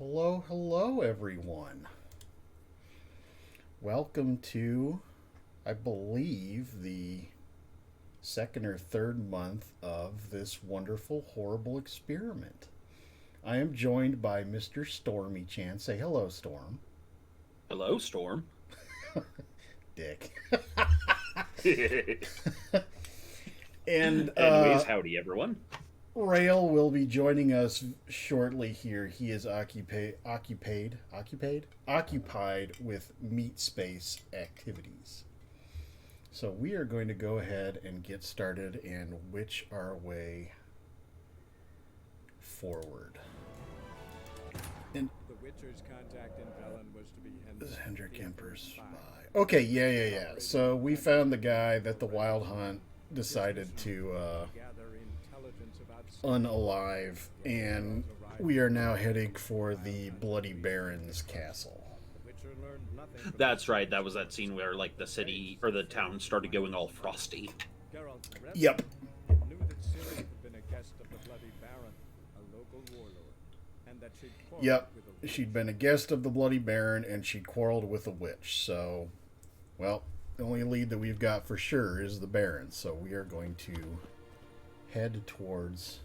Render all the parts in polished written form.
Hello, hello, everyone. Welcome to, I believe, the second or third month of this wonderful, horrible experiment. I am joined by Mr. Stormy Chan. Say hello, Storm. Hello, Storm. Dick. And Anyways, howdy, everyone. Rale will be joining us shortly here. He is occupied with meat space activities. So we are going to go ahead and get started and witch our way forward. And The Witcher's contact in Velen was to be Hendrik Kemper's spy. Okay, yeah. So we found the guy that the Wild Hunt decided to unalive, and we are now heading for the Bloody Baron's castle. That's right. That was that scene where, like, the city or the town started going all frosty. Yep. Knew that Ciri had been a guest of the Bloody Baron, a local warlord, and that she'd quarreled Yep. with a witch. She'd been a guest of the Bloody Baron, and she'd quarreled with a witch. So, well, the only lead that we've got for sure is the Baron. So we are going to head towards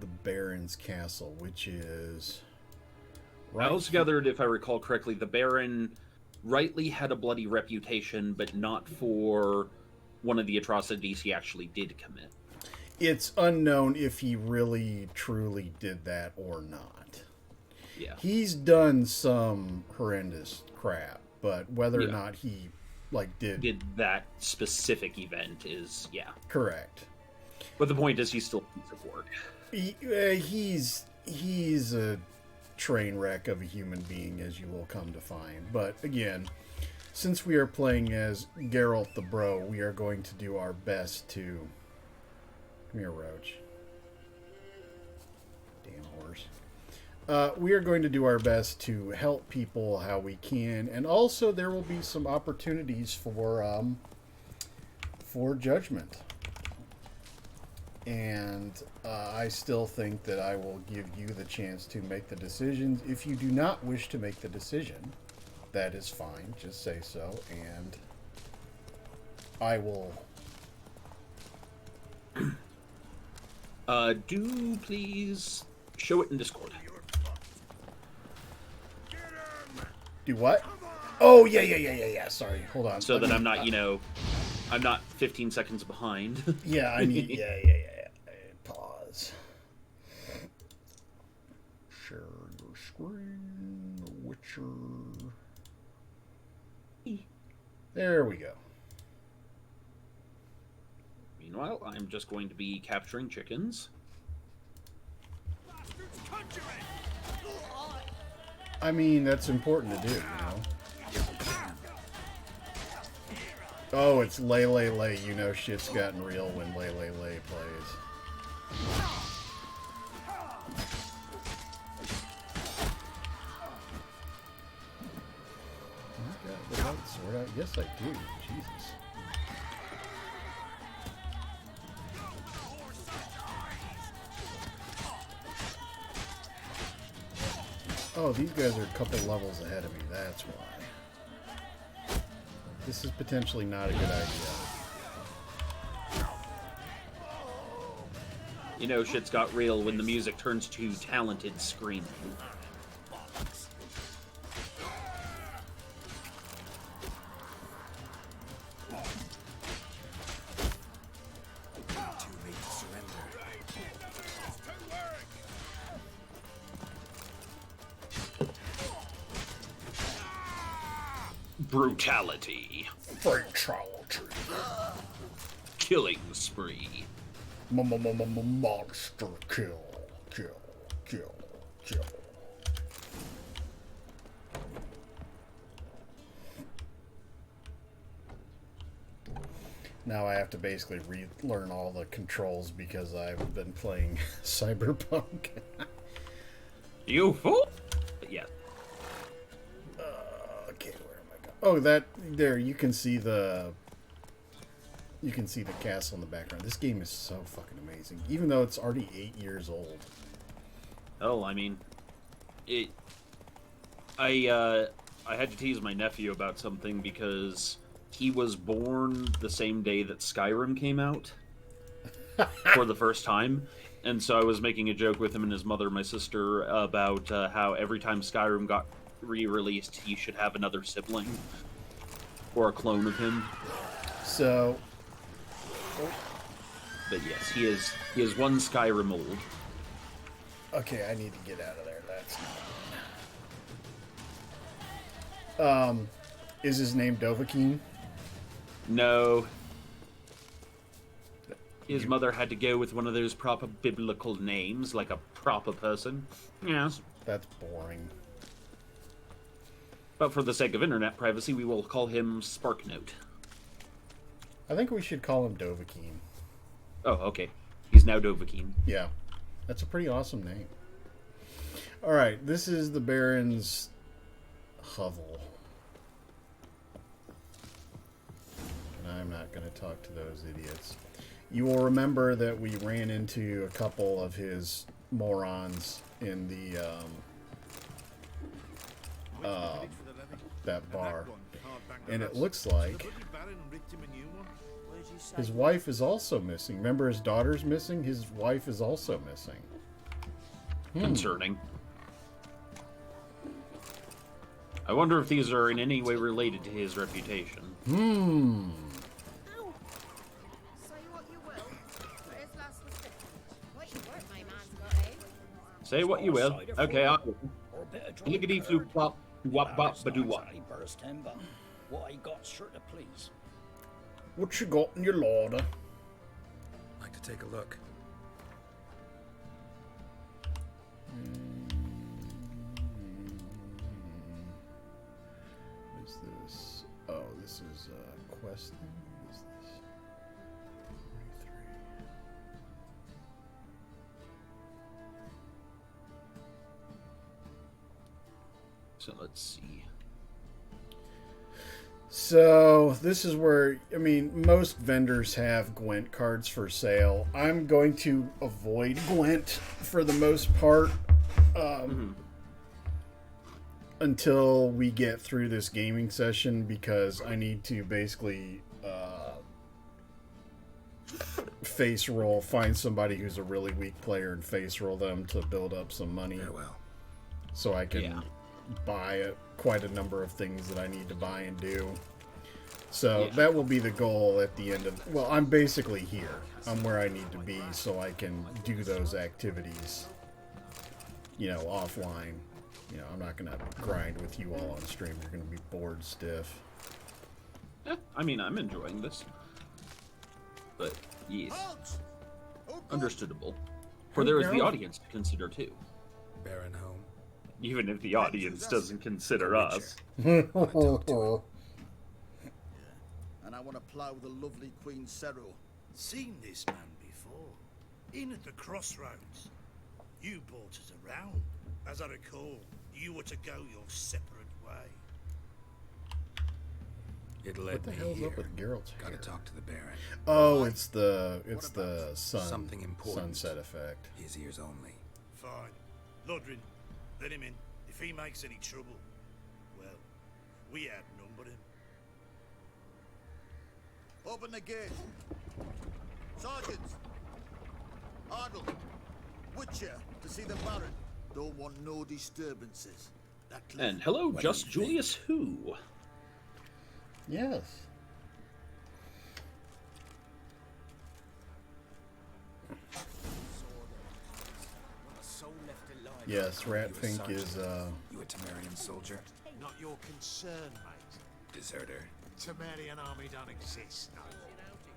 the Baron's castle, which is I also gathered, if I recall correctly, the Baron rightly had a bloody reputation, but not for one of the atrocities he actually did commit. It's unknown if he really truly did that or not. Yeah. He's done some horrendous crap, but whether or Yeah. not he Did that specific event is, yeah. correct. But the point is, he's still a piece of work. He's a train wreck of a human being, as you will come to find. But again, since we are playing as Geralt the Bro, we are going to do our best to... Come here, Roach. Damn horse. We are going to do our best to help people how we can, and also there will be some opportunities for judgment. And I still think that I will give you the chance to make the decisions. If you do not wish to make the decision, that is fine. Just say so, and I will... Do please show it in Discord. Do what? Oh, yeah. Sorry, hold on. So that I'm not, I'm not 15 seconds behind. Yeah, I need... Yeah. Pause. Share your screen. Witcher. There we go. Meanwhile, I'm just going to be capturing chickens. I mean, that's important to do, you know? Oh, it's Lay Lay Lay. You know shit's gotten real when Lay Lay Lay plays. I got without sword out. Yes, I do. Jesus. Oh, these guys are a couple levels ahead of me. That's why. This is potentially not a good idea. Shit's got real when the music turns to talented screaming. Brutality. Fatality. Killing spree. Monster kill. Now I have to basically relearn all the controls because I've been playing Cyberpunk. You fool! Yeah. Okay, where am I going? Oh, that there. You can see the castle in the background. This game is so fucking amazing, even though it's already 8 years old. Oh, I mean, it. I had to tease my nephew about something because he was born the same day that Skyrim came out for the first time, and so I was making a joke with him and his mother, my sister, about how every time Skyrim got re-released, he should have another sibling or a clone of him. So, But yes, he is one Skyrim old. okay, I need to get out of there. That's not. Is his name Dovahkiin? No. His mother had to go with one of those proper biblical names, like a proper person. Yes. That's boring. But for the sake of internet privacy, we will call him Sparknote. I think we should call him Dovahkiin. Oh, okay. He's now Dovahkiin. Yeah, that's a pretty awesome name. All right, this is the Baron's hovel. And I'm not going to talk to those idiots. You will remember that we ran into a couple of his morons in the that bar, and it looks like his wife is also missing. Remember, his daughter's missing. His wife is also missing. Concerning. I wonder if these are in any way related to his reputation. Say what you will. Okay, I will. Lickety floop flop, wop bop badoo wop. What I got sure to please. What you got in your larder? Like to take a look. What is this? Oh, this is quest thing. What is this? 43. So let's see. So this is where, I mean, most vendors have Gwent cards for sale. I'm going to avoid Gwent for the most part until we get through this gaming session, because I need to basically face roll, find somebody who's a really weak player and face roll them to build up some money. Farewell. So I can buy quite a number of things that I need to buy and do. So that will be the goal at the end of... Well, I'm basically here. I'm where I need to be so I can do those activities, you know, offline. You know, I'm not going to grind with you all on stream. You're going to be bored stiff. I mean, I'm enjoying this. But, yes. Understandable. For there is the audience to consider, too. Baron home. Even if the audience doesn't consider us. And I want to plough the lovely Queen Cero. Seen this man before. In at the crossroads. You brought us around. As I recall, you were to go your separate way. It What led the me hell's here. up with Geralt's hair? Gotta talk to the Baron. Oh, it's the sun, Something important. sunset effect. His ears only. Fine. Lodrin, let him in. If he makes any trouble, well, we outnumber him. Open the gate. Sergeants. Ardle. Witcher to see the Baron. Don't want no disturbances. That clear? And hello, What Just do you Julius Who. Yes. Yes, Ratfink is You a Temerian soldier? Not your concern, mate. Deserter. Temerian army don't exist, no.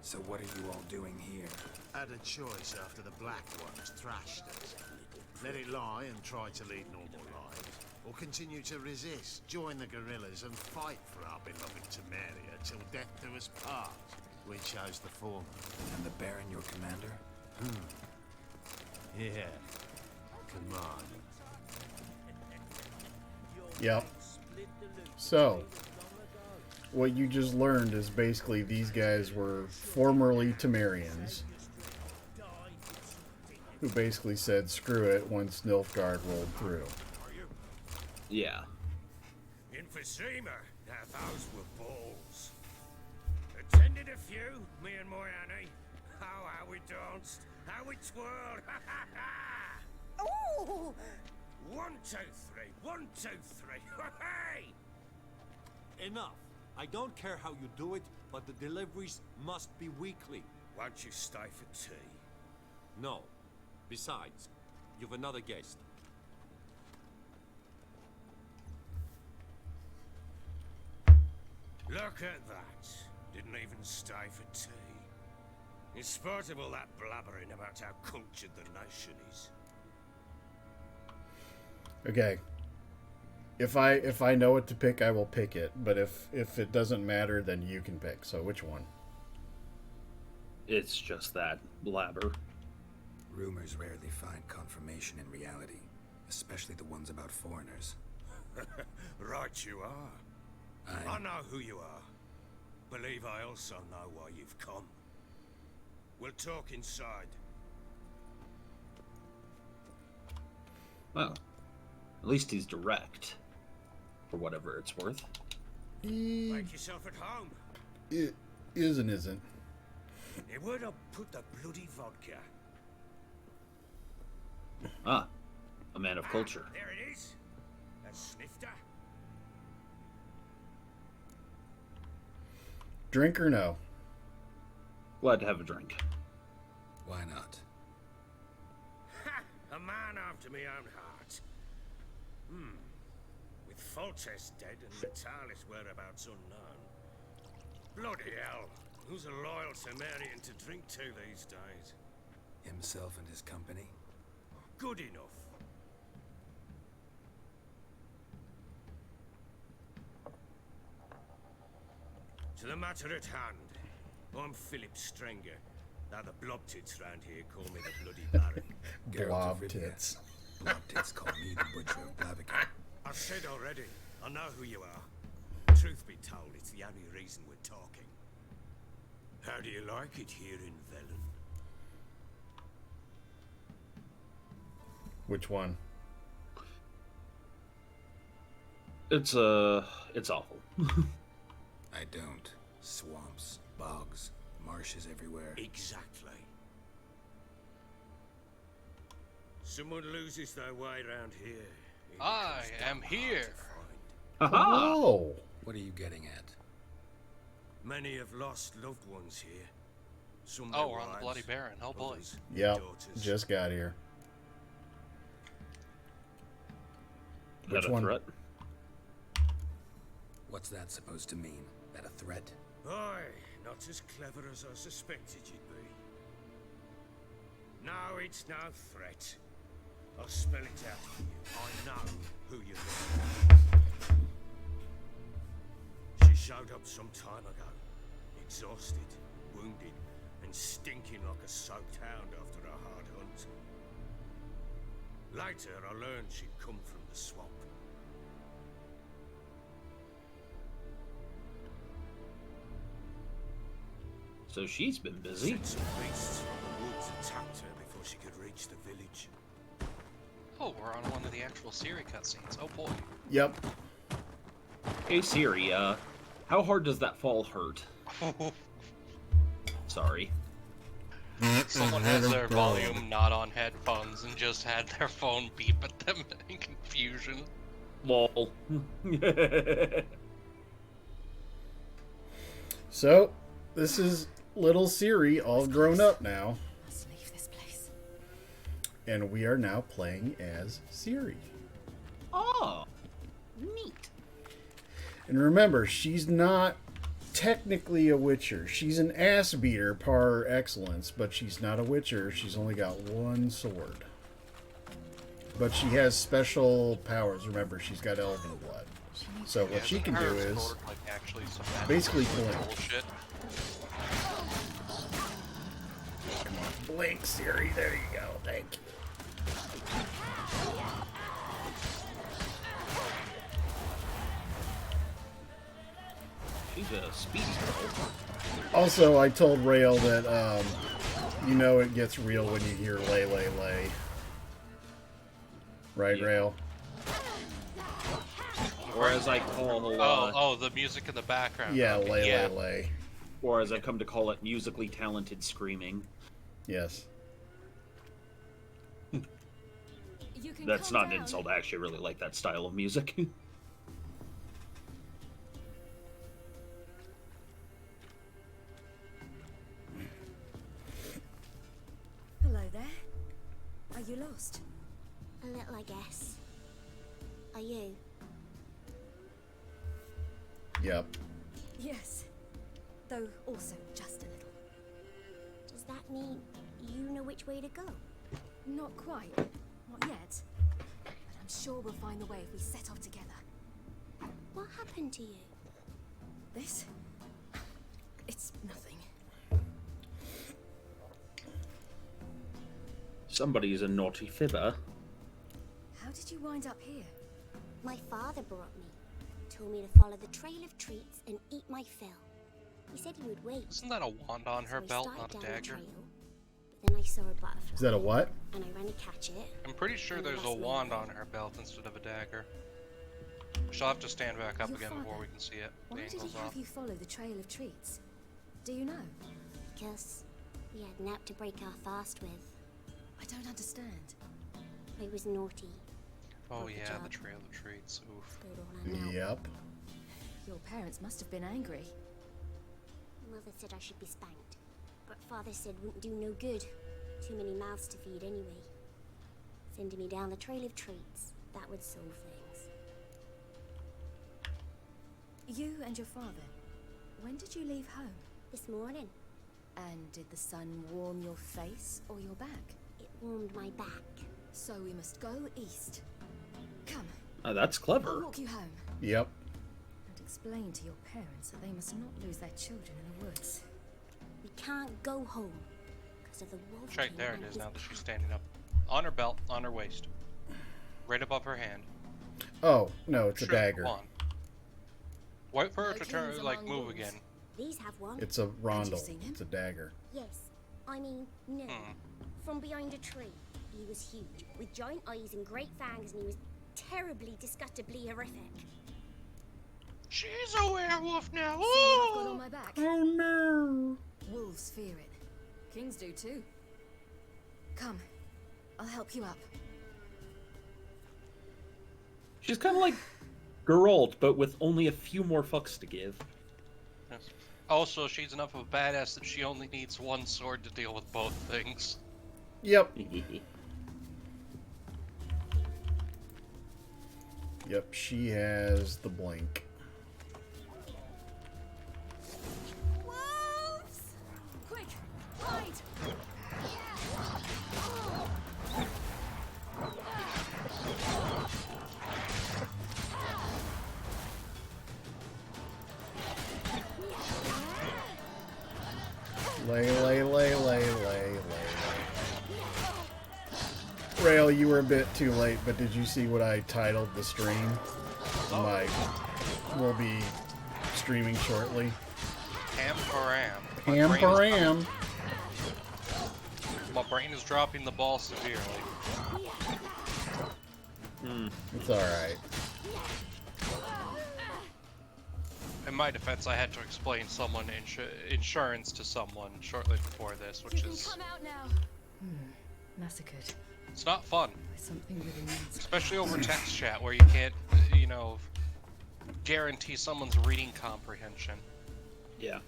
So what are you all doing here? Had a choice after the Black Ones thrashed us. Let it lie and try to lead normal lives, or continue to resist, join the guerrillas and fight for our beloved Temeria till death do us part. We chose the former. And the Baron your commander? Yeah. Command. Yep. So, what you just learned is basically these guys were formerly Temerians. who basically said screw it once Nilfgaard rolled through. Yeah. Emphysema. Now those were balls. Attended a few, me and my Annie. Oh, how we danced, how we twirled. Ooh! 1, 2, 3. 1, 2, 3. Hey! Enough. I don't care how you do it, but the deliveries must be weekly. Won't you stay for tea? No. Besides, you've another guest. Look at that. Didn't even stay for tea. In spite of all that blabbering about how cultured the nation is. Okay. If I know what to pick, I will pick it. But if it doesn't matter, then you can pick. So which one? It's just that blabber. Rumors rarely find confirmation in reality, especially the ones about foreigners. Right you are. I know who you are. Believe I also know why you've come. We'll talk inside. Well, at least he's direct. For whatever it's worth. Make yourself at home. It is and isn't. Where'd I put the bloody vodka? Ah, a man of culture. There it is. A snifter. Drink or no? Glad to have a drink. Why not? Ha! A man after me own heart. With Foltest dead and Natalis whereabouts unknown. Bloody hell. Who's a loyal Cimmerian to drink to these days? Himself and his company? Good enough. To the matter at hand. I'm Philip Strenger. Now the blob tits round here call me the bloody Baron. Blob Rivia. tits. Blob tits call me the Butcher of Blaviken. I said already, I know who you are. Truth be told, it's the only reason we're talking. How do you like it here in Velen? Which one? It's awful. I don't. Swamps, bogs, marshes everywhere. Exactly. Someone loses their way around here. it I becomes am damn hard here. to find. Haha! Oh! What are you getting at? Many have lost loved ones here. Some Oh, their we're on the wives, Bloody Baron. Oh boy. others Yep. daughters. Just got here. Is Which that a one? threat? What's that supposed to mean? That a threat? Aye, not as clever as I suspected you'd be. No, it's no threat. I'll spell it out for you. I know who you are. She showed up some time ago. Exhausted, wounded, and stinking like a soaked hound after a hard hunt. Later, I learned she'd come from the swamp. So she's been busy. Said some beasts from the woods attacked her before she could reach the village. Oh, we're on one of the actual Siri cutscenes. Oh boy. Yep. Hey Siri, how hard does that fall hurt? Sorry. Someone has their volume not on headphones and just had their phone beep at them in confusion. Lol. So, this is little Siri, all grown up now. Must leave this place. And we are now playing as Siri. Oh, neat. And remember, she's not technically a witcher. She's an ass beater par excellence, but she's not a witcher. She's only got one sword. But she has special powers. Remember, she's got elven blood. So what she can do is like actually some basically blink. bullshit. Come on, blink, Siri. There you go. Thank you. She's a speedy girl. Also, I told Rail that You know it gets real when you hear lay, lay, lay. Right, Yeah. Rail? Or as I call the music in the background. Yeah, Okay, lay, yeah. lay, lay. or as I've come to call it, musically talented screaming. Yes. You can That's calm not an down. insult. I actually really like that style of music. Hello there. Are you lost? A little, I guess. Are you? Yep. Yes. Though also just a little. Does that mean you know which way to go? Not quite. Not yet. But I'm sure we'll find the way if we set off together. What happened to you? This? It's nothing. Somebody's a naughty fibber. How did you wind up here? My father brought me. Told me to follow the trail of treats and eat my fill. He said he would wait. Isn't that a wand on her So I belt, started not a down the dagger? trail, but then I saw a butterfly. Is that a what? And I ran to catch it. I'm pretty sure and there's a lost my wand way. on her belt instead of a dagger. She'll have to stand back up Your again father. before we can see it. The Why did angle's he have off. you follow the trail of treats? Do you know? Because we had an app to break our fast with. I don't understand. I was naughty. Oh Got the yeah, the job. trail of treats. Oof. Good all I know. Yep. Your parents must have been angry. Mother said I should be spanked, but father said wouldn't do no good. Too many mouths to feed anyway. Sending me down the trail of treats, that would solve things. You and your father, when did you leave home? This morning, And did the sun warm your face or your back? it warmed my back. So we must go east. Come, Oh, that's I'll clever. walk you home. Yep. And explain to your parents that they must not lose their children in the woods. We can't go home because of the wolf. It's right king there it and is his now that she's pack. standing up. On her belt, on her waist. Right above her hand. Oh, no, it's a Sure, dagger. go on. Wait for her No to turn, kings like, among move wolves. again. These have one. It's a rondel. seen him? It's a dagger. Yes, I mean no. Hmm. From behind a tree. He was huge, with giant eyes and great fangs, and he was terribly, disgustingly horrific. She's a werewolf now. See what I've got on Ooh! my back? Oh no! Wolves fear it. Kings do too. Come, I'll help you up. She's kind of like Geralt, but with only a few more fucks to give. Yes. Also, she's enough of a badass that she only needs one sword to deal with both things. Yep. Yep, she has the blink. Wolves! Quick, hide! Lay. Rail, you were a bit too late, but did you see what I titled the stream? My will be streaming shortly. Ham param. Param. My brain is dropping the ball severely. It's alright. In my defense, I had to explain someone insurance to someone shortly before this, which You can is come out now. Massacred it's not fun, by something really nasty. especially over text chat where you can't, guarantee someone's reading comprehension. Yeah.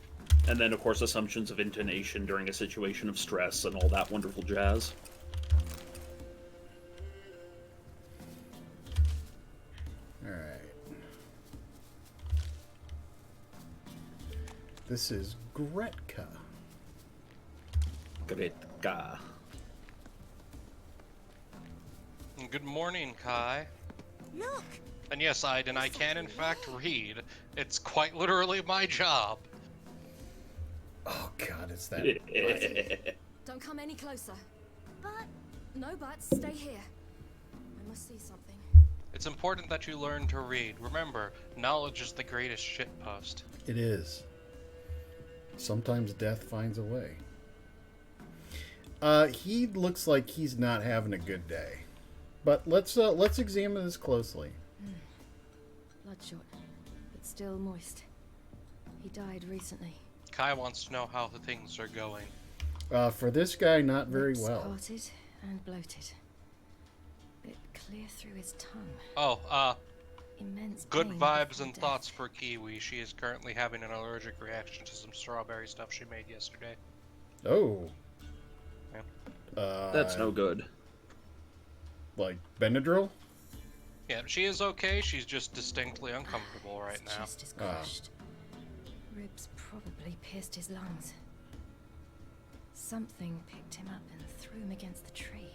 And then, of course, assumptions of intonation during a situation of stress and all that wonderful jazz. Alright. This is Gretka. Gretka. Good morning, Kai. Look! And yes, I can in fact read. It's quite literally my job. Oh god, it's that button. Don't come any closer. But No buts, stay here. I must see something. It's important that you learn to read. Remember, knowledge is the greatest shitpost. It is. Sometimes death finds a way. He looks like he's not having a good day. But let's examine this closely. Bloodshot, but still moist. He died recently. Kai wants to know how the things are going. For this guy, not very Lips well. parted and bloated. Bit clear through his tongue. Oh, Immense good pain vibes before and death. thoughts for Kiwi. She is currently having an allergic reaction to some strawberry stuff she made yesterday. Oh. Yeah. That's no good. Like Benadryl? Yeah, she is okay. She's just distinctly uncomfortable right His now. chest is crushed. Ribs probably pierced his lungs. Something picked him up and threw him against the tree.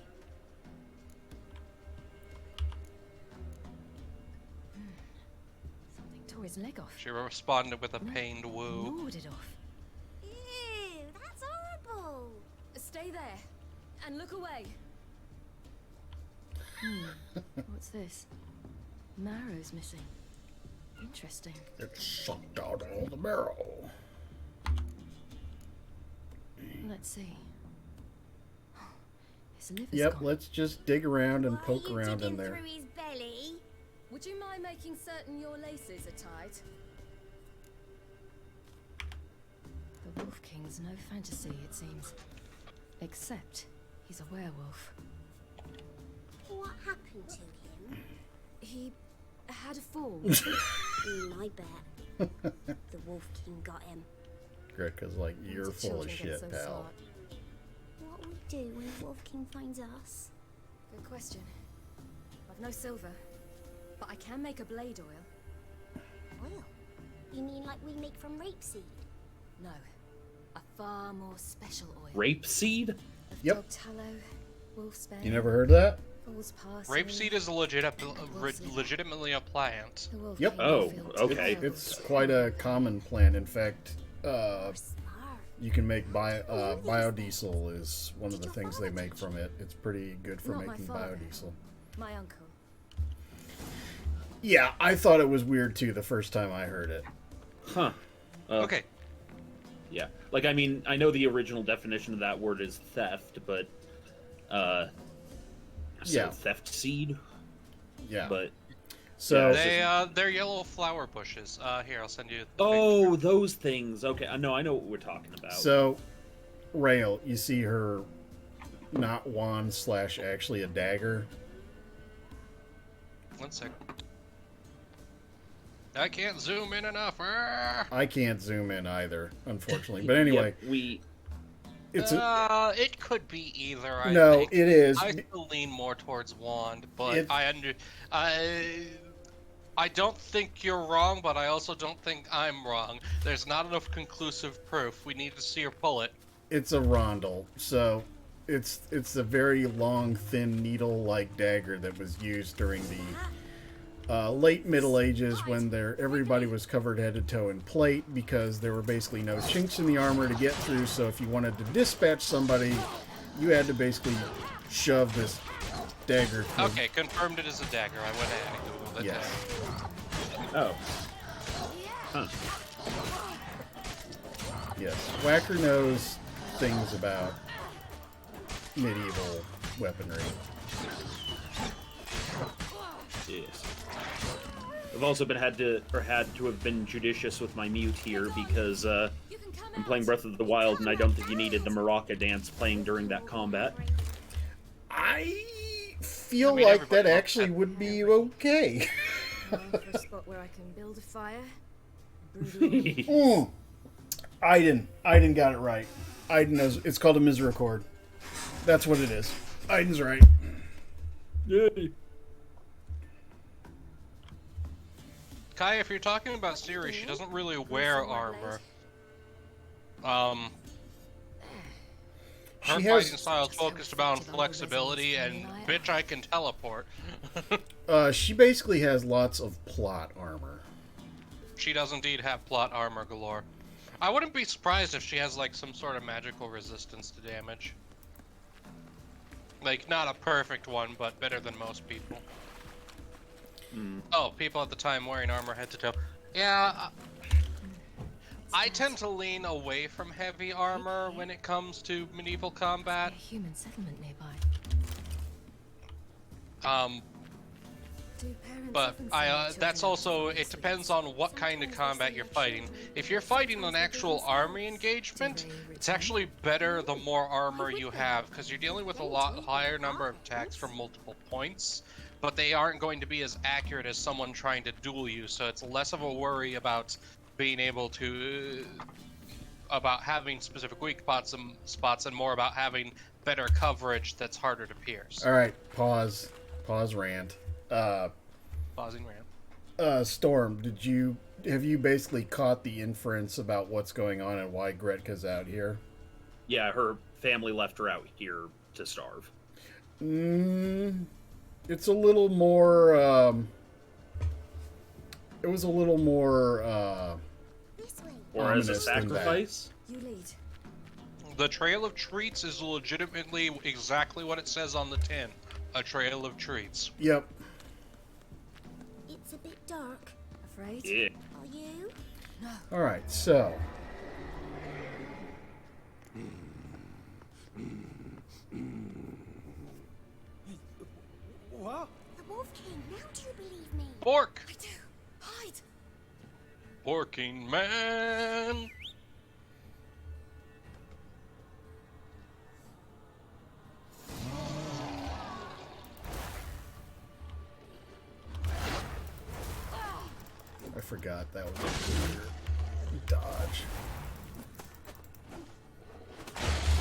Something tore his leg off. She responded with a pained woo. Gnawed it off. Ew, that's horrible. Stay there and look away. What's this? Marrow's missing. Interesting. It sucked out all the marrow. Let's see. His liver's Yep, gone. let's just dig around and What are poke you around in digging there. through his belly? Would you mind making certain your laces are tied? The Wolf King's no fantasy, it seems. Except he's a werewolf. What happened to him? He had a fall. I bet. The Wolf King got him. Gretka's like, you're Did full of children get shit, so pal. smart? What will we do when the Wolf King finds us? Good question. I've no silver, but I can make a blade oil. Oil? You mean like we make from rapeseed? No, a far more special oil. Rapeseed? Of Yep. dog tallow, wolfsbane. You never heard that? Fool's parsley. Rapeseed is a legitimately a plant. The Wolf Yep. King Oh, filled okay. two It's werewolves. quite a common plant. In fact, Smart. you can make biodiesel is one of the things they make from it. It's pretty good for Not my making father. biodiesel. My uncle. Yeah, I thought it was weird too the first time I heard it. Huh. Okay. Yeah. Like, I mean, I know the original definition of that word is theft, but, so Yeah. theft seed? Yeah. But, So They're yellow flower bushes. Here, I'll send you. oh, those things. Okay, no, I know what we're talking about. So, Rale, you see her not wand / actually a dagger. 1 sec. I can't zoom in enough. I can't zoom in either, unfortunately. But anyway, we. it's it could be either. I no, think. it is. I still lean more towards wand, but It- I don't think you're wrong, but I also don't think I'm wrong. There's not enough conclusive proof. We need to see her pull it. It's a rondel, so it's a very long, thin needle-like dagger that was used during the late Middle Ages when everybody was covered head to toe in plate because there were basically no chinks in the armor to get through. So if you wanted to dispatch somebody, you had to basically shove this dagger through. Okay, confirmed it is a dagger. I went ahead and googled it. Yes. Oh. Huh. Yes. Whacker knows things about medieval weaponry. Yes. I've also had to have been judicious with my mute here because I'm playing Breath of the Wild and I don't think you needed the maraca dance playing during that combat. I feel mean, like everybody that loves actually that. would be okay. Going for a spot where I can build a fire. Brutally. Aiden got it right. Aiden knows it's called a misericord. That's what it is. Aiden's right. Yay. Kai, if you're talking about Ciri, she doesn't really wear armor. Her She fighting has style is focused about flexibility, and bitch, I can teleport. she basically has lots of plot armor. She does indeed have plot armor galore. I wouldn't be surprised if she has like some sort of magical resistance to damage. Like, not a perfect one, but better than most people. Oh, people at the time wearing armor head to toe. Yeah, I tend to lean away from heavy armor when it comes to medieval combat. A human settlement nearby. But that's also, it depends on what kind of combat you're fighting. If you're fighting an actual army engagement, it's actually better the more armor you have, because you're dealing with a lot higher number of attacks from multiple points, but they aren't going to be as accurate as someone trying to duel you, so it's less of a worry about being able to, about having specific weak spots and more about having better coverage that's harder to pierce. All right, pause rant. Pausing rant. Storm, have you basically caught the inference about what's going on and why Gretka's out here? Yeah, her family left her out here to starve. It's a little more, it was a little more, or as a sacrifice? You lead. The Trail of Treats is legitimately exactly what it says on the tin. A trail of treats. Yep. It's a bit dark. Afraid? Yeah. Are you? No. All right, so. What? The Wolf King, now do you believe me? Pork! I do. Hide! Porking man! I forgot that was a clear dodge.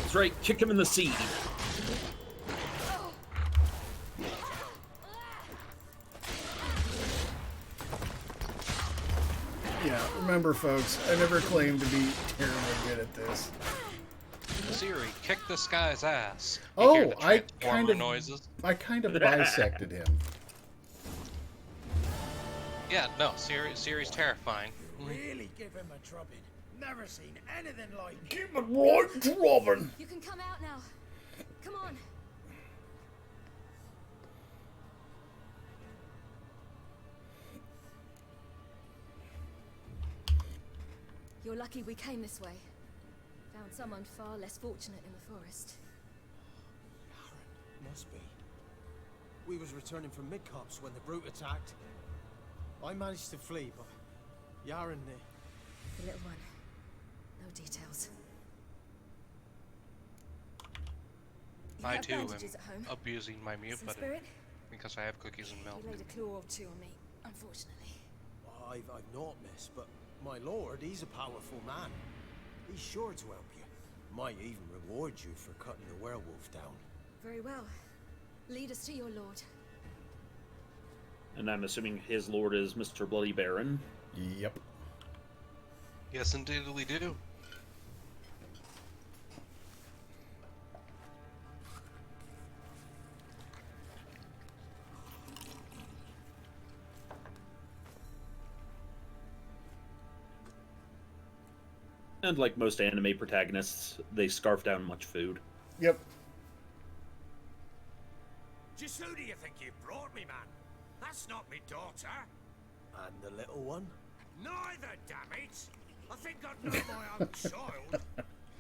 That's right, kick him in the seat. Yeah, remember folks, I never claimed to be terribly good at this. Siri, kick this guy's ass. You Oh, hear the I transformer noises? kind of bisected him. Yeah, no, Siri's terrifying. Really give him a drubbing. Never seen anything like it. Give it right, Robin. You can come out now. Come on. You're lucky we came this way. Found someone far less fortunate in the forest. Must be. We was returning from Midcops when the brute attacked. I managed to flee, but Yaren, The little one. No details. You I have too am bandages at home? abusing my mute Some button spirit? because I have cookies and milk. You laid a claw or two on me, unfortunately. I've not, miss, but my lord, he's a powerful man. He's sure to help you. Might even reward you for cutting the werewolf down. Very well. Lead us to your lord. And I'm assuming his lord is Mr. Bloody Baron. Yep. Yes, indeed we do. And like most anime protagonists, they scarf down much food. Yep. Just who do you think you brought me, man? That's not me daughter. And the little one? Neither, damn it! I think I'd know my own child.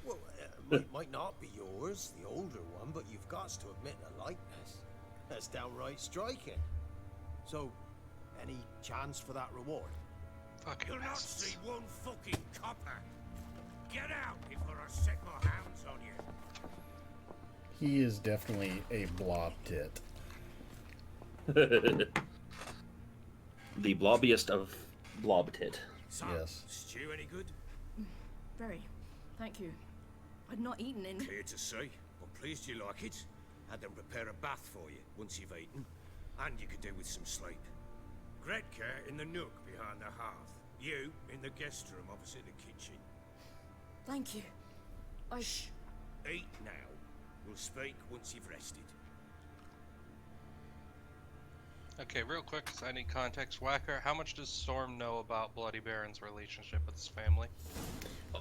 Well, might not be yours, the older one, but you've got to admit the likeness. That's downright striking. So, any chance for that reward? Fucking You'll not bastards. see one fucking copper. Get out before I set my hounds on you. He is definitely a blob tit. The blobbiest of blob tit. So, Yes. stew any good? Very. Thank you. I'd not eaten in... Clear to see. I'm pleased you like it. Had them prepare a bath for you once you've eaten. And you could do with some sleep. Gretka in the nook behind the hearth. You in the guest room opposite the kitchen. Thank you. Shh. Eat now. We'll speak once you've rested. Okay, real quick, 'cause I need context. Whacker, how much does Storm know about Bloody Baron's relationship with his family?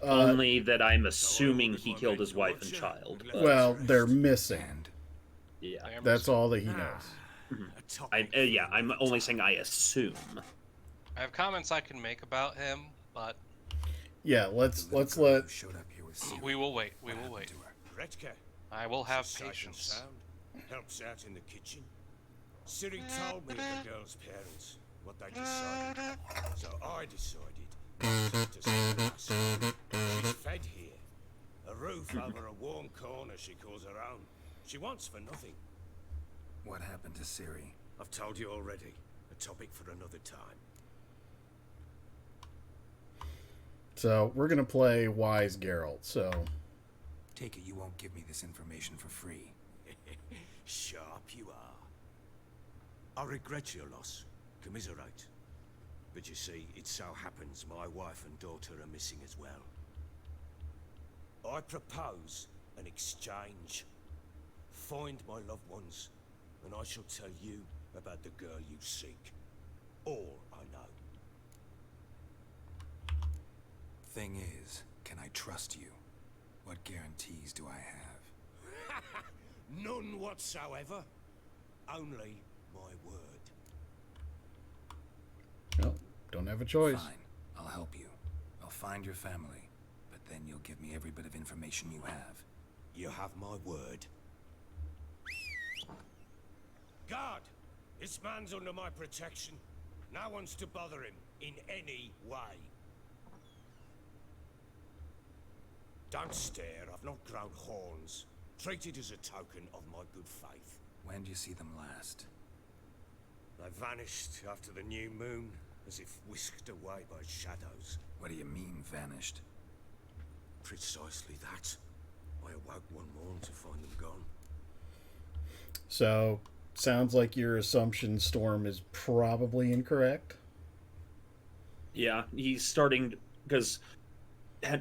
Only that I'm assuming he killed his wife and child. Well, they're missing. Yeah. That's all that he knows. I'm only saying I assume. I have comments I can make about him, but... Yeah, let's let. Showed up here with Siri. We will wait. We What will happened wait. to her? Gretka. I will have Sight and patience. sound, helps out in the kitchen. Siri told me of the girl's parents, what they decided. So I decided to send her outside. She's fed here. A roof over a warm corner she calls her own. She wants for nothing. What happened to Siri? I've told you already. A topic for another time. So we're gonna play Wise Geralt. So Take it you won't give me this information for free. Sharp you are. I regret your loss. Commiserate. But you see, it so happens my wife and daughter are missing as well. I propose an exchange. Find my loved ones, and I shall tell you about the girl you seek. All I know. Thing is, can I trust you? What guarantees do I have? None whatsoever. Only my word. no, don't have a choice. Fine, I'll help you. I'll find your family, but then you'll give me every bit of information you have. You have my word. Guard! This man's under my protection. No one's to bother him in any way. Don't stare, I've not grown horns. Treat it as a token of my good faith. When do you see them last? They vanished after the new moon, as if whisked away by shadows. What do you mean, vanished? Precisely that. I awoke one morn to find them gone. So sounds like your assumption, Storm, is probably incorrect. Yeah, he's starting because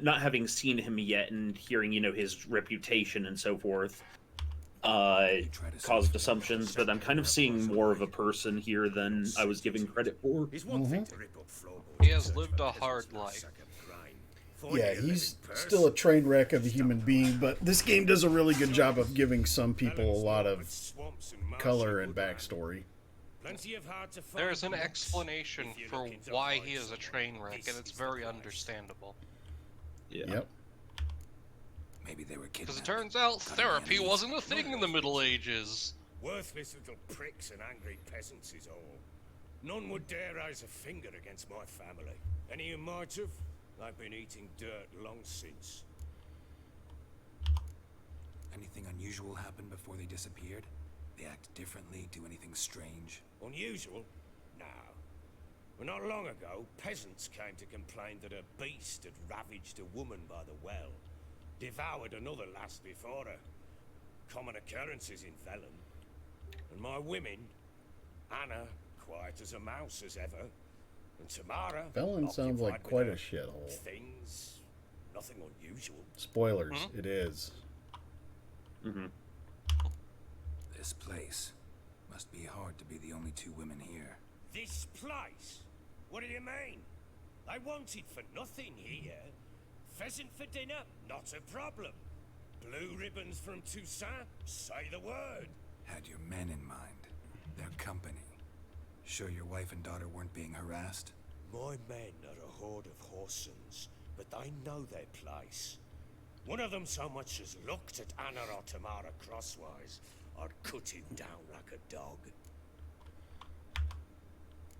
not having seen him yet and hearing, his reputation and so forth, caused assumptions. But I'm kind of seeing more of a person here than I was giving credit for. It's one thing to rip up floorboards. He has lived a hard life. Yeah, he's still a train wreck of a human being, but this game does a really good job of giving some people a lot of color and backstory. There's an explanation for why he is a train wreck, and it's very understandable. Yeah. Yep. Maybe they were Because kidnapped. it turns out therapy wasn't a thing in the Middle Ages. Worthless little pricks and angry peasants is all. None would dare raise a finger against my family. Any who might have, they've been eating dirt long since. Anything unusual happened before they disappeared? They act differently, do anything strange? Unusual? No. Well, not long ago, peasants came to complain that a beast had ravaged a woman by the well. Devoured another lass before her. Common occurrences in Velen. And my women, Anna, quiet as a mouse as ever, and Tamara... Velen sounds like occupied quite a with her shithole. Things... nothing unusual. Spoilers, it is. Mm-hmm. This place. Must be hard to be the only two women here. This place? What do you mean? I wanted for nothing here. Pheasant for dinner? Not a problem. Blue ribbons from Toussaint? Say the word. Had your men in mind. Their company. Sure your wife and daughter weren't being harassed? My men are a horde of whoresons, but they know their place. One of them so much as looked at Anna or Tamara crosswise, I'd cut him down like a dog.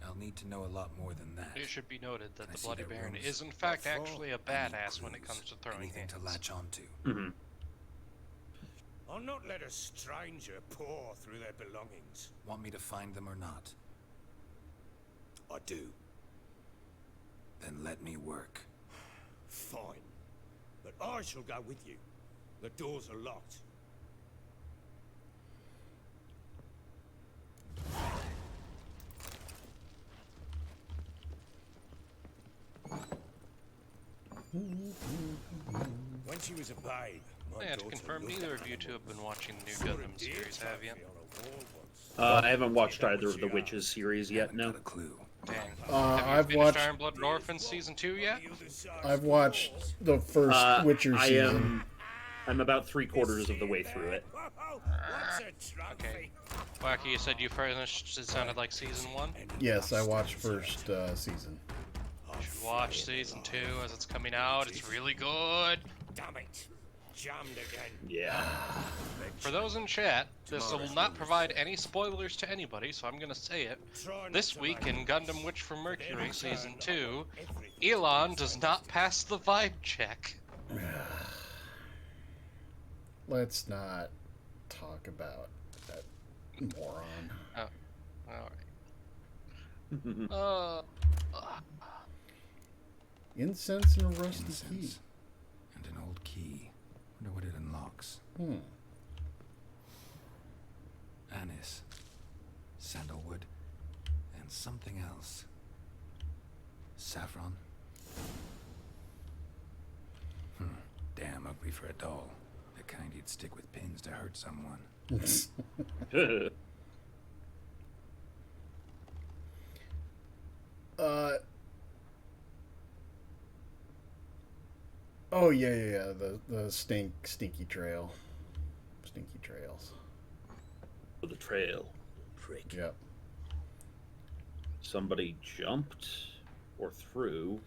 I'll need to know a lot more than that. It should be noted that Can I the see Bloody their Baron rooms? is in fact What for? actually a I need badass when it clues. comes to throwing Anything hands. to latch onto. Mm-hmm. I'll not let a stranger pour through their belongings. Want me to find them or not? I do. Then let me work. Fine. But I shall go with you. The doors are locked. When she was a babe, my I had to daughter confirm looked neither at of you me two have been watching the new for a Gundam deer series, have you? trophy on a wall once. I haven't watched either of the Witches series yet, Haven't no. got a clue. Dang. I've Have you finished watched- Iron Blood and Orphans Season 2 yet? I've watched the first Witcher I season. I'm about 3/4 of the way through it. What's a trophy? Okay. Wacky, you said you finished, it sounded like Season 1? Yes, I watched first season. You should watch season 2 as it's coming out. It's really good. Damn it. Jammed again. Yeah. For those in chat, this will not provide any spoilers to anybody, so I'm gonna say it. This week in Gundam Witch from Mercury Season 2, Elon does not pass the vibe check. Let's not talk about that moron. Oh, alright. Incense and a rusty key. And an old key. Wonder what it unlocks. Anise, sandalwood, and something else. Saffron. Damn ugly for a doll. The kind you'd stick with pins to hurt someone. Oh yeah. The stinky trail. Stinky trails. The trail. Prick. Yep. Somebody jumped or threw.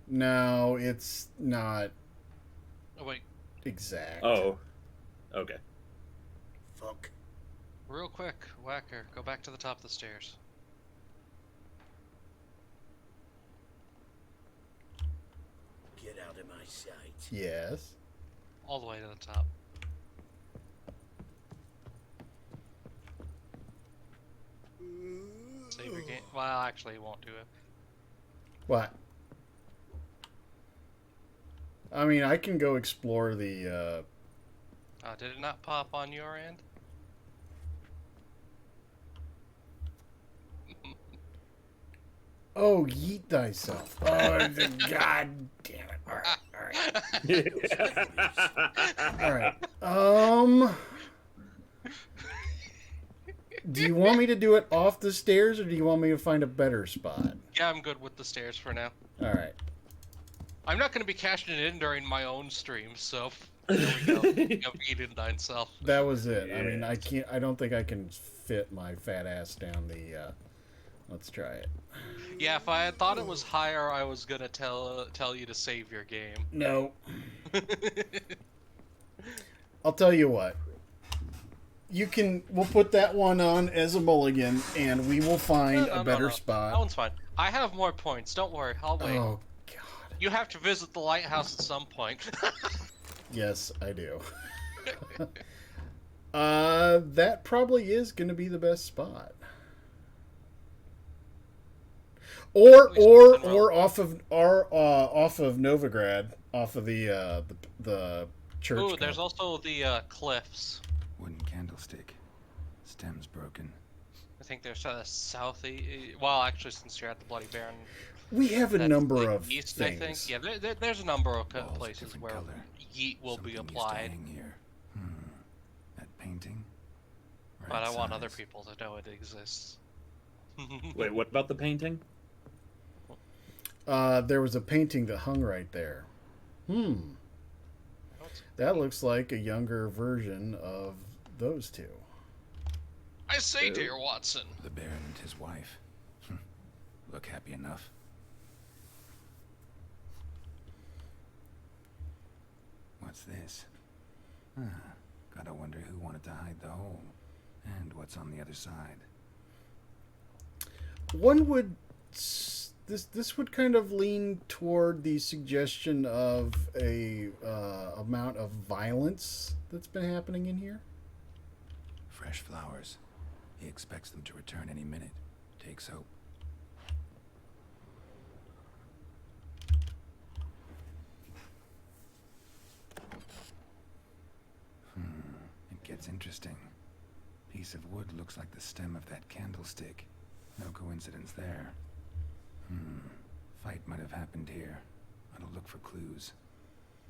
No, it's not. Oh wait. Exact. Oh. Okay. Fuck. Real quick, Whacker, go back to the top of the stairs. Get out of my sight. Yes. All the way to the top. Save your game. Well, actually, it won't do it. What? I mean, I can go explore the. Did it not pop on your end? Oh, yeet thyself. Oh, god damn it. Alright. Alright. Do you want me to do it off the stairs, or do you want me to find a better spot? Yeah, I'm good with the stairs for now. Alright. I'm not going to be cashing it in during my own stream, so there we go. Eat in thyself. That was it. Yeah. I mean, I don't think I can fit my fat ass down the, let's try it. Yeah, if I had thought it was higher, I was gonna tell you to save your game. No. I'll tell you what. We'll put that one on as a mulligan, and we will find a better spot. That one's fine. I have more points. Don't worry. I'll wait. Oh, God. You have to visit the lighthouse at some point. Yes, I do. That probably is going to be the best spot. Or off of Novigrad, off of the church. Ooh, there's also the cliffs. Wooden candlestick. Stem's broken. I think there's well, actually, since you're at the Bloody Baron, we have a number of east, things. I think. Yeah, there's a number of places where color. yeet will be applied. Here. That painting. Right But I want size. other people to know it exists. Wait, what about the painting? There was a painting that hung right there. That looks like a younger version of those two. I say, dear Watson. The Baron and his wife. Look happy enough. What's this? Gotta wonder who wanted to hide the hole. And what's on the other side. One would... This would kind of lean toward the suggestion of a amount of violence that's been happening in here. Fresh flowers. He expects them to return any minute. Takes hope. It gets interesting. Piece of wood looks like the stem of that candlestick. No coincidence there. Fight might have happened here. I'll look for clues.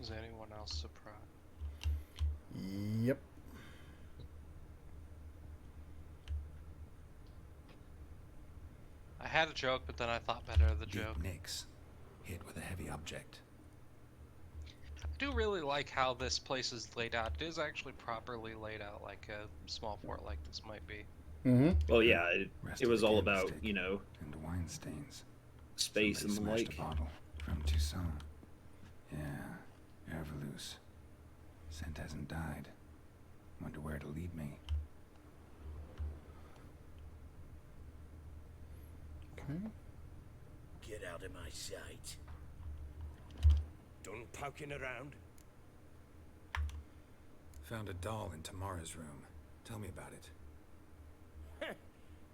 Is anyone else surprised? Yep. I had a joke, but then I thought better of the joke. Deep nicks. Hit with a heavy object. I do really like how this place is laid out. It is actually properly laid out like a small fort like this might be. Mm-hmm. Well, yeah, it was all about, And wine stains. space Somebody and the smashed like. a bottle from Toussaint. Yeah, Herveloos. Scent hasn't died. Wonder where it'll lead me. Okay. Get out of my sight. Done poking around? Found a doll in Tamara's room. Tell me about it.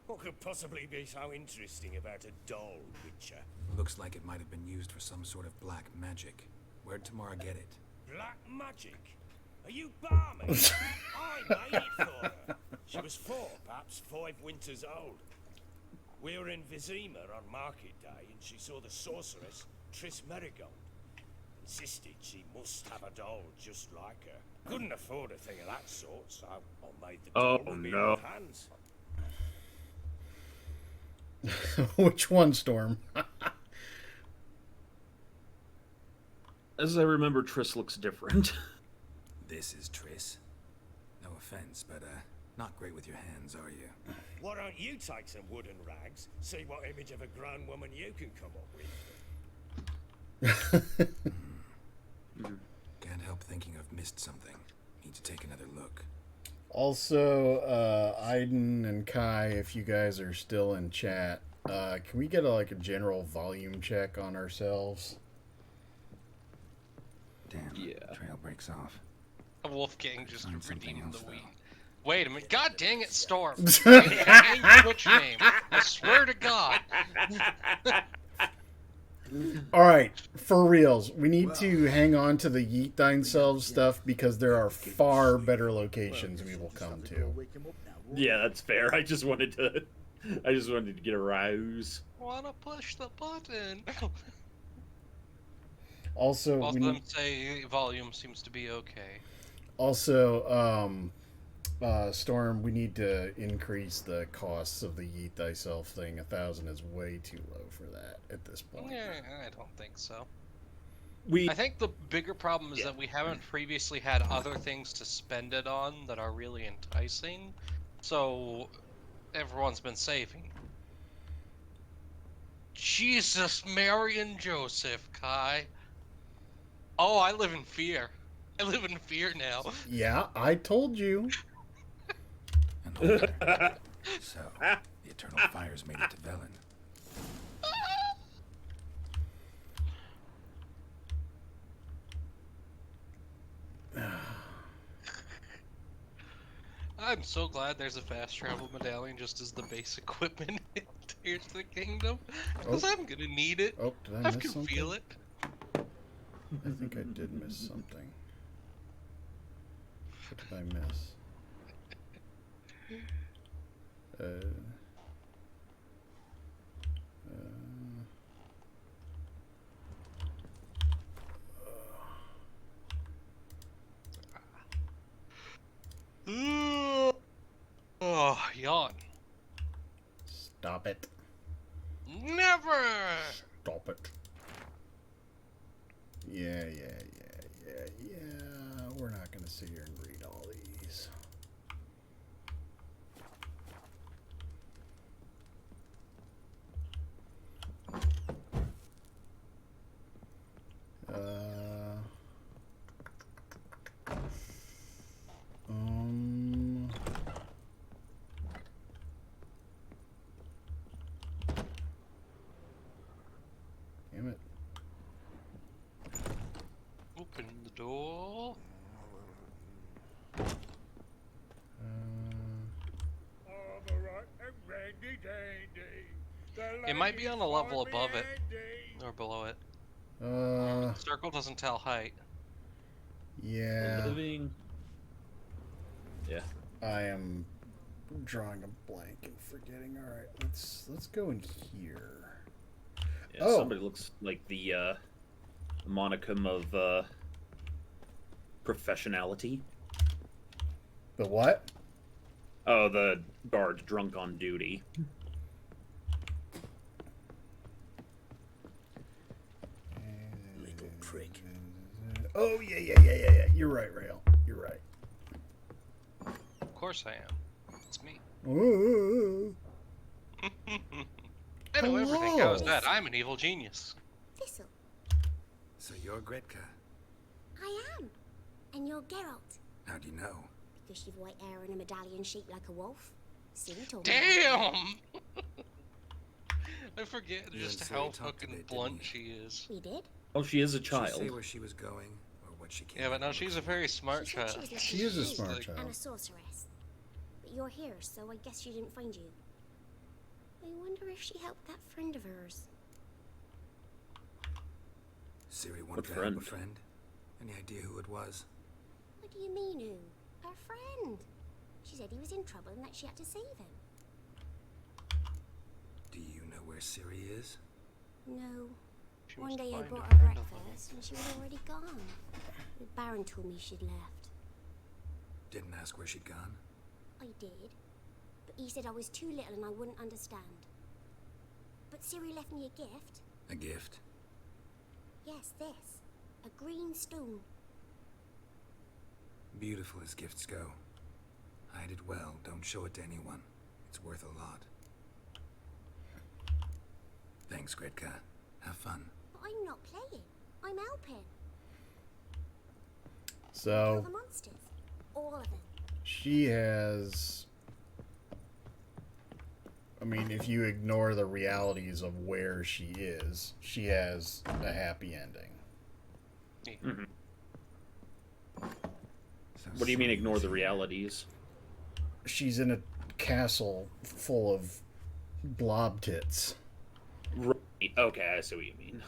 What could possibly be so interesting about a doll, Witcher? Looks like it might have been used for some sort of black magic. Where'd Tamara get it? Black magic? Are you balmy? I made it for her. She was 4, perhaps 5 winters old. We were in Vizima on market day, and she saw the sorceress, Triss Merigold. Insisted she must have a doll just like her. Couldn't afford a thing of that sort, so I made the doll with me own hands. Which one, Storm? As I remember, Triss looks different. This is Triss. No offense, but not great with your hands, are you? Why don't you take some wooden rags, see what image of a grown woman you can come up with? Can't help thinking I've missed something. Need to take another look. Also, Aiden and Kai, if you guys are still in chat, can we get a general volume check on ourselves? Damn, yeah. Trail breaks off. Wolfgang just Find something redeemed the else, week. though. Wait a minute. God dang it, Storm. Change your Twitch name. I swear to God. Alright, for reals, we need to hang on to the Yeet Thine-selves stuff because there are far better locations we will come to. Yeah, that's fair. I just wanted to get a rouse. Wanna push the button. Also, Both we of them need, say volume seems to be okay. also, Storm, we need to increase the costs of the Yeet Thyself thing. 1,000 is way too low for that at this point. Yeah, I don't think so. We I think the bigger problem is that we haven't previously had other things to spend it on that are really enticing, so everyone's been saving. Jesus, Mary and Joseph, Kai. Oh, I live in fear. I live in fear now. Yeah, I told you. An altar. So, the eternal fires made it to Velen. I'm so glad there's a fast travel medallion just as the base equipment in Tears of the Kingdom, because I'm gonna need it. Oh, did I I miss can something? feel it. I think I did miss something. What did I miss? Oh, yawn. Stop it. Never! Stop it. Yeah. We're not going to sit here and read all these. Damn it. Open the door. It might be on a level above it. Or below it. Circle doesn't tell height. Yeah. Living. Yeah. I am drawing a blank and forgetting. All right, let's go in here. Yeah, somebody looks like the monicum of professionality. The what? Oh, the guard drunk on duty. Little prick. Oh yeah. You're right, Rail. You're right. Of course I am. It's me. Ooh. I know everything. Hello. How's that? I'm an evil genius. Thistle. So you're Gretka. I am. And you're Geralt. How do you know? Because you've white hair and a medallion shaped like a wolf. Ciri told me. Damn! I forget You just and how Ciri talked a fucking bit, blunt didn't she is. We did? Oh, she is a Did she child. say where she was going, or what she came? Yeah, but no, back she's a looking very smart She said child. she was She looking is a for you smart like- child. And a sorceress. But you're here, so I guess she didn't find you. I wonder if she helped that friend of hers. for? Ciri wanted What to friend? help a friend. Any idea who it was? What do you mean, who? Her friend. She said he was in trouble and that she had to save him. Do you know where Ciri is? No. She One was day I fine bought to her friend of breakfast and she was already gone. The Baron told me she'd left. Didn't ask where she'd gone. I did. But he said I was too little and I wouldn't understand. But Ciri left me a gift. A gift? Yes, this. A green stone. Beautiful as gifts go. Hide it well. Don't show it to anyone. It's worth a lot. Thanks, Gretka. Have fun. But I'm not playing. I'm helping. Kill So the monsters. All of them. she has. I mean, if you ignore the realities of where she is, she has a happy ending. Mhm. So What do you mean, Ciri ignore was the here. realities? She's in a castle full of blob tits. Right. Okay, I see what you mean.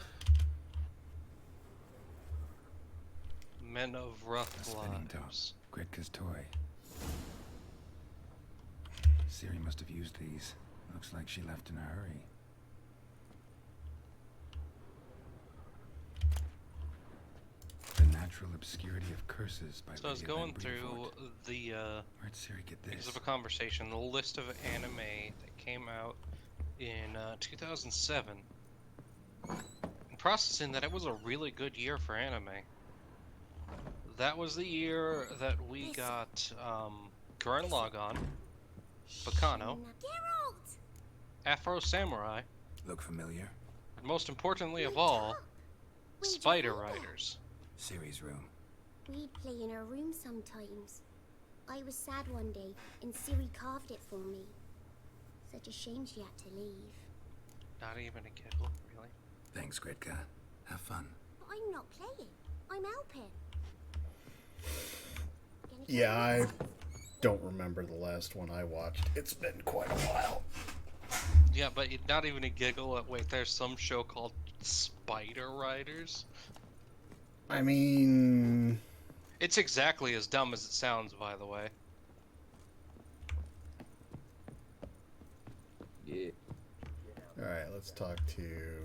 Men of rough Spinning top. lives. Gretka's toy. Ciri must have used these. Looks like she left in a hurry. The natural obscurity of curses by So I was Lydia going Van through Brevoort. the Where'd Ciri get because this? of a conversation, the list of anime that came out in 2007. And processing that it was a really good year for anime. That was the year that we got Gurren Lagann, Bacano, Geralt! Afro Samurai, Look familiar? and most importantly of all, Where'd you Spider find that? Riders. Ciri's room. We'd play in her room sometimes. I was sad one day, and Ciri carved it for me. Such a shame she had to leave. Not even a giggle, really. Thanks, Gretka. Have fun. But I'm not playing. I'm helping. Gonna kill Yeah, the I monsters. don't remember the last one I watched. It's been quite a while. Yeah, but not even a giggle. Wait, there's some show called Spider Riders. I mean, It's exactly as dumb as it sounds, by the way. Yeah. all right, let's talk to.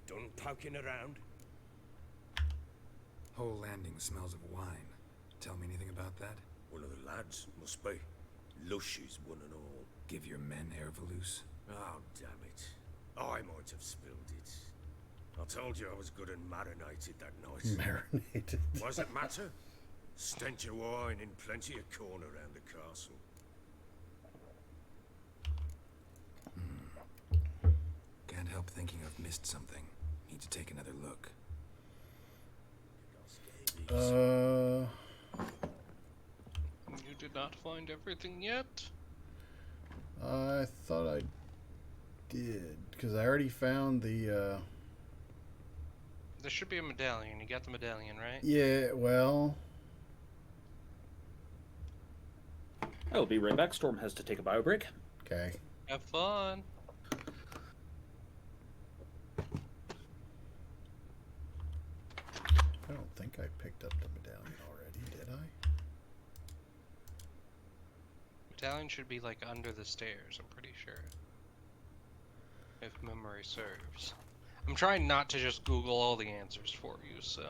Done poking around? Whole landing smells of wine. Tell me anything about that? One of the lads, must be. Lushes, one and all. Give your men Ervalus. Oh, damn it. I might have spilled it. I told you I was good and marinated that night. Marinated. What does it matter? Stench of wine in plenty of corn around the castle. Can't help thinking I've missed something. Need to take another look. You did not find everything yet? I thought I did because I already found the. There should be a medallion. You got the medallion, right? Yeah, well, I'll be right back. Storm has to take a bio break. okay. Have fun. I don't think I picked up the medallion already, did I? Medallion should be like under the stairs, I'm pretty sure. If memory serves. I'm trying not to just Google all the answers for you, so.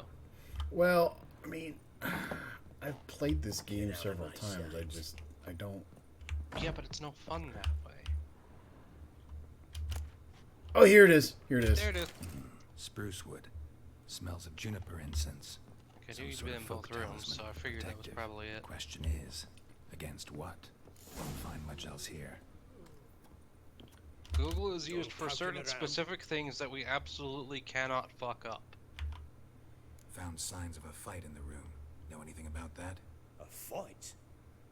Well, I mean, I've played this game several times. I don't. Yeah, but it's no fun that way. Oh, here it is. Here it is. There it is. Spruce wood. Smells of juniper incense. I Some knew you'd sort been of in both folk rooms, talisman, so I figured that was protective. probably it. Question is, against what? Won't find much else here. Google is used Go for poking certain around. specific things that we absolutely cannot fuck up. Found signs of a fight in the room. Know anything about that? A fight?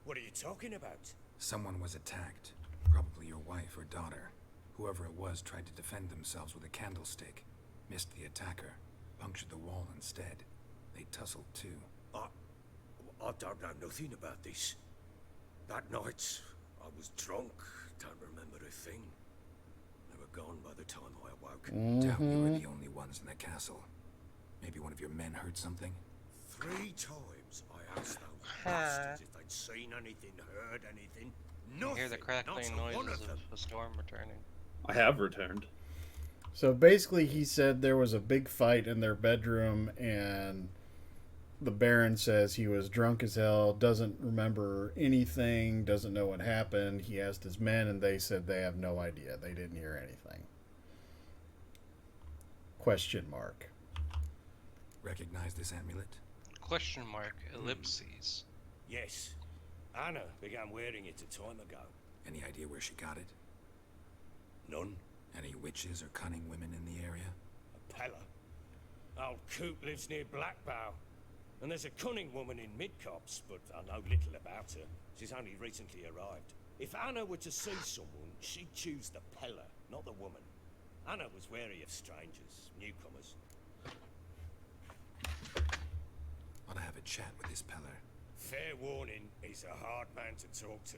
What are you talking about? Someone was attacked. Probably your wife or daughter. Whoever it was tried to defend themselves with a candlestick. Missed the attacker. Punctured the wall instead. They tussled too. I don't know nothing about this. That night, I was drunk. Don't remember a thing. They were gone by the time I awoke. Doubt you were the only ones in the castle. Maybe one of your men heard something? 3 times I asked those bastards if they'd seen anything, heard anything. You Nothing. hear the crackling not a one noises of them. of a storm returning. I have returned. So basically, he said there was a big fight in their bedroom, and the Baron says he was drunk as hell, doesn't remember anything, doesn't know what happened. He asked his men, and they said they have no idea. They didn't hear anything. Question mark. Recognize this amulet? Question mark, ellipses. Yes. Anna began wearing it a time ago. Any idea where she got it? None. Any witches or cunning women in the area? A Pella. Old Coop lives near Blackbow. And there's a cunning woman in Midcopse, but I know little about her. She's only recently arrived. If Anna were to see someone, she'd choose the Pella, not the woman. Anna was wary of strangers, newcomers. Ought to have a chat with this Peller. Fair warning, he's a hard man to talk to.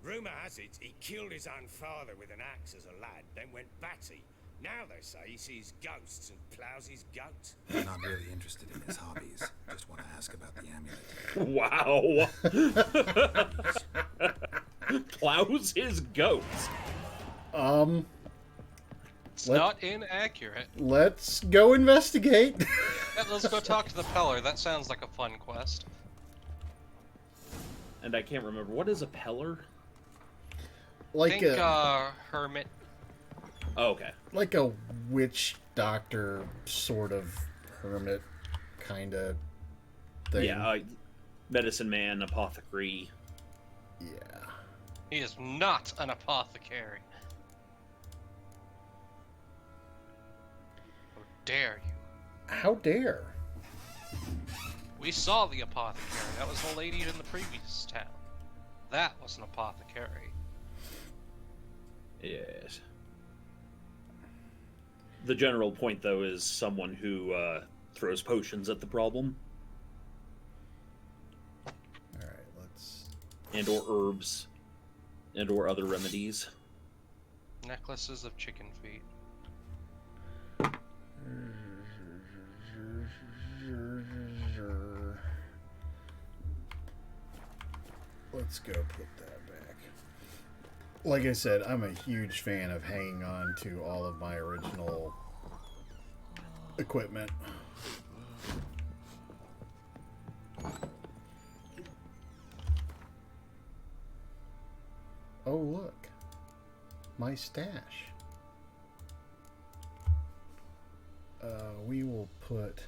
Rumour has it he killed his own father with an axe as a lad, then went batty. Now they say he sees ghosts and ploughs his goat. I'm not really interested in his hobbies. Just want to ask about the amulet. Wow. Plows his goat. It's not inaccurate. Let's go investigate. Yeah, let's go talk to the Peller. That sounds like a fun quest. And I can't remember. What is a Peller? Like Think, a hermit. Oh, okay. like a witch doctor sort of hermit kind of thing. Yeah, medicine man, apothecary. Yeah. He is not an apothecary. How dare you? How dare? We saw the apothecary. That was the lady in the previous town. That was an apothecary. Yes. The general point, though, is someone who throws potions at the problem. Alright, let's... And or herbs. And or other remedies. Necklaces of chicken feet. Let's go put that back. Like I said, I'm a huge fan of hanging on to all of my original equipment. Oh, look. My stash. We will put...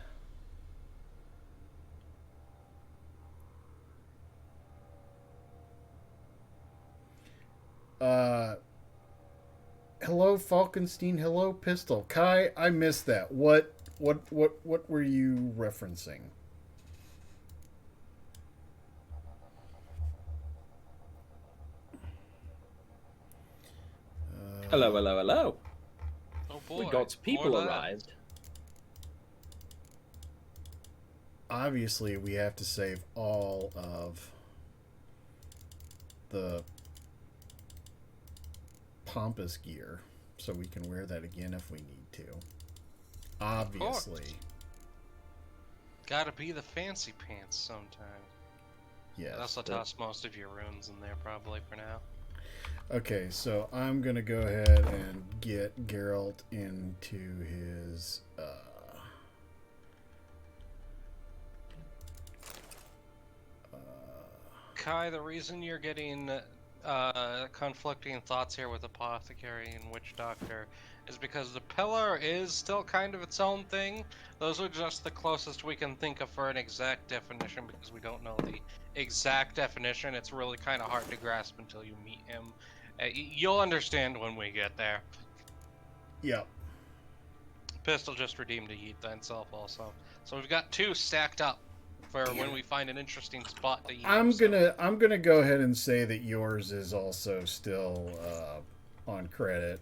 hello Falkenstein, hello Pistol. Kai, I missed that. What were you referencing? Hello, hello, hello. Oh boy. We got people more of that. arrived. Obviously, we have to save all of the pompous gear so we can wear that again if we need to. Obviously. Gotta be the fancy pants sometime. Yes. That's what toss most of your runes in there probably for now. Okay, so I'm gonna go ahead and get Geralt into his Kai, the reason you're getting conflicting thoughts here with Apothecary and Witch Doctor is because the Pillar is still kind of its own thing. Those are just the closest we can think of for an exact definition because we don't know the exact definition. It's really kind of hard to grasp until you meet him. You'll understand when we get there. Yep. Pistol just redeemed a yeet himself also. So we've got 2 stacked up for when we find an interesting spot to yeet. I'm gonna go ahead and say that yours is also still on credit,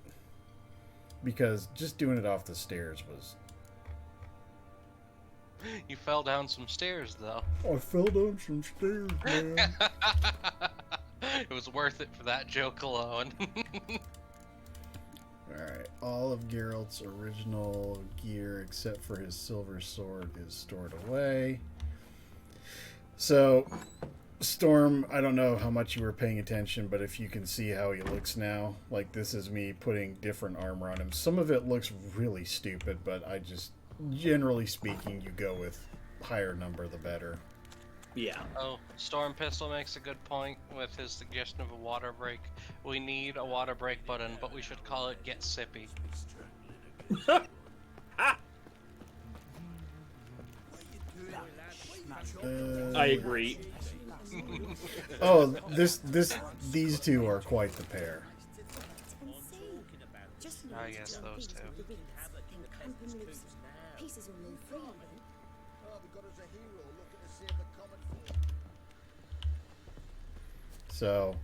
because just doing it off the stairs was. You fell down some stairs though. I fell down some stairs, man. It was worth it for that joke alone. Alright, all of Geralt's original gear except for his silver sword is stored away. So, Storm, I don't know how much you were paying attention, but if you can see how he looks now, like this is me putting different armor on him. Some of it looks really stupid, but I just, generally speaking, you go with higher number the better. Yeah. Oh, Storm Pistol makes a good point with his suggestion of a water break. We need a water break button, but we should call it Get Sippy. I agree. Oh, these two are quite the pair. I guess those 2. Pieces will move freely. So,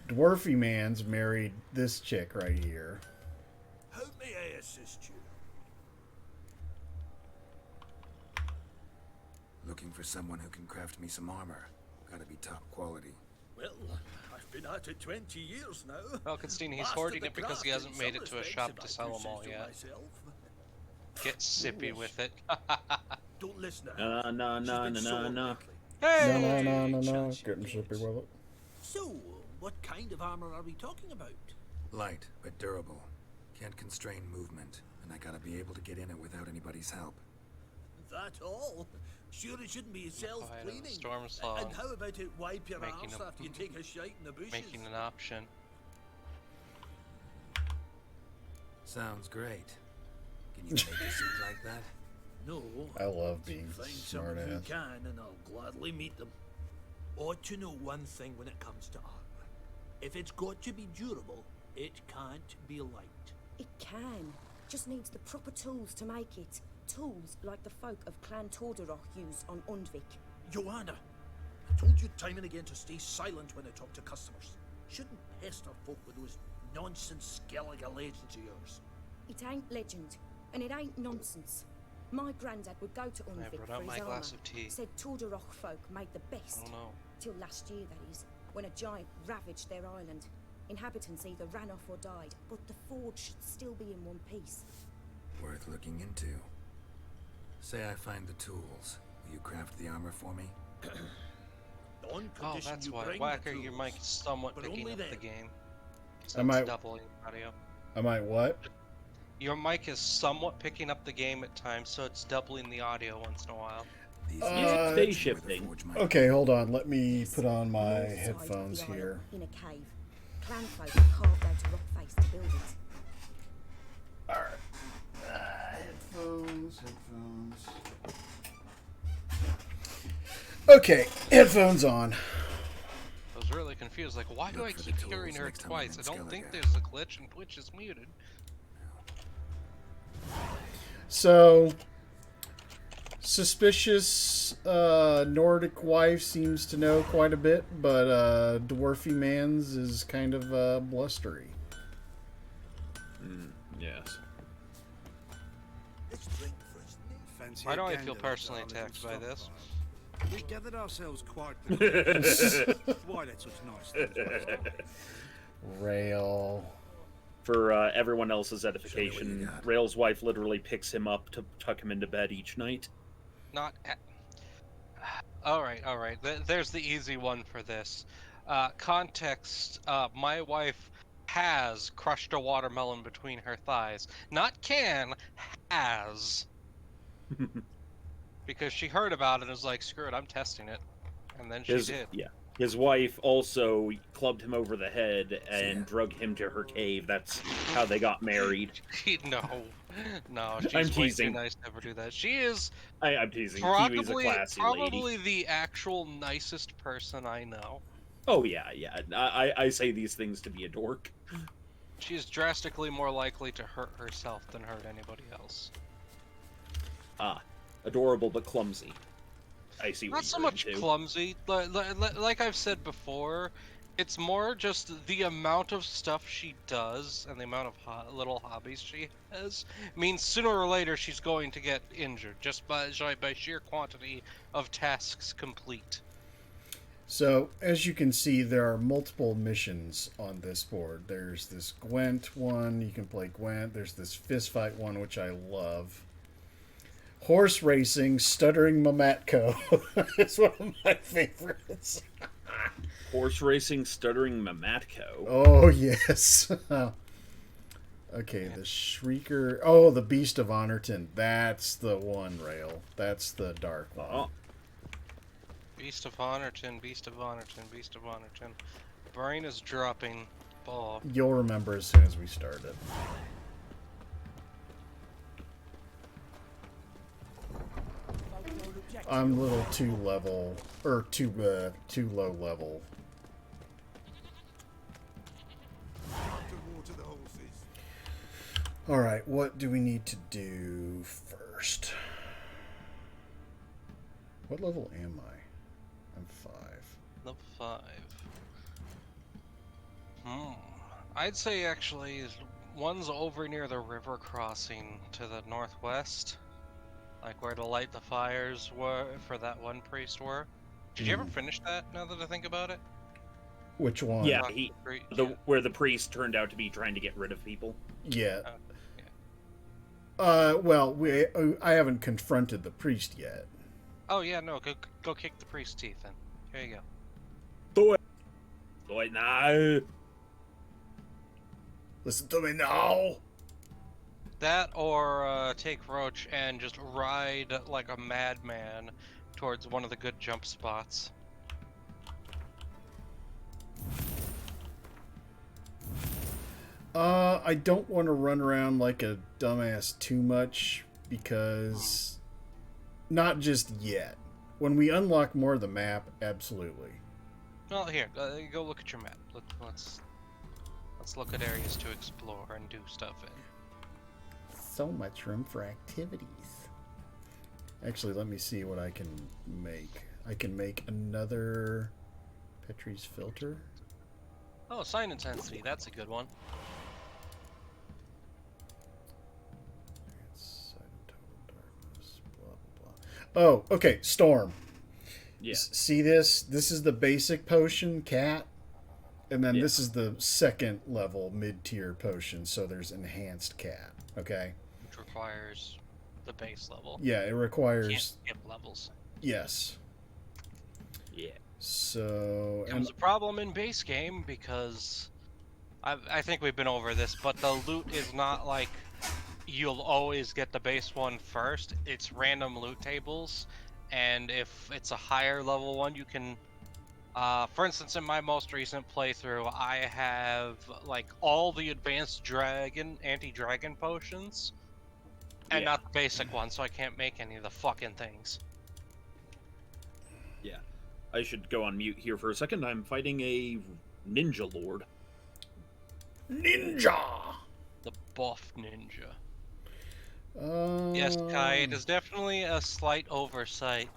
Dwarfy Man's married this chick right here. How may I assist you? Looking for someone who can craft me some armor. Gotta be top quality. Well, I've been at it 20 years now. Falkenstein, he's Mastered hoarding the it because he craft hasn't in made some it to a respects, shop if to I sell do them say all so yet. myself. Get sippy with it. Don't listen to No. her. She's been sold No. lately. Hey! No. Getting shippy with it. So, what kind of armor are we talking about? Light, but durable. Can't constrain movement, and I gotta be able to get in it without anybody's help. That all? Sure it shouldn't be self-cleaning. Storm's Law. And how about it wipe your Making arse a- after you take a shite in the bushes? Making an option. Sounds great. Can you make a suit like that? No. I love being Find someone who smart-ass. can, and I'll gladly meet them. Ought to know one thing when it comes to armor. If it's got to be durable, it can't be light. It can. Just needs the proper tools to make it. Tools like the folk of Clan Tordaroch used on Undvik. Joanna, I told you time and again to stay silent when I talk to customers. Shouldn't pester folk with those nonsense Skellige legends of yours. It ain't legend, and it ain't nonsense. My granddad would go to Undvik brought out for my his glass armor. of tea. Said Tordaroch folk made the best. Oh no. Till last year, that is, when a giant ravaged their island. Inhabitants either ran off or died, but the forge should still be in one piece. Worth looking into. Say I find the tools. Will you craft the armor for me? On Oh, condition that's you why. bring Whacker, the your tools, mic is somewhat but picking only up then. the game. So I it's might- doubling audio. I might what? Your mic is somewhat picking up the game at times, so it's doubling the audio once in a while. Stay shifting. Okay, hold on. Let me put on my North side of headphones the isle, here. in a cave. Clan folk carved out a rock face to build it. Headphones. Okay, headphones on. I was really confused, like, why do I for the keep tools hearing her next time twice? I I'm in don't think Skellige. there's a glitch and Twitch is muted. So, suspicious Nordic wife seems to know quite a bit, but Dwarfy Man's is kind of blustery. Yes. Let's drink first. Fancy Why a do I gander feel at personally our little attacked by stock this? pile. We gathered ourselves quite the Why that's such nice things. Rail. For everyone else's edification, Rail's wife literally picks him up to tuck him into bed each night. Not at... Alright. There's the easy one for this. Context, my wife has crushed a watermelon between her thighs. Not can, has. Because she heard about it and was like, screw it, I'm testing it. And then she did. Yeah. His wife also clubbed him over the head and drug him to her cave. That's how they got married. No, she's I'm way too teasing. nice to ever do that. She is I'm teasing. Kiwi's a classy lady. probably the actual nicest person I know. Oh yeah, yeah. I say these things to be a dork. She's drastically more likely to hurt herself than hurt anybody else. Ah, adorable but clumsy. I see what Not so you're much into. clumsy. Like I've said before, it's more just the amount of stuff she does and the amount of little hobbies she has means sooner or later she's going to get injured just by sheer quantity of tasks complete. So, as you can see, there are multiple missions on this board. There's this Gwent one, you can play Gwent. There's this fistfight one, which I love. Horse racing, stuttering Mamatko is one of my favorites. Horse racing, stuttering Mamatko. Oh, yes. Okay, the Shrieker. Oh, the Beast of Honorton. That's the one, Rale. That's the dark one. Oh. Beast of Honorton, Beast of Honorton, Beast of Honorton. Brain is dropping. Ball. You'll remember as soon as we start it. I'm a little too level, or too low level. All right, what do we need to do first? What level am I? I'm 5. Level 5. I'd say actually one's over near the river crossing to the northwest. Like where to light the fires were for that one priest were. Did you ever finish that, now that I think about it? Which one? Yeah, where the priest turned out to be trying to get rid of people. Yeah. Yeah. Well, I haven't confronted the priest yet. Oh yeah, no, go kick the priest's teeth in. Here you go. Do it. Do it now. Listen to me now. That or take Roach and just ride like a madman towards one of the good jump spots. I don't want to run around like a dumbass too much because not just yet. When we unlock more of the map, absolutely. Well, here, go look at your map. Let's look at areas to explore and do stuff in. So much room for activities. Actually, let me see what I can make. I can make another Petrie's filter. Oh, sign intensity. That's a good one. Oh, okay. Storm. Yeah. See this? This is the basic potion, cat. And then this is the second level mid-tier potion. So there's enhanced cat. Okay. Which requires the base level. Yeah, it requires. Can't skip levels. Yes. Yeah. So. Comes a problem in base game because I think we've been over this, but the loot is not like you'll always get the base one first. It's random loot tables, and if it's a higher level one, you can. For instance, in my most recent playthrough, I have like all the advanced anti-dragon potions, and not the basic one, so I can't make any of the fucking things. Yeah. I should go on mute here for a second. I'm fighting a ninja lord. Ninja! The buff ninja. Yes, Kai, it is definitely a slight oversight.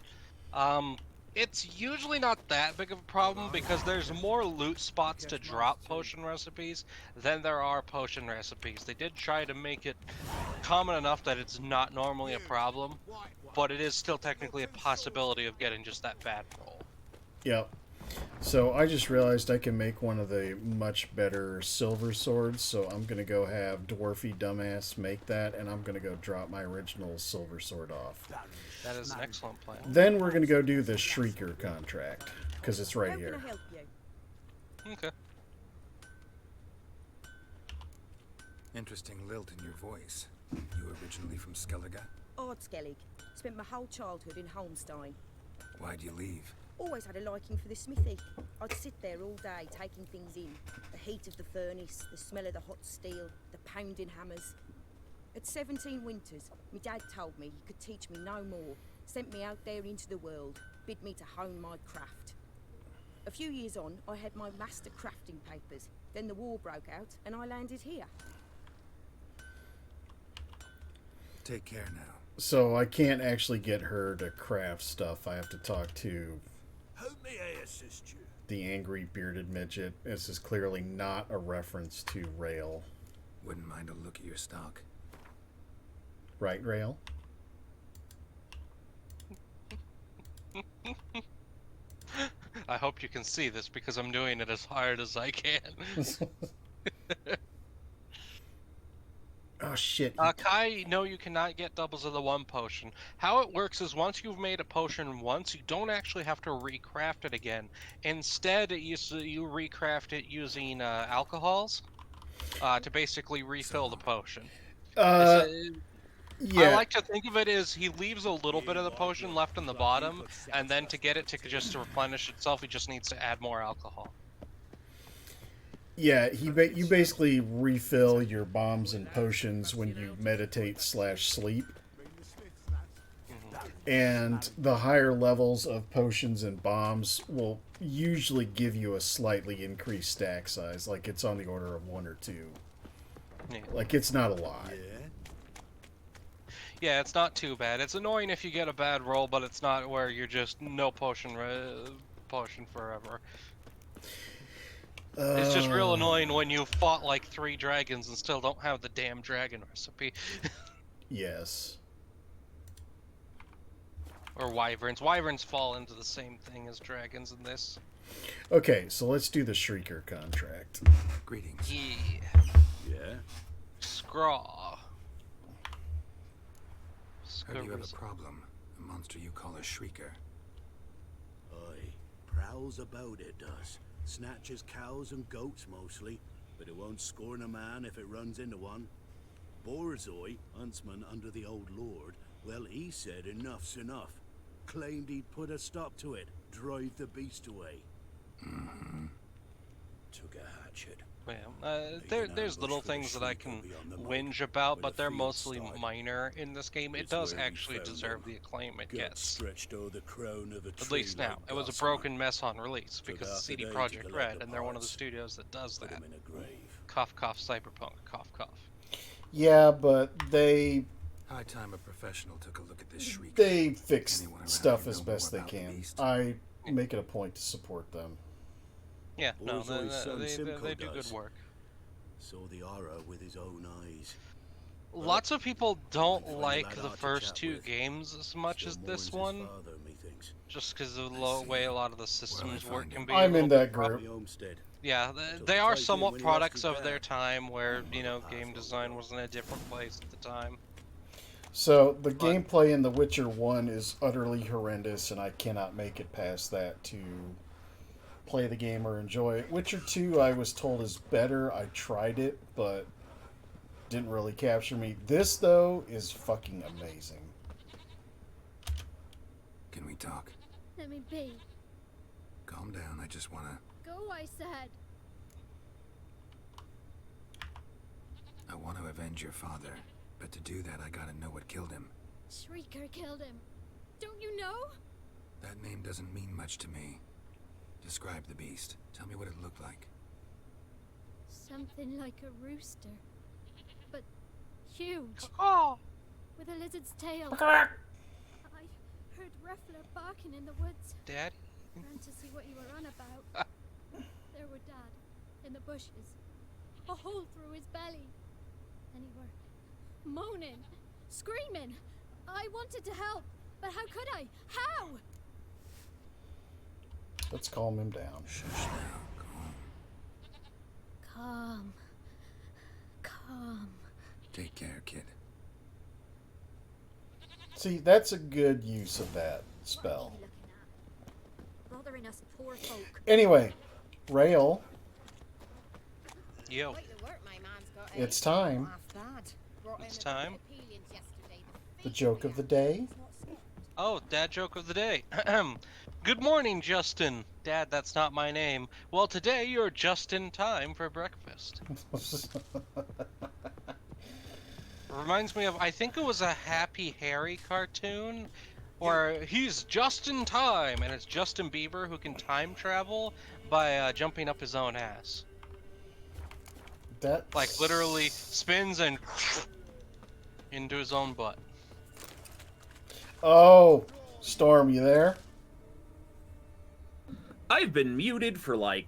It's usually not that big of a problem because there's more loot spots to drop potion recipes than there are potion recipes. They did try to make it common enough that it's not normally a problem, but it is still technically a possibility of getting just that bad roll. Yep. So I just realized I can make one of the much better silver swords, so I'm going to go have Dwarfy Dumbass make that, and I'm going to go drop my original silver sword off. That is an excellent plan. Then we're going to go do the Shrieker contract, because it's right here. How can I help you? Okay. Interesting lilt in your voice. You originally from Skellige? Ardskellig. Spent my whole childhood in Holmstein. Why'd you leave? Always had a liking for the smithy. I'd sit there all day taking things in. The heat of the furnace, the smell of the hot steel, the pounding hammers. At 17 winters, my dad told me he could teach me no more. Sent me out there into the world, bid me to hone my craft. A few years on, I had my master crafting papers. Then the war broke out, and I landed here. Take care now. So I can't actually get her to craft stuff. I have to talk to How may I assist you? the angry bearded midget. This is clearly not a reference to Rale. Wouldn't mind a look at your stock. Right, Rale? I hope you can see this because I'm doing it as hard as I can. Oh shit. Kai, no, you cannot get doubles of the one potion. How it works is once you've made a potion once, you don't actually have to recraft it again. Instead, you recraft it using alcohols to basically refill the potion. Yeah. I like to think of it as he leaves a little bit of the potion left in the bottom, and then to get it to just replenish itself, he just needs to add more alcohol. Yeah, you basically refill your bombs and potions when you meditate/sleep. And the higher levels of potions and bombs will usually give you a slightly increased stack size, like it's on the order of 1 or 2. Yeah. Like it's not a lot. Yeah, it's not too bad. It's annoying if you get a bad roll, but it's not where you're just no potion forever. It's just real annoying when you fought like 3 dragons and still don't have the damn dragon recipe. Yes. Or wyverns. Wyverns fall into the same thing as dragons in this. Okay, so let's do the Shrieker contract. Greetings. Yeah? Scraw. Heard you have a problem. A monster you call a Shrieker. Aye. Prowls about, it does. Snatches cows and goats mostly, but it won't scorn a man if it runs into one. Borzoi, huntsman under the old lord, well, he said enough's enough. Claimed he'd put a stop to it, drive the beast away. Mm-hmm. Took a hatchet. Yeah, there's little things that I can whinge about, but they're mostly minor in this game. It does actually deserve the acclaim it gets. Stretched o'er the crown of a At least now. It was a broken mess on release because half it's a CD day to Projekt collect Red, the and they're one of the parts. studios that does Put that. 'em in a grave. Cough, cough, Cyberpunk, cough, cough. Yeah, but they High time a professional took a look at this Shrieker. they fix Anyone around stuff here as know best they more about the can. beast? I make it a point to support them. Yeah, no, Borzoi's son they Simcoe do good does. work. Saw the aura with his own eyes. Lots of people don't Find a like lad the out to first chat 2 with. games as much Still as this mourns his one, father, methinks. just because of the way a lot of the systems work find can him? be. I'm a in little that bit rough. group. The homestead. Yeah, Took they the are title somewhat when he lost products his of their dad. time, where Mother game passed on design the was in a different place at the time. So the gameplay in The Witcher 1 is utterly horrendous, and I cannot make it past that to play the game or enjoy it. Witcher 2, I was told, is better. I tried it, but didn't really capture me. This, though, is fucking amazing. Can we talk? Let me be. Calm down, I just wanna... Go, I said. I want to avenge your father. But to do that, I gotta know what killed him. Shrieker killed him. Don't you know? That name doesn't mean much to me. Describe the beast. Tell me what it looked like. Something like a rooster. But huge. Oh! With a lizard's tail. I heard Ruffler barking in the woods. Dad? Ran to see what you were on about. There were Dad, in the bushes. A hole through his belly. And he were moaning, screaming. I wanted to help, but how could I? How? Let's calm him down. Shush now, Calm. Calm. Take care, kid. See, that's a good use of that spell. Bothering us poor folk. Anyway, Rale, Yo. it's time. It's time. The joke of the day. Oh, dad joke of the day. Good morning, Justin. Dad, that's not my name. Well, today you're just in time for breakfast. Reminds me of, I think it was a Happy Harry cartoon Or he's just in time, and it's Justin Bieber who can time travel by jumping up his own ass. That Like literally spins and into his own butt. Oh, Storm, you there? I've been muted for like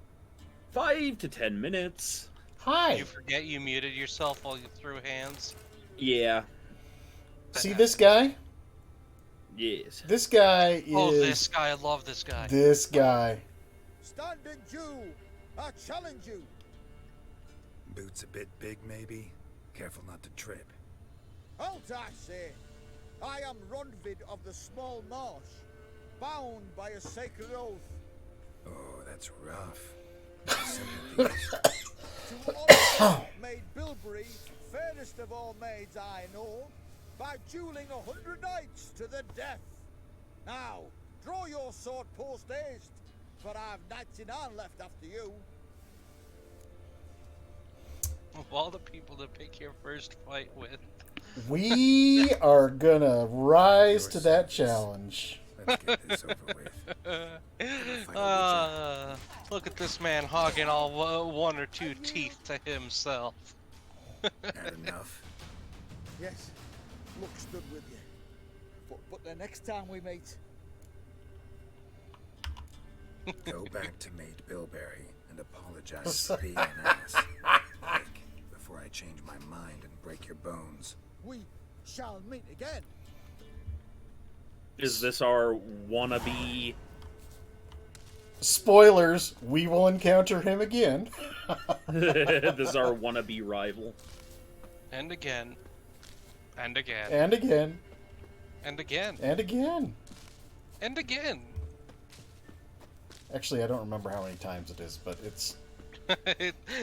5 to 10 minutes. Hi. You forget you muted yourself while you threw hands? Yeah. See this guy? Yes. This guy is... Oh, this guy. I love this guy. This guy. Standing Jew, I challenge you. Boots a bit big, maybe? Careful not to trip. Halt, I say. I am Ronvid of the Small Marsh, bound by a sacred oath. Oh, that's rough. To honor Maid Bilberry, fairest of all maids I know, by dueling 100 knights to the death. Now, draw your sword post haste, for I've 99 left after you. Of all the people to pick your first fight with. We are gonna rise to that challenge. Let's get this over with. Look at this man hogging all one or two teeth to himself. Not enough. Yes, looks good with you. But the next time we meet... Go back to Maid Bilberry and apologize for being an ass. Quick, before I change my mind and break your bones. We shall meet again. Is this our wannabe? Spoilers, we will encounter him again. This is our wannabe rival. And again. And again. And again. And again. And again. And again. Actually, I don't remember how many times it is, but it's...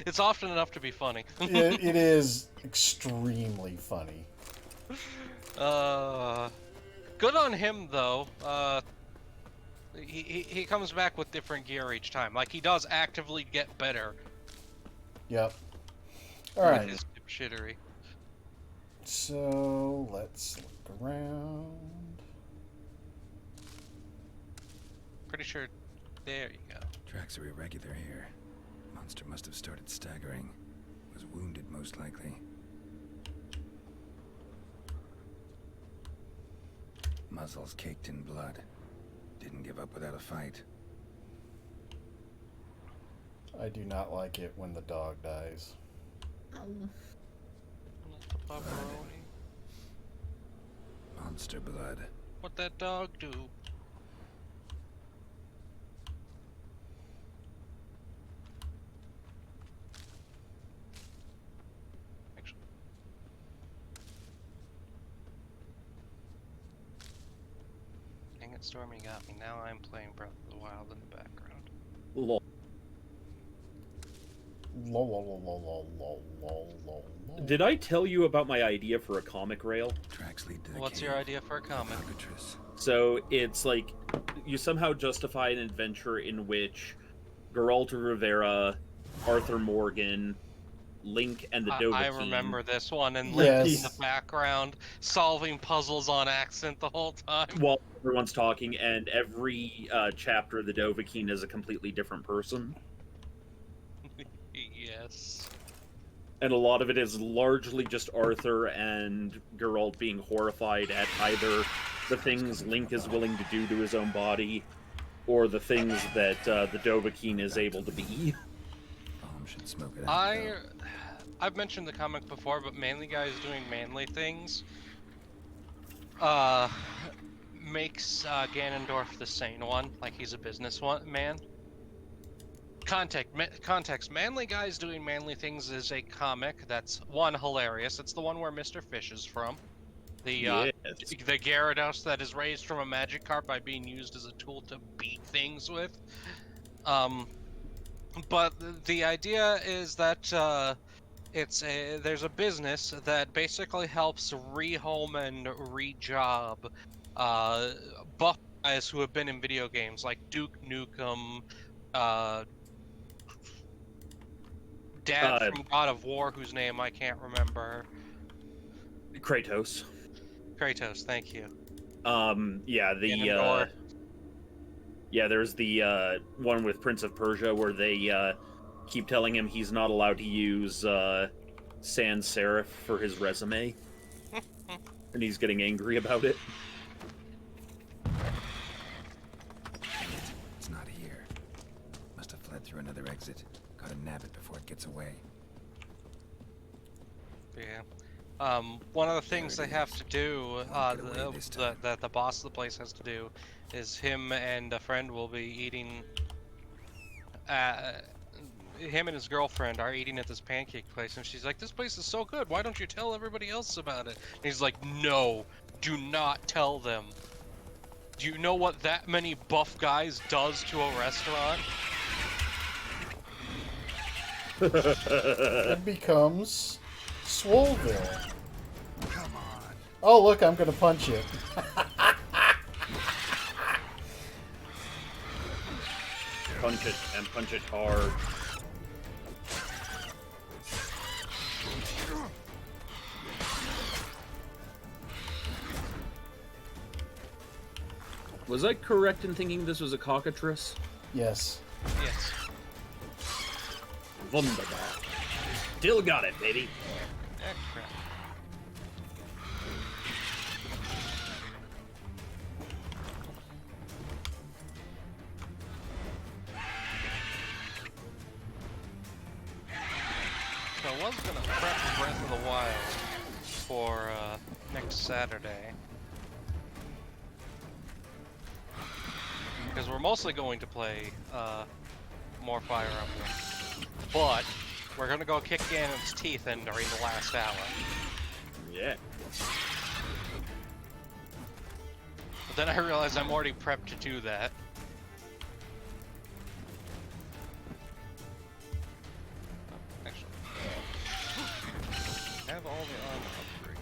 It's often enough to be funny. it is extremely funny. Good on him, though. He comes back with different gear each time. Like, he does actively get better. Yep. Alright. With his shittery. So, let's look around. Pretty sure... There you go. Tracks are irregular here. Monster must have started staggering. Was wounded, most likely. Muzzle's caked in blood. Didn't give up without a fight. I do not like it when the dog dies. Monster blood. What that dog do? Dang it, Stormy got me. Now I'm playing Breath of the Wild in the background. Lol. Did I tell you about my idea for a comic rail? Tracks lead to the What's your idea for a comic? So it's like you somehow justify an adventure in which Geralt of Rivera, Arthur Morgan, Link, and the Dovahkiin. I remember this one, and Link in the background solving puzzles on accent the whole time. While everyone's talking, and every chapter of the Dovahkiin is a completely different person. Yes. And a lot of it is largely just Arthur and Geralt being horrified at either the things Link is willing to do to his own body, or the things that the Dovahkiin is able to be. Should smoke it out. I've mentioned the comic before, but manly guys doing manly things makes Ganondorf the sane one, like he's a business man. Context, Manly Guys Doing Manly Things is a comic that's, one, hilarious. It's the one where Mr. Fish is from. The Gyarados that is raised from a magic carp by being used as a tool to beat things with. But the idea is that there's a business that basically helps rehome and rejob buff guys who have been in video games, like Duke Nukem, Dad from God of War, whose name I can't remember. Kratos. Kratos, thank you. Yeah, there's the one with Prince of Persia where they keep telling him he's not allowed to use sans serif for his resume, and he's getting angry about it. It's not here. Must have fled through another exit. Gotta nab it before it gets away. Yeah. One of the things they have to do, that the boss of the place has to do, is him and a friend will be eating. Him and his girlfriend are eating at this pancake place, and she's like, "This place is so good. Why don't you tell everybody else about it?" And he's like, "No, do not tell them. Do you know what that many buff guys does to a restaurant?" It becomes Swoleville. Come on. Oh, look, I'm gonna punch it. Punch it, and punch it hard. Was I correct in thinking this was a cockatrice? Yes. Yes. Wunderbar. Still got it, baby. Ah, crap. So I was gonna prep Breath of the Wild for next Saturday. Because we're mostly going to play more Fire Emblem. But we're gonna go kick Ganon's teeth in during the last hour. Yeah. But then I realized I'm already prepped to do that. Actually, I have all the armor upgraded.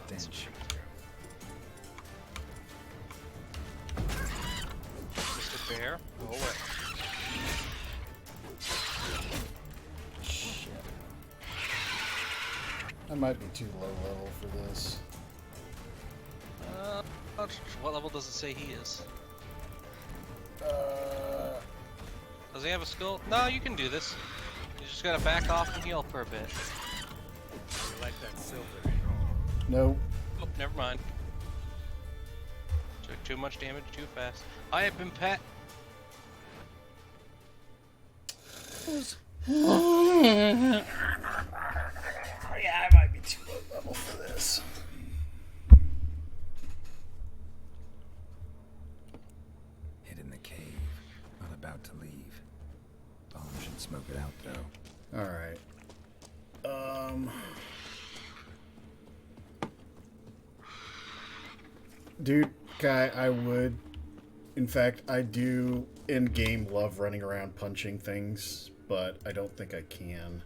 Stench. Mr. Bear, go away. Shit. I might be too low level for this. What level does it say he is? Does he have a skill? No, you can do this. You just gotta back off and heal for a bit. You like that silver? Nope. Oh, never mind. Took too much damage too fast. I have been pet. Yeah, I might be too low level for this. Hid in the cave. Not about to leave. Bomb should smoke it out, though. Alright. Dude, Kai, I would. In fact, I do in-game love running around punching things, but I don't think I can.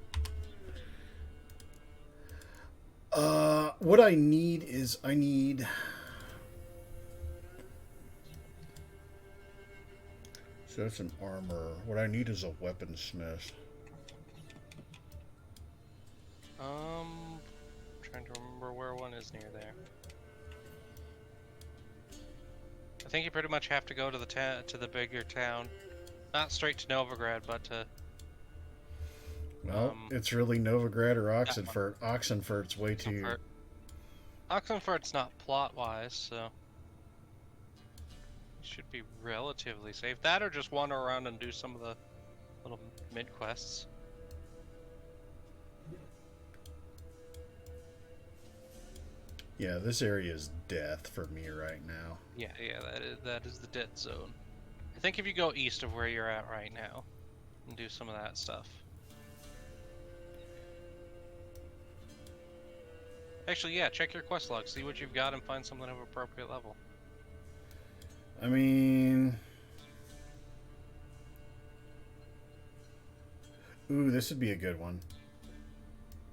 What I need is I need... So that's an armor. What I need is a weaponsmith. Trying to remember where one is near there. I think you pretty much have to go to the bigger town, not straight to Novigrad, but to. Well, it's really Novigrad or Oxenfurt. Oxenfurt's way too. Oxenfurt's not plot-wise, so it should be relatively safe. That or just wander around and do some of the little mid quests. Yeah, this area is death for me right now. Yeah, that is the dead zone. I think if you go east of where you're at right now and do some of that stuff. Actually, yeah, check your quest log, see what you've got, and find something of appropriate level. I mean... Ooh, this would be a good one.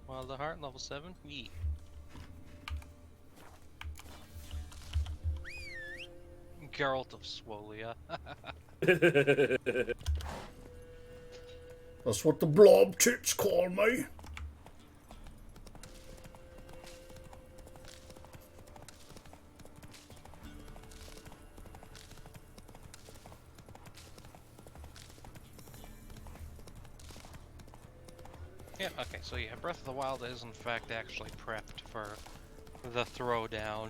Wild the Heart, level 7? Yeet. Geralt of Swolia. That's what the blob tits call me. Yeah, okay, so yeah, Breath of the Wild is in fact actually prepped for the throwdown.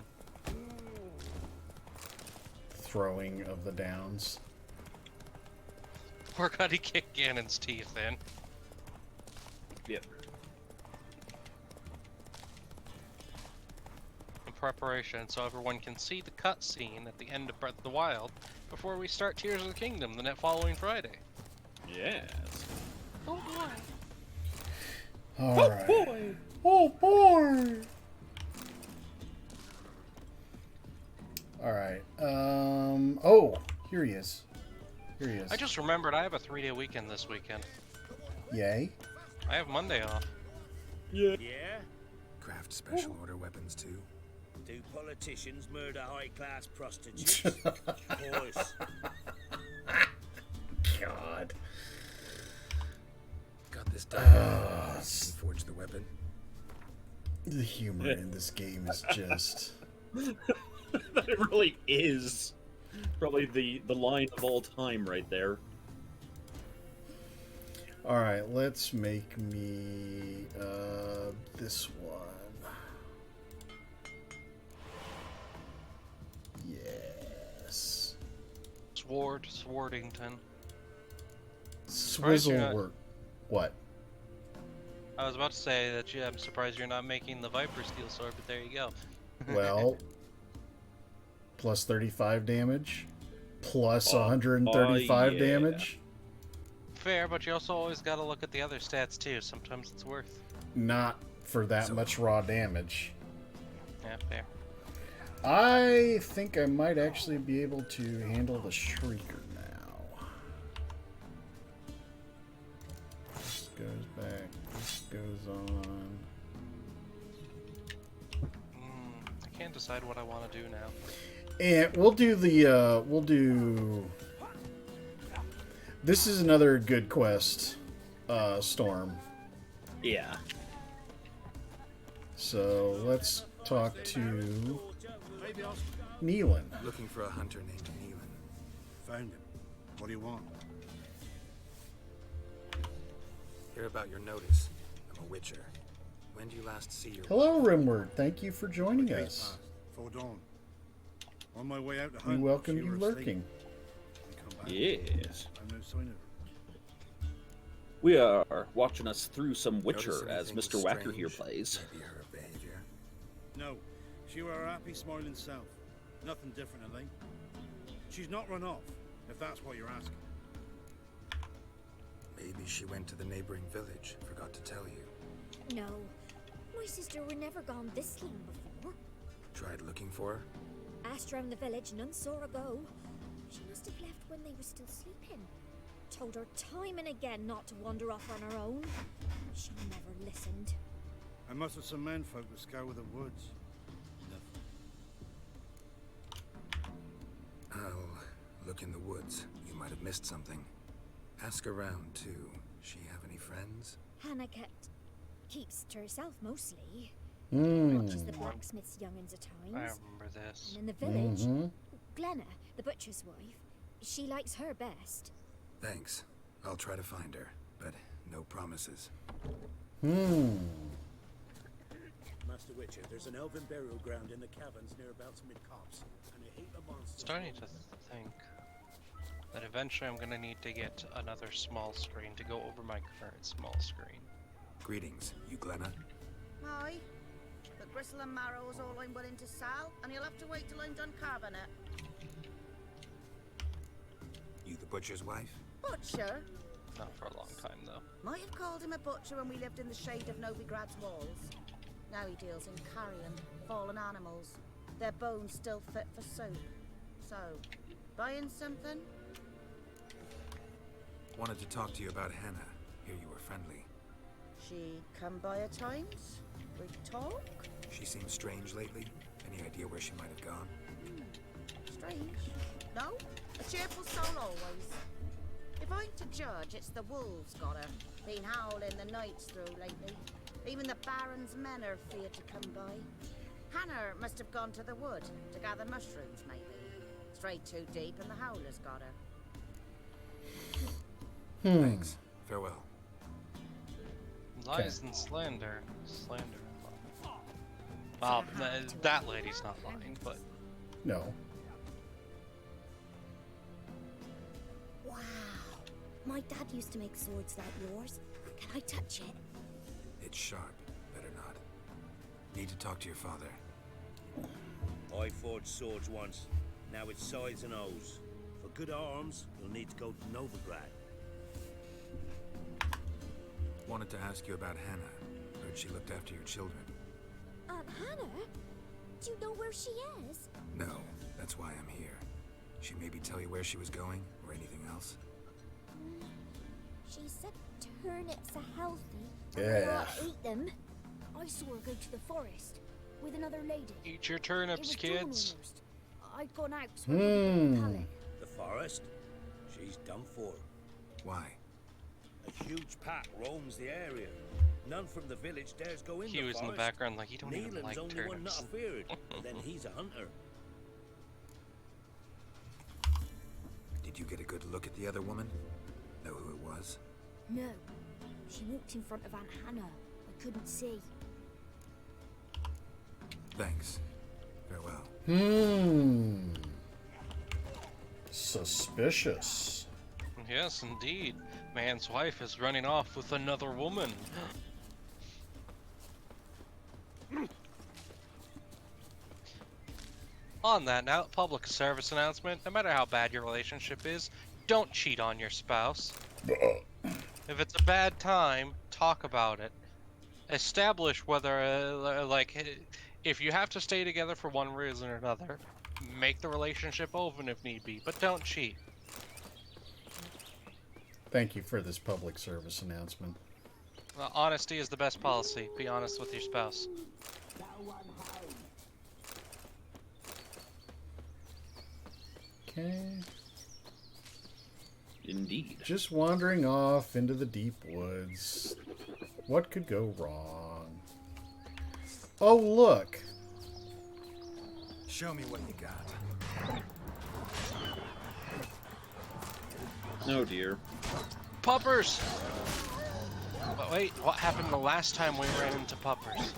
Throwing of the downs. We're gonna kick Ganon's teeth in. Yep. In preparation, so everyone can see the cutscene at the end of Breath of the Wild before we start Tears of the Kingdom the following Friday. Yes. Oh boy. All right. Boy. Oh boy. All right. Oh, here he is. Here he is. I just remembered I have a 3-day weekend this weekend. Yay. I have Monday off. Yeah. Yeah? Craft special order weapons too. Do politicians murder high-class prostitutes? Of course. God. Got this done. Forge the weapon. The humor in this game is just... That really is probably the line of all time right there. Alright, let's make me this one. Yes. Swordington. Swizzle work. What? I was about to say that I'm surprised you're not making the Viper Steel Sword, but there you go. Well, plus 35 damage, plus 135 yeah. damage. Fair, but you also always gotta look at the other stats too. Sometimes it's worth. Not for that much raw damage. Yeah, fair. I think I might actually be able to handle the Shrieker now. This goes back, this goes on. I can't decide what I want to do now. And we'll do the, this is another good quest, Storm. Yeah. So let's talk to Neelan. Looking for a hunter named Neelan. Found him. What do you want? Hear about your notice. I'm a witcher. When do you last see your Hello, Rimward. Thank you for joining us. Before dawn. On my way out to We hunt. welcome she you were asleep. lurking. I come back. Yes. I'm no sign of her. We are watching us through some Notice Witcher as anything Mr. Wacker strange? here plays. Maybe her behavior. No, she were her happy, smiling self. Nothing different, I think. She's not run off, if that's what you're asking. Maybe she went to the neighboring village. Forgot to tell you. No. My sister were never gone this long before. Tried looking for her? Asked round the village, none saw her go. She must have left when they were still sleeping. Told her time and again not to wander off on her own. She never listened. I mustered some men folk to scour the woods. I'll look in the woods. You might have missed something. Ask around, too. She have any friends? Hannah keeps to herself mostly. Mm. Watches the blacksmith's young'uns at I times. remember this. And in the village, Mm-hmm. Glenna, the butcher's wife, she likes her best. Thanks. I'll try to find her, but no promises. Master Witcher, there's an elven burial ground in the caverns nearabouts mid-copse, and a heap of monsters. Starting to think that eventually I'm gonna need to get another small screen to go over my current small screen. Greetings, you Glenna. Aye. But gristle and marrow is all I'm willing to sell, and you'll have to wait till I'm done carving it. You the butcher's wife? Butcher? Not for a long time though. Might have called him a butcher when we lived in the shade of Novigrad's walls. Now he deals in carrion, fallen animals. Their bones still fit for soup. So, buying something? Wanted to talk to you about Hannah. Hear you were friendly. She come by at times? We talk? She seems strange lately. Any idea where she might have gone? Strange. No? A cheerful soul always. If If I'm to judge, it's the wolves got her. Been howling the nights through lately. Even the Baron's men are feared to come by. Hannah must have gone to the wood to gather mushrooms, maybe. Strayed too deep and the howlers got her. Thanks. Farewell. Lies and slander. Slander. Well, that lady's not lying, but... No. Wow. My dad used to make swords like yours. Can I touch it? It's sharp. Better not. Need to talk to your father. I forged swords once. Now it's sides and O's. For good arms, you'll need to go to Novigrad. Wanted to ask you about Hannah. Heard she looked after your children. Aunt Hannah? Do you know where she is? No, that's why I'm here. She maybe tell you where she was going, or anything else? She said turnips are healthy. Yeah. And I ought to eat them. I saw her go to the forest with another lady. Eat your turnips, kids. I'd gone out so I could get the pallet. The forest? She's done for. Why? A huge pack roams the area. None from the village dares go in He the was forest. in the background like, you don't even Neelan's like only one not turnips. feared, and then he's a hunter. Did you get a good look at the other woman? Know who it was? No. She walked in front of Aunt Hannah. I couldn't see. Thanks. Farewell. Suspicious. Yes, indeed. Man's wife is running off with another woman. On that note, public service announcement, no matter how bad your relationship is, don't cheat on your spouse. If it's a bad time, talk about it. Establish whether, if you have to stay together for one reason or another, make the relationship open if need be, but don't cheat. Thank you for this public service announcement. Honesty is the best policy. Be honest with your spouse. Okay. Indeed. Just wandering off into the deep woods. What could go wrong? Oh, look! Show me what you got. Oh dear. Puppers! But wait, what happened the last time we ran into puppers?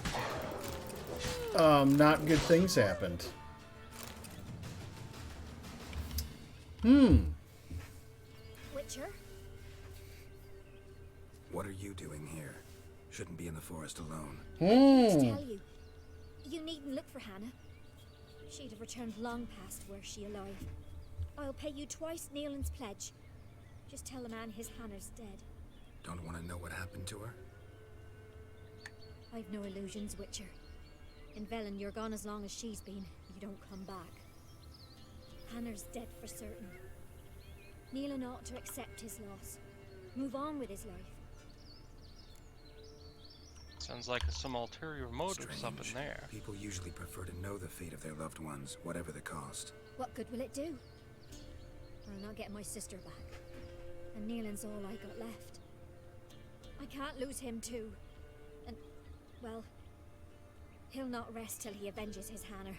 Not good things happened. Witcher? What are you doing here? Shouldn't be in the forest alone. To tell you, you needn't look for Hannah. She'd have returned long past were she alive. I'll pay you twice Neelan's pledge. Just tell the man his Hannah's dead. Don't want to know what happened to her? I've no illusions, Witcher. In Velen, you're gone as long as she's been. You don't come back. Hannah's dead for certain. Neelan ought to accept his loss. Move on with his life. Sounds like some ulterior motives up in there. People usually prefer to know the fate of their loved ones, whatever the cost. What good will it do? I'll not get my sister back. And Neelan's all I got left. I can't lose him too. And, well, he'll not rest till he avenges his Hannah,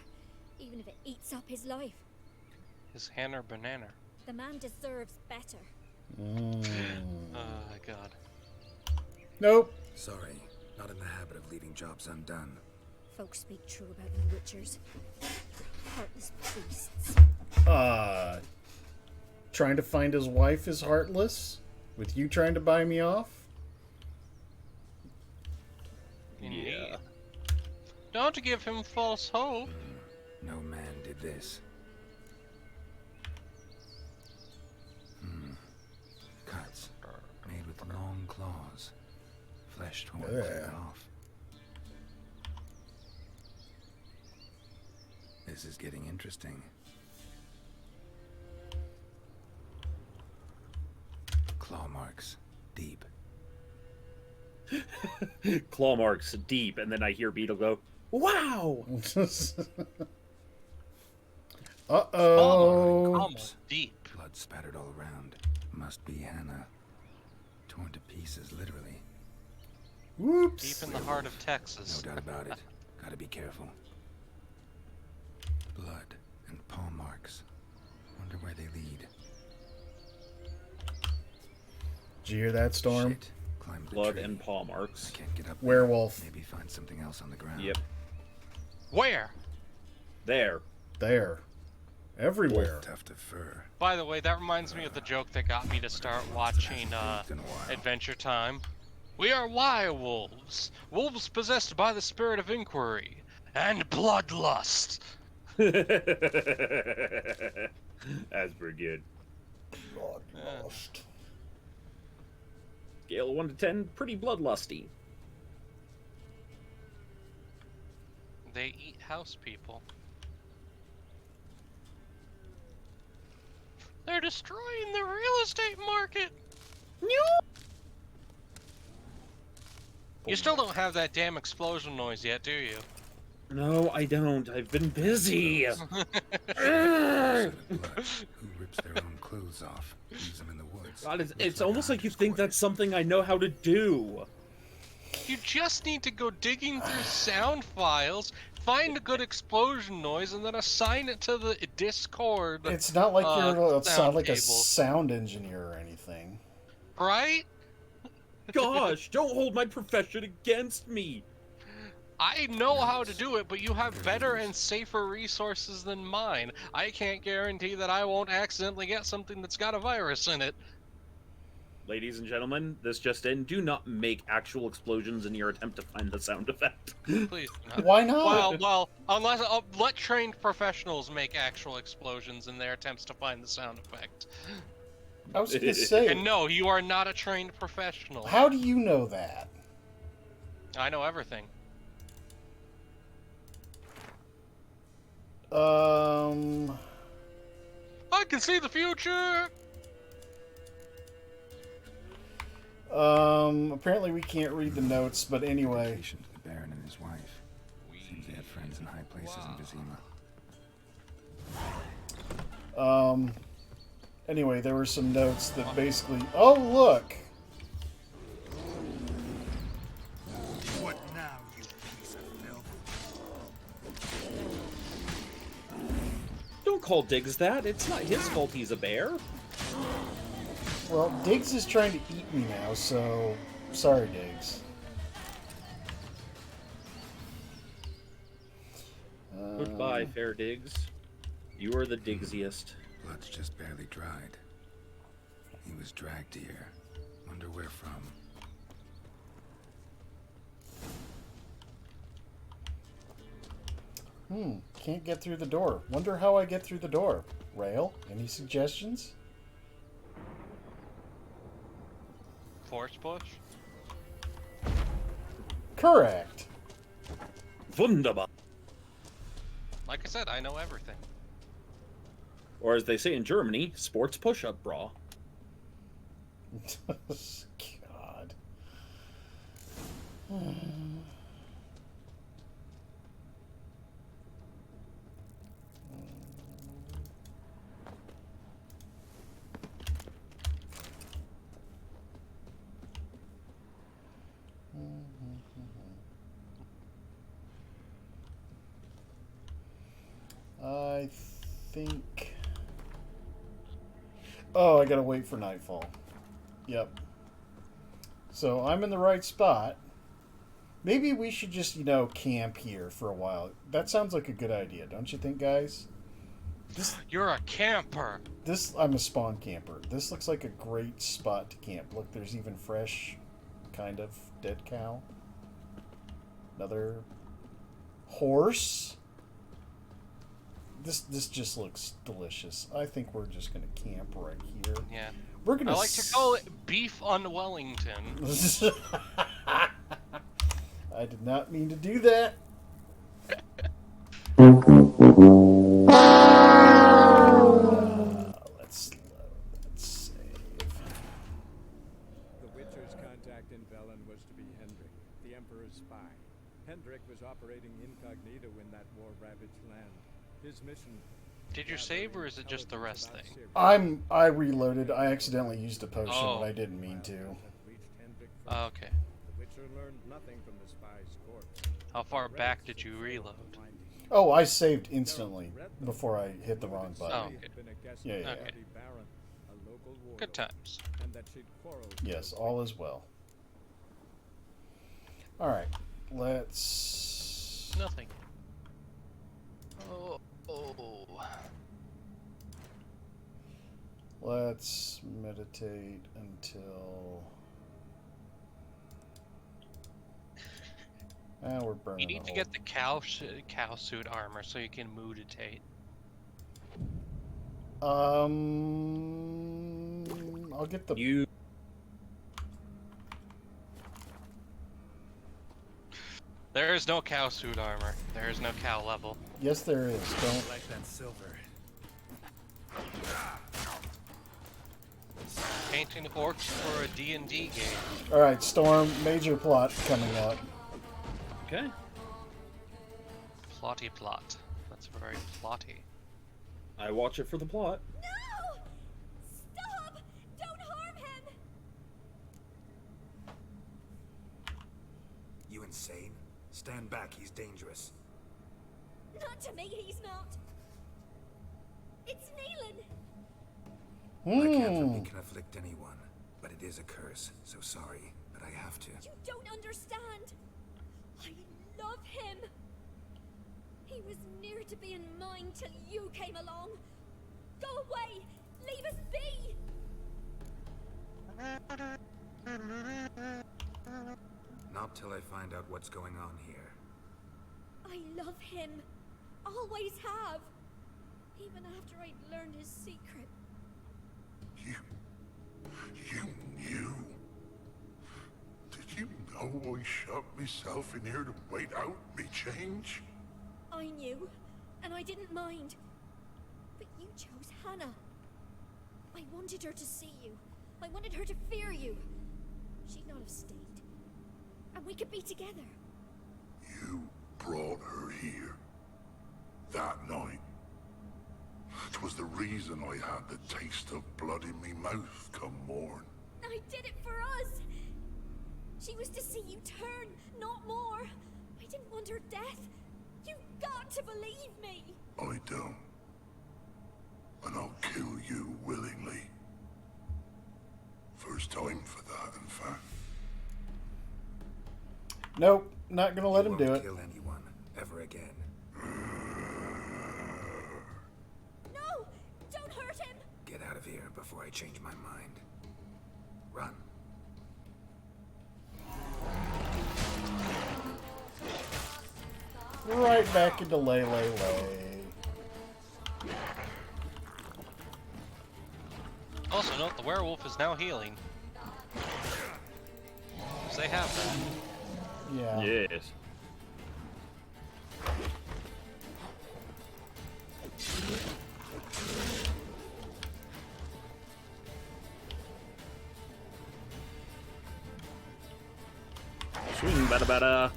even if it eats up his life. His Hannah banana. The man deserves better. Oh, God. Nope. Sorry, not in the habit of leaving jobs undone. Folks speak true about you Witchers. Heartless beasts. Trying to find his wife is heartless? With you trying to buy me off? Yeah. Don't give him false hope. No man did this. Cuts. Made with long claws. Flesh torn clear off. This is getting interesting. Claw marks. Deep. Claw marks deep, and then I hear Beetle go, "Wow!" Uh-oh. Deep. Blood spattered all around. must be Hannah. Torn to pieces, literally. Whoops. Deep in the heart of Texas. No doubt about it. Gotta be careful. Blood and paw marks. Wonder where they lead. Did you hear that, Storm? Shit. Climb the Blood tree. and paw marks. I can't get up. Werewolf. Maybe find something else on the ground. Yep. Where? There. There. Everywhere. Tuft of fur. By the way, that reminds me of the joke that got me to start watching Adventure Time. We are werewolves. Wolves possessed by the spirit of inquiry and bloodlust. That's pretty good. Bloodlust. Scale of 1 to 10, pretty bloodlusty. They eat house people. They're destroying the real estate market. You still don't have that damn explosion noise yet, do you? No, I don't. I've been busy. Who rips their own clothes off, leaves them in the woods. God, it's almost like you think that's something I know how to do. You just need to go digging through sound files, find a good explosion noise, and then assign it to the Discord. It's not like you're sound like a cable. sound engineer or anything. Right? Gosh, don't hold my profession against me. I know how to do it, but you have better and safer resources than mine. I can't guarantee that I won't accidentally get something that's got a virus in it. Ladies and gentlemen, this just in. Do not make actual explosions in your attempt to find the sound effect. Please do not. Why not? Well, unless let trained professionals make actual explosions in their attempts to find the sound effect. I was gonna say. And no, you are not a trained professional. How do you know that? I know everything. I can see the future. Apparently we can't read the notes, but anyway. The Baron and his wife. Seems they had friends in high places in Vizima. Anyway, there were some notes that basically. Oh, look! What now, you piece of filth? Don't call Diggs that. It's not his fault he's a bear. Well, Diggs is trying to eat me now, so sorry, Diggs. Goodbye, fair Diggs. You are the Diggsiest. Blood's just barely dried. He was dragged here. Wonder where from. Can't get through the door. Wonder how I get through the door. Rale, any suggestions? Force push? Correct. Wunderbar. Like I said, I know everything. Or as they say in Germany, sports push-up bra. God. I think... Oh, I gotta wait for nightfall. Yep. So I'm in the right spot. Maybe we should just, camp here for a while. That sounds like a good idea, don't you think, guys? You're a camper. I'm a spawn camper. This looks like a great spot to camp. Look, there's even fresh, kind of, dead cow. Another horse. This just looks delicious. I think we're just gonna camp right here. Yeah. We're gonna. I like to call it beef on Wellington. I did not mean to do that. Let's save. The Witcher's contact in Velen was to be Hendrik, the Emperor's spy. Hendrik was operating incognito in that war-ravaged land. His mission, Did you save, or is it just the rest thing? I reloaded. I accidentally used a potion, Oh. but I didn't mean to. Oh, okay. The Witcher learned nothing from the spy's corpse. How far back did you reload? Oh, I saved instantly before I hit the wrong button. Oh, okay. Yeah, yeah. Okay. Good times. Yes, all is well. Alright, let's... Nothing. Oh. Let's meditate until... we're burning. You need to get the cow suit armor so you can mutate. I'll get the... There is no cow suit armor. There is no cow level. Yes, there is. Don't... like that silver. Painting orcs for a D&D game. Alright, Storm, major plot coming up. Okay. Plotty plot. That's very plotty. I watch it for the plot. No! Stop! Don't harm him! You insane? Stand back, he's dangerous. Not to me, he's not. It's Neelan. I can't from he can afflict anyone, but it is a curse, so sorry, but I have to. You don't understand. I love him. He was near to being mine till you came along. Go away! Leave us be! Not till I find out what's going on here. I love him. Always have. Even after I'd learned his secret. You knew? Did you know I shut myself in here to wait out me change? I knew, and I didn't mind. But you chose Hannah. I wanted her to see you. I wanted her to fear you. She'd not have stayed. And we could be together. You brought her here. That night. It was the reason I had the taste of blood in me mouth come morn. I did it for us. She was to see you turn, not more. I didn't want her death. You've got to believe me. I don't. And I'll kill you willingly. First time for that, in fact. Nope, not gonna let him do it. Kill anyone, ever again. No! Don't hurt him! Get out of here before I change my mind. Run. Right back into lay. Also note, the werewolf is now healing. So they have that. Yeah. Yes. Swing, bada bada.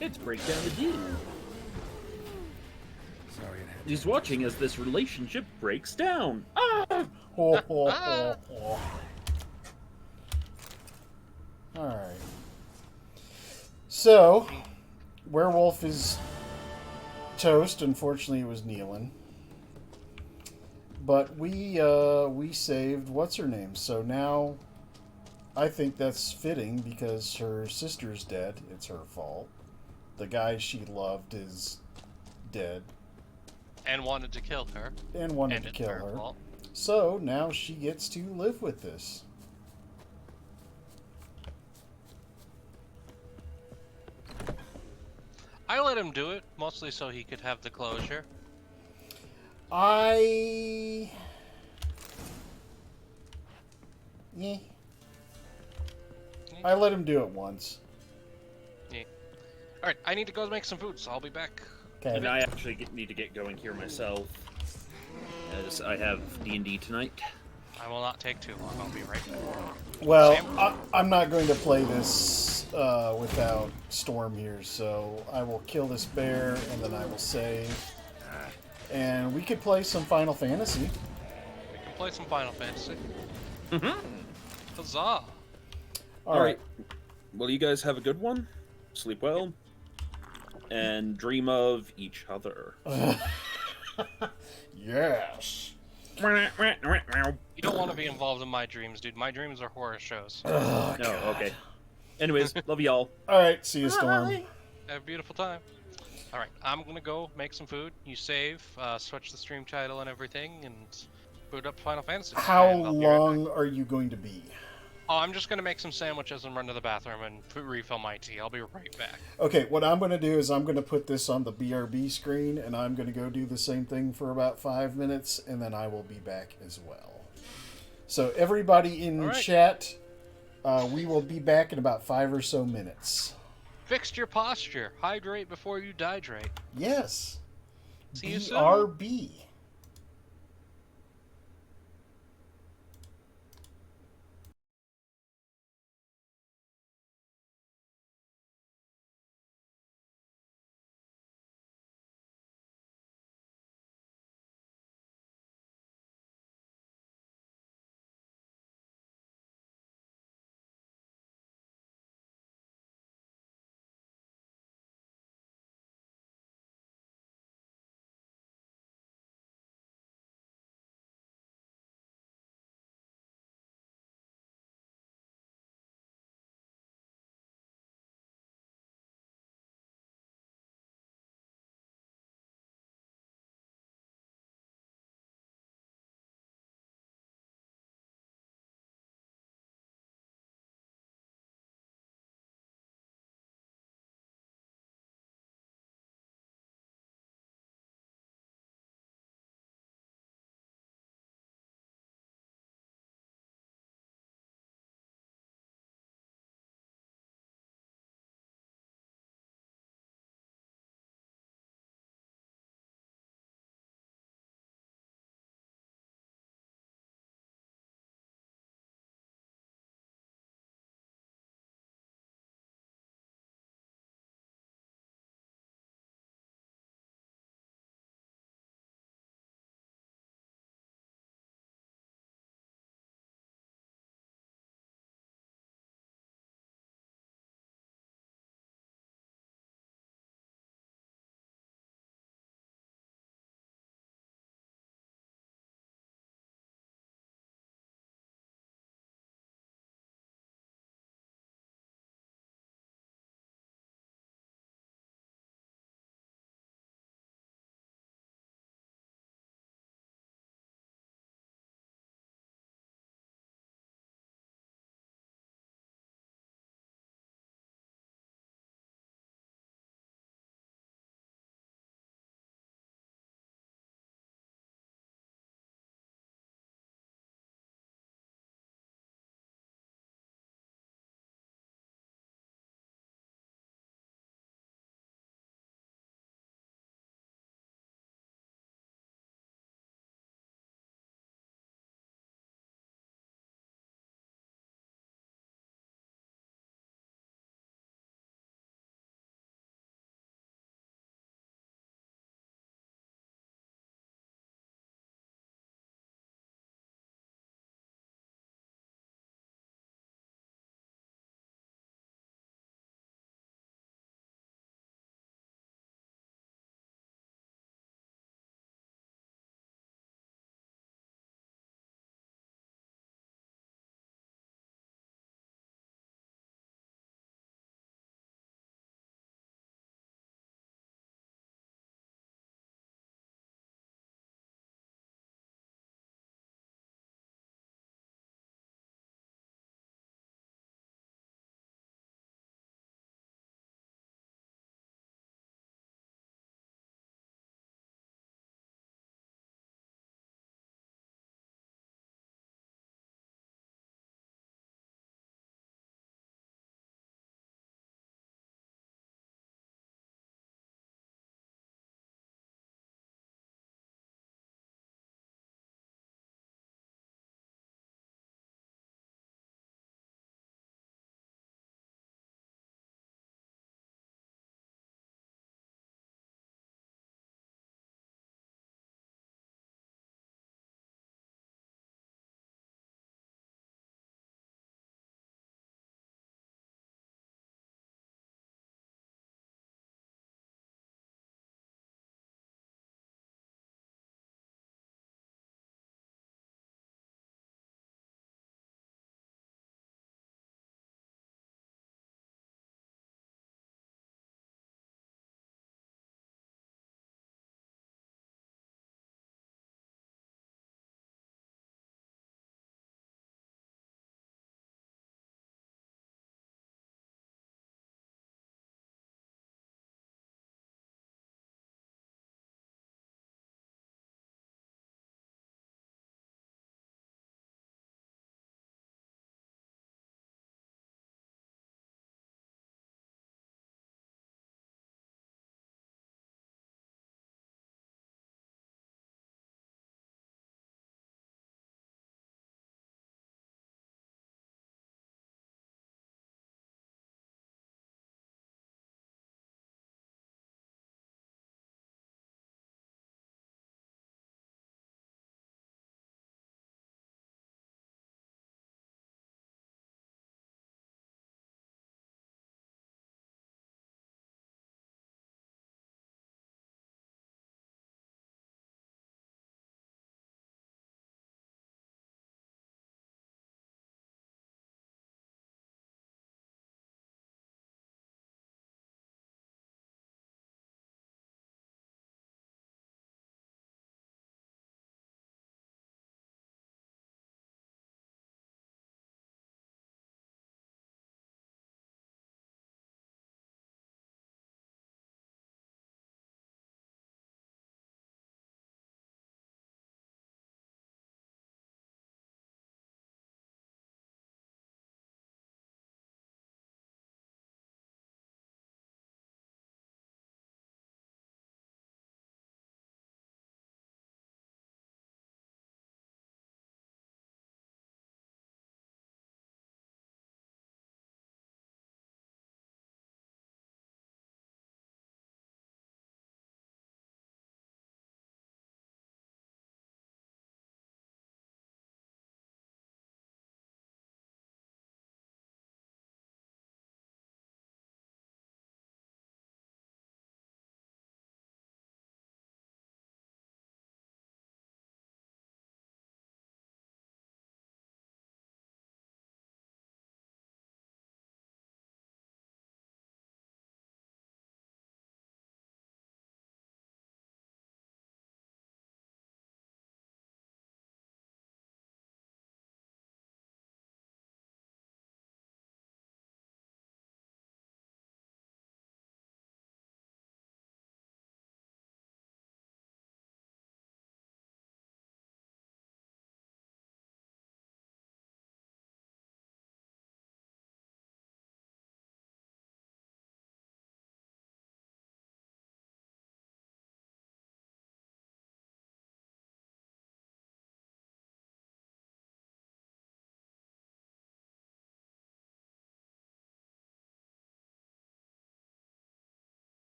It's breakdown the deal. Sorry, He's watching as this relationship breaks down. Ah! Alright. So, werewolf is toast. Unfortunately, it was Neelan. But we saved what's her name. So now, I think that's fitting because her sister's dead. It's her fault. The guy she loved is dead. And wanted to kill her. And wanted to kill her. Fault. So now she gets to live with this. I let him do it, mostly so he could have the closure. Yeah. I let him do it once. Yeah. Alright, I need to go make some food, so I'll be back. Okay. And I actually need to get going here myself, as I have D&D tonight. I will not take too long. I'll be right back. Well, I'm not going to play this without Storm here, so I will kill this bear and then I will save. And we could play some Final Fantasy. We can play some Final Fantasy. Mm-hmm. Huzzah! All right. Well, you guys have a good one. Sleep well. And dream of each other. Yes. You don't want to be involved in my dreams, dude. My dreams are horror shows. Oh, no, okay. Anyways, love y'all. All right, see you, Storm. Have a beautiful time. All right, I'm gonna go make some food. You save, switch the stream title and everything, and boot up Final Fantasy. How And I'll be right back. long are you going to be? Oh, I'm just gonna make some sandwiches and run to the bathroom and refill my tea. I'll be right back. Okay, what I'm going to do is I'm going to put this on the BRB screen, and I'm going to go do the same thing for about 5 minutes, and then I will be back as well. So everybody in chat, we will be back in about 5 or so minutes. Fixed your posture. Hydrate before you dihydrate. Yes. See you soon. BRB.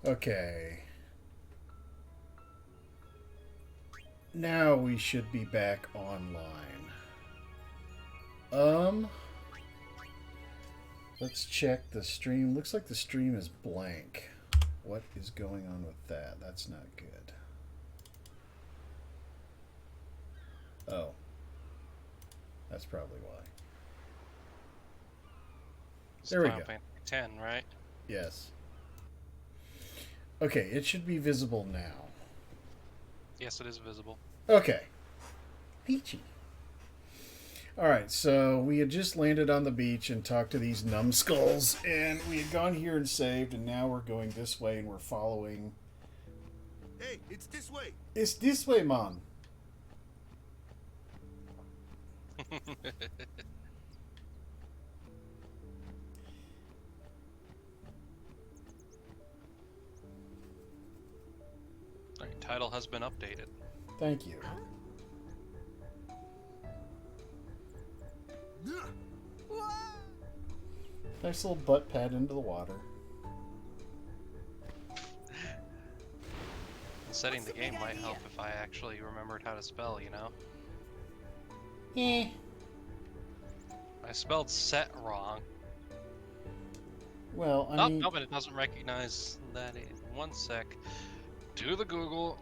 Okay. Now we should be back online. Let's check the stream. Looks like the stream is blank. What is going on with that? That's not good. Oh. That's probably why. There we go. 10, right? Yes. Okay, it should be visible now. Yes, it is visible. Okay. Peachy. Alright, so we had just landed on the beach and talked to these numbskulls, and we had gone here and saved, and now we're going this way and we're following. Hey, it's this way. It's this way, Mom. Alright, title has been updated. Thank you. Nice little butt pad into the water. Setting the game might help if I actually remembered how to spell, you know? Eh. I spelled set wrong. Well, I mean... No, but it doesn't recognize that. One sec. Do the Google.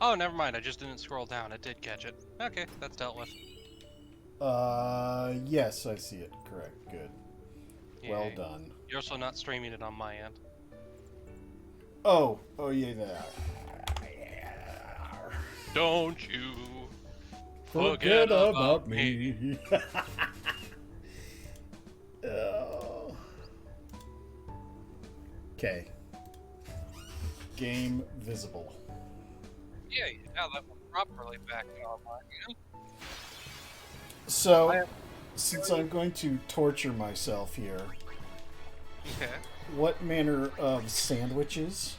Oh, never mind. I just didn't scroll down. It did catch it. Okay, that's dealt with. Yes, I see it. Correct. Good. Yay. Well done. You're also not streaming it on my end. Oh, yeah, there. Don't you forget about me. Oh. Okay. Game visible. Yeah, now that we're properly back online. So, since I'm going to torture myself here, okay. What manner of sandwiches?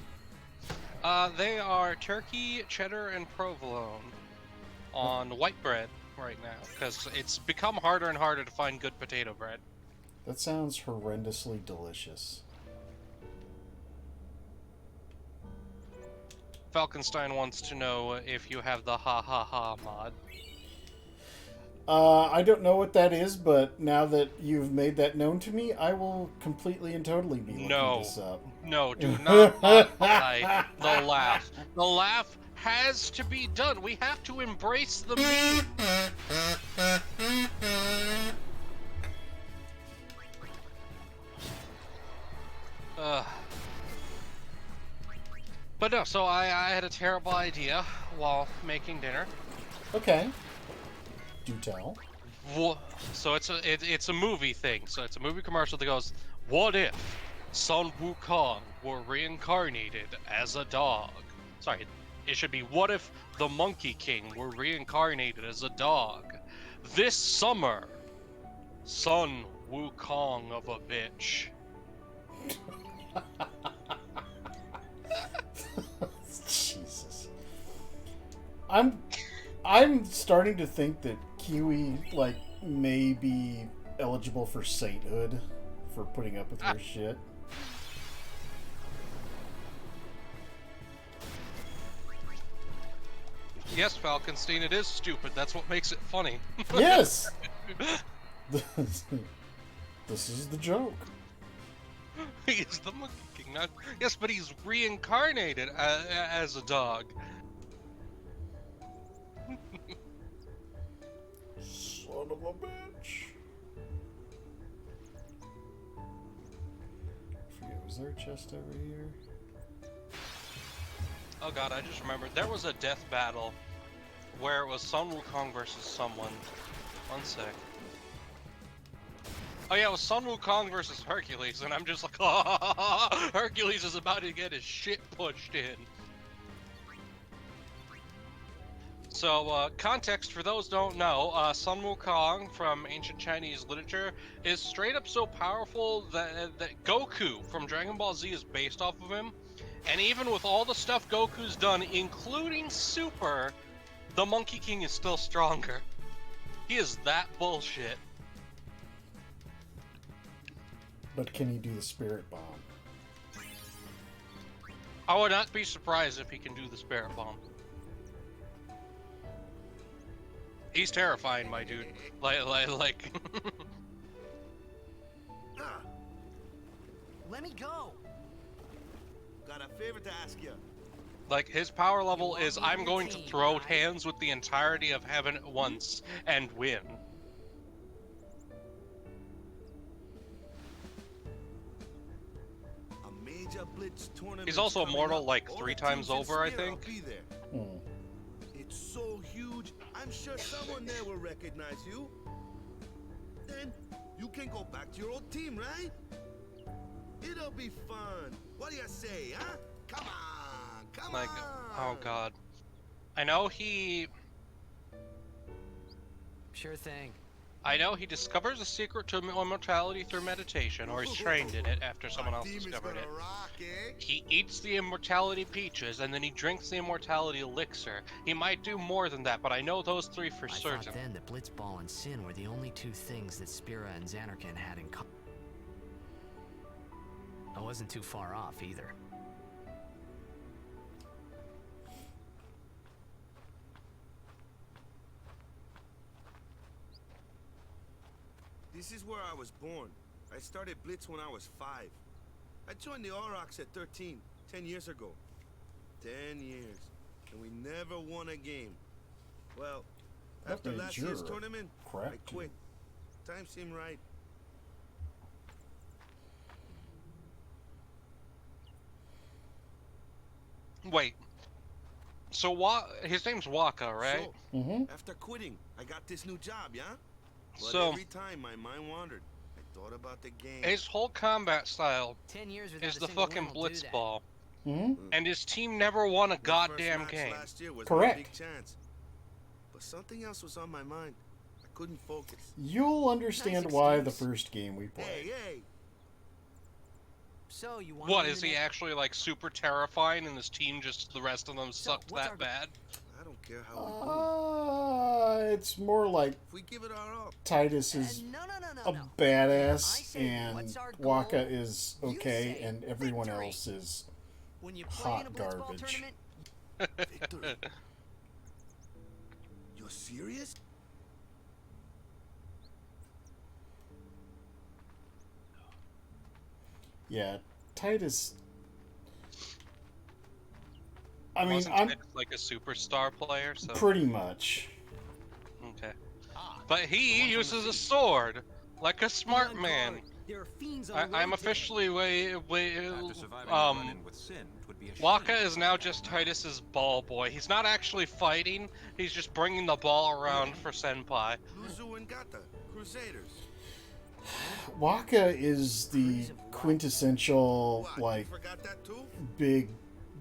They are turkey, cheddar, and provolone on white bread right now, because it's become harder and harder to find good potato bread. That sounds horrendously delicious. Falkenstein wants to know if you have the ha ha ha mod. I don't know what that is, but now that you've made that known to me, I will completely and totally be looking this up. No, do not modify the laugh. The laugh has to be done. We have to embrace the meme. But no, so I had a terrible idea while making dinner. Okay. Do tell. So it's a movie thing. So it's a movie commercial that goes, "What if Sun Wukong were reincarnated as a dog?" Sorry, it should be, "What if the Monkey King were reincarnated as a dog? This summer, Sun Wukong of a bitch." Jesus. I'm starting to think that Kiwi, like, may be eligible for sainthood for putting up with her shit. Yes, Falkenstein, it is stupid. That's what makes it funny. Yes! This is the joke. He's the Monkey King. Not... Yes, but he's reincarnated as a dog. Son of a bitch. I forget, was there a chest over here? Oh god, I just remembered. There was a death battle where it was Sun Wukong versus someone. One sec. Oh yeah, it was Sun Wukong versus Hercules, and I'm just like, oh, Hercules is about to get his shit pushed in. So, context for those who don't know, Sun Wukong from ancient Chinese literature is straight up so powerful that Goku from Dragon Ball Z is based off of him. And even with all the stuff Goku's done, including Super, the Monkey King is still stronger. He is that bullshit. But can he do the spirit bomb? I would not be surprised if he can do the Spirit Bomb. He's terrifying, my dude. Like. Let me go. Got a favor to ask you. Like, his power level is, I'm going to throw hands with the entirety of heaven at once and win. A major blitz tournament. He's also immortal like 3 times over, I think. It's so huge, I'm sure someone there will recognize you. Then you can go back to your old team, right? It'll be fun. What do you say, huh? Come on, come on. Oh god. I know he... Sure thing. I know he discovers a secret to immortality through meditation, or he's trained in it after someone else discovered it. He eats the immortality peaches, and then he drinks the immortality elixir. He might do more than that, but I know those 3 for certain. I thought then that Blitzball and Sin were the only 2 things that Spira and Xanarkand had in common. I wasn't too far off either. This is where I was born. I started Blitz when I was 5. I joined the Aurochs at 13, 10 years ago. 10 years, and we never won a game. Well, after last year's tournament, I quit. Time seemed right. Wait. So his name's Waka, right? So, after quitting, I got this new job, yeah? But So every time my mind wandered, I thought about the game. his whole combat style 10 years is the fucking Blitzball. Mm-hmm. And his team never won a goddamn game. Last year was Correct. my big chance. But something else was on my mind. I couldn't focus. You'll understand why the first game we played. Hey. So you want What, is he actually like super terrifying and his team just, the rest of them sucked that bad? I don't care how It's more like if we give it our all. Titus is a badass and Waka is okay and everyone else is hot garbage. Victory. You're serious? Yeah, Titus. I mean, Wasn't I'm Titus like a superstar player, so pretty much. okay. But he uses a sword like a smart man. I'm officially Waka is now just Titus's ball boy. He's not actually fighting. He's just bringing the ball around for Senpai. Luzu and Gata, Crusaders. Waka is the quintessential, like, big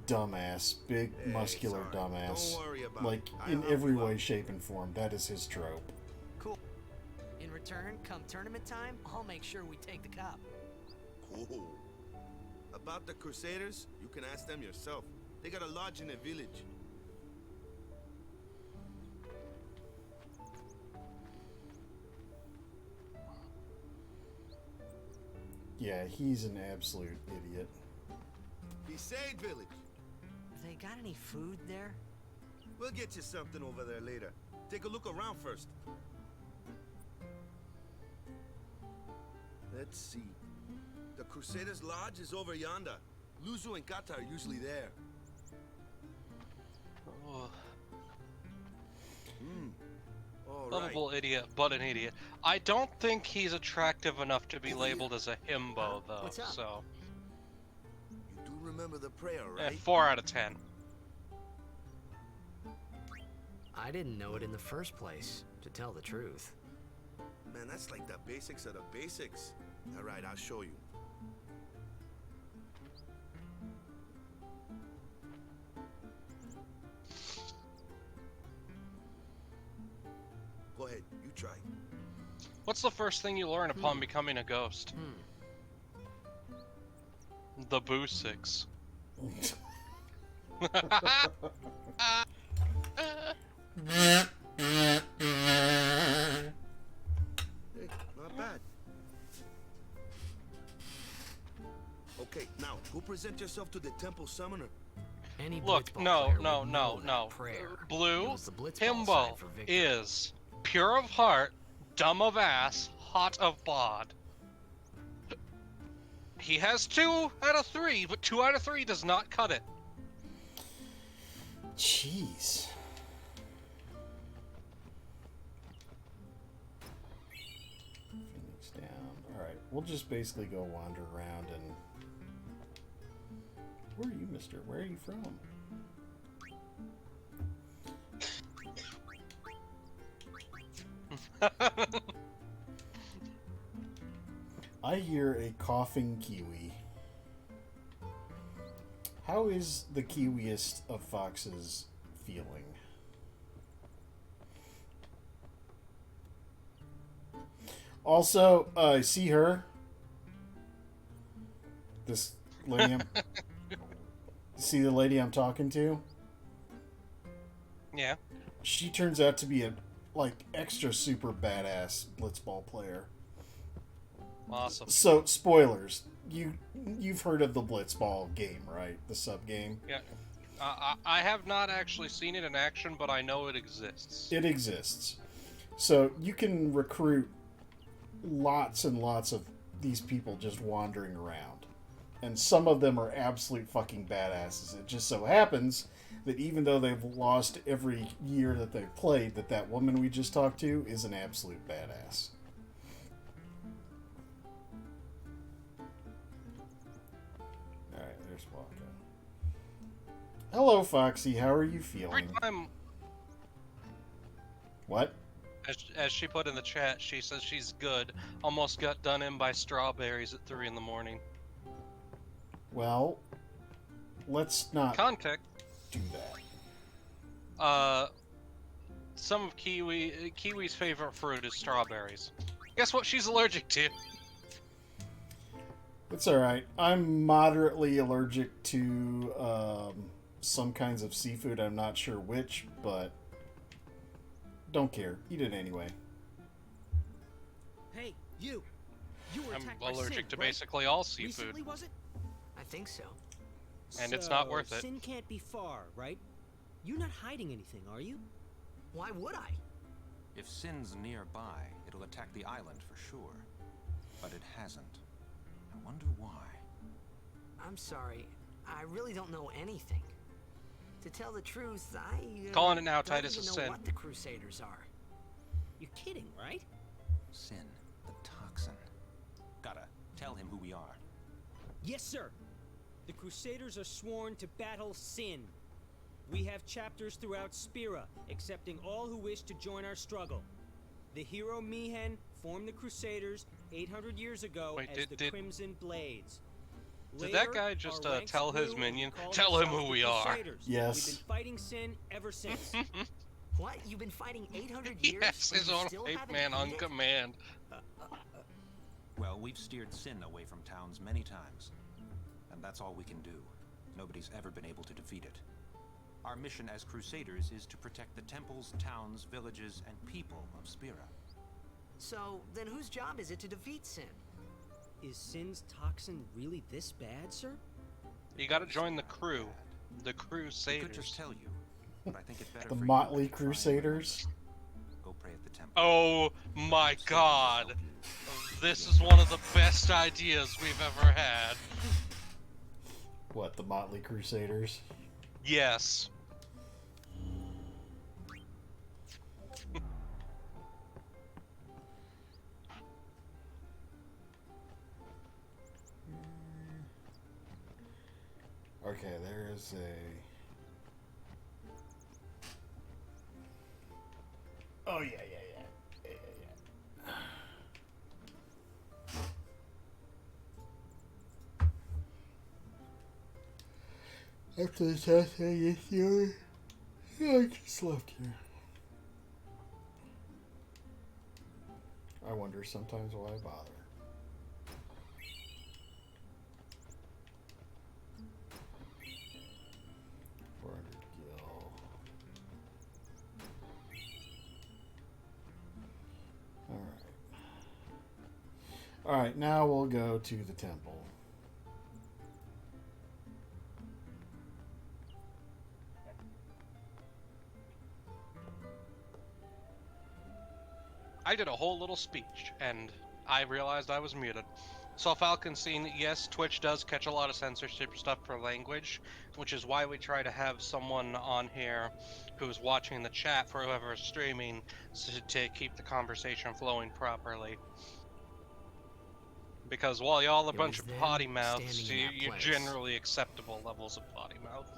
dumbass, big muscular dumbass. Like, in every way, shape, and form. That is his trope. Cool. In return, come tournament time, I'll make sure we take the cup. Cool. About the Crusaders, you can ask them yourself. They got a lodge in a village. Yeah, he's an absolute idiot. Besaid village. They got any food there? We'll get you something over there later. Take a look around first. Let's see. The Crusaders' Lodge is over yonder. Luzu and Kata are usually there. Oh. All Lovable idiot, but an idiot. I don't think he's attractive enough to be labeled as a himbo, though. What's up? So, You do remember the prayer, right? 4 out of 10. I didn't know it in the first place, to tell the truth. Man, that's like the basics of the basics. All right, I'll show you. try. What's the first thing you learn upon becoming a ghost? The Boo Six. Hey, not bad. Okay, now, go present yourself to the temple summoner. Any Look, blitzball no, player no, would no, know that no. prayer. Blue, It was the blitzball himbo side for victory. is pure of heart, dumb of ass, hot of bod. He has 2 out of 3, but 2 out of 3 does not cut it. Jeez. Phoenix down. Alright, we'll just basically go wander around and... Where are you, mister? Where are you from? I hear a coughing kiwi. How is the kiwiest of foxes feeling? Also, I see her. This lady see the lady I'm talking to? Yeah. She turns out to be a extra super badass blitzball player. Awesome. So, spoilers. You've heard of the blitzball game, right? The sub game? Yeah. I have not actually seen it in action, but I know it exists. It exists. So, you can recruit lots and lots of these people just wandering around. And some of them are absolute fucking badasses. It just so happens that even though they've lost every year that they've played, that woman we just talked to is an absolute badass. Alright, there's Waka. Hello, Foxy. How are you feeling? What? As she put in the chat, she says she's good. Almost got done in by strawberries at 3 in the morning. Well, let's not Context. do that. Some of Kiwi's favorite fruit is strawberries. Guess what she's allergic to? It's alright. I'm moderately allergic to some kinds of seafood. I'm not sure which, but don't care. Eat it anyway. Hey, you! You were I'm attacked by allergic Sin, to right? basically all seafood. Recently, was it? I think so. And it's not worth it. Sin can't be far, right? You're not hiding anything, are you? Why would I? If Sin's nearby, it'll attack the island for sure. But it hasn't. I wonder why. I'm sorry. I really don't know anything. To tell the truth, I Calling it now, don't Titus even is know Sin. what the Crusaders are. You're kidding, right? Sin, the toxin. Gotta tell him who we are. Yes, sir. The Crusaders are sworn to battle Sin. We have chapters throughout Spira, accepting all who wish to join our struggle. The hero Mihen formed the Crusaders 800 years ago as the Crimson Blades. Did that guy just tell his minion? Tell him who we are. Yes. We've been fighting Sin ever since. What? You've been fighting 800 years? Yes, his and you own still ape haven't man on beat it? command. Well, we've steered Sin away from towns many times. And that's all we can do. Nobody's ever been able to defeat it. Our mission as Crusaders is to protect the temples, towns, villages, and people of Spira. So, then whose job is it to defeat Sin? Is Sin's toxin really this bad, sir? You gotta join the crew. The I could Crusaders. just tell you, but I think it's better The for you Motley to try and Crusaders? go pray at the temple. Oh my god. This is one of the best ideas we've ever had. What, the Motley Crusaders? Yes. Okay, there is a... Oh, yeah. After the test I yesterday, I just left here. wonder sometimes why I bother. Alright, now we'll go to the temple. I did a whole little speech, and I realized I was muted. So Falconstein, yes, Twitch does catch a lot of censorship stuff for language, which is why we try to have someone on here who's watching the chat for whoever is streaming to keep the conversation flowing properly. Because while y'all are a bunch of potty mouths, you're generally acceptable levels of potty mouth.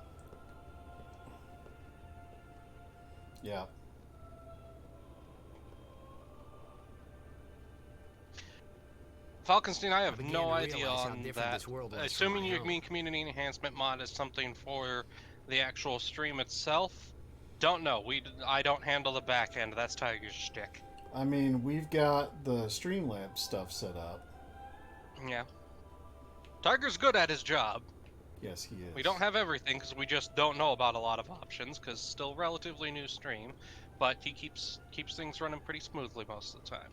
Yeah. Falconstein, I have no idea on that. Assuming you mean community enhancement mod is something for the actual stream itself, don't know. I don't handle the back end. That's Tiger's shtick. I mean, we've got the Streamlabs stuff set up. Yeah. Tiger's good at his job. Yes, he is. We don't have everything because we just don't know about a lot of options because still relatively new stream, but he keeps things running pretty smoothly most of the time.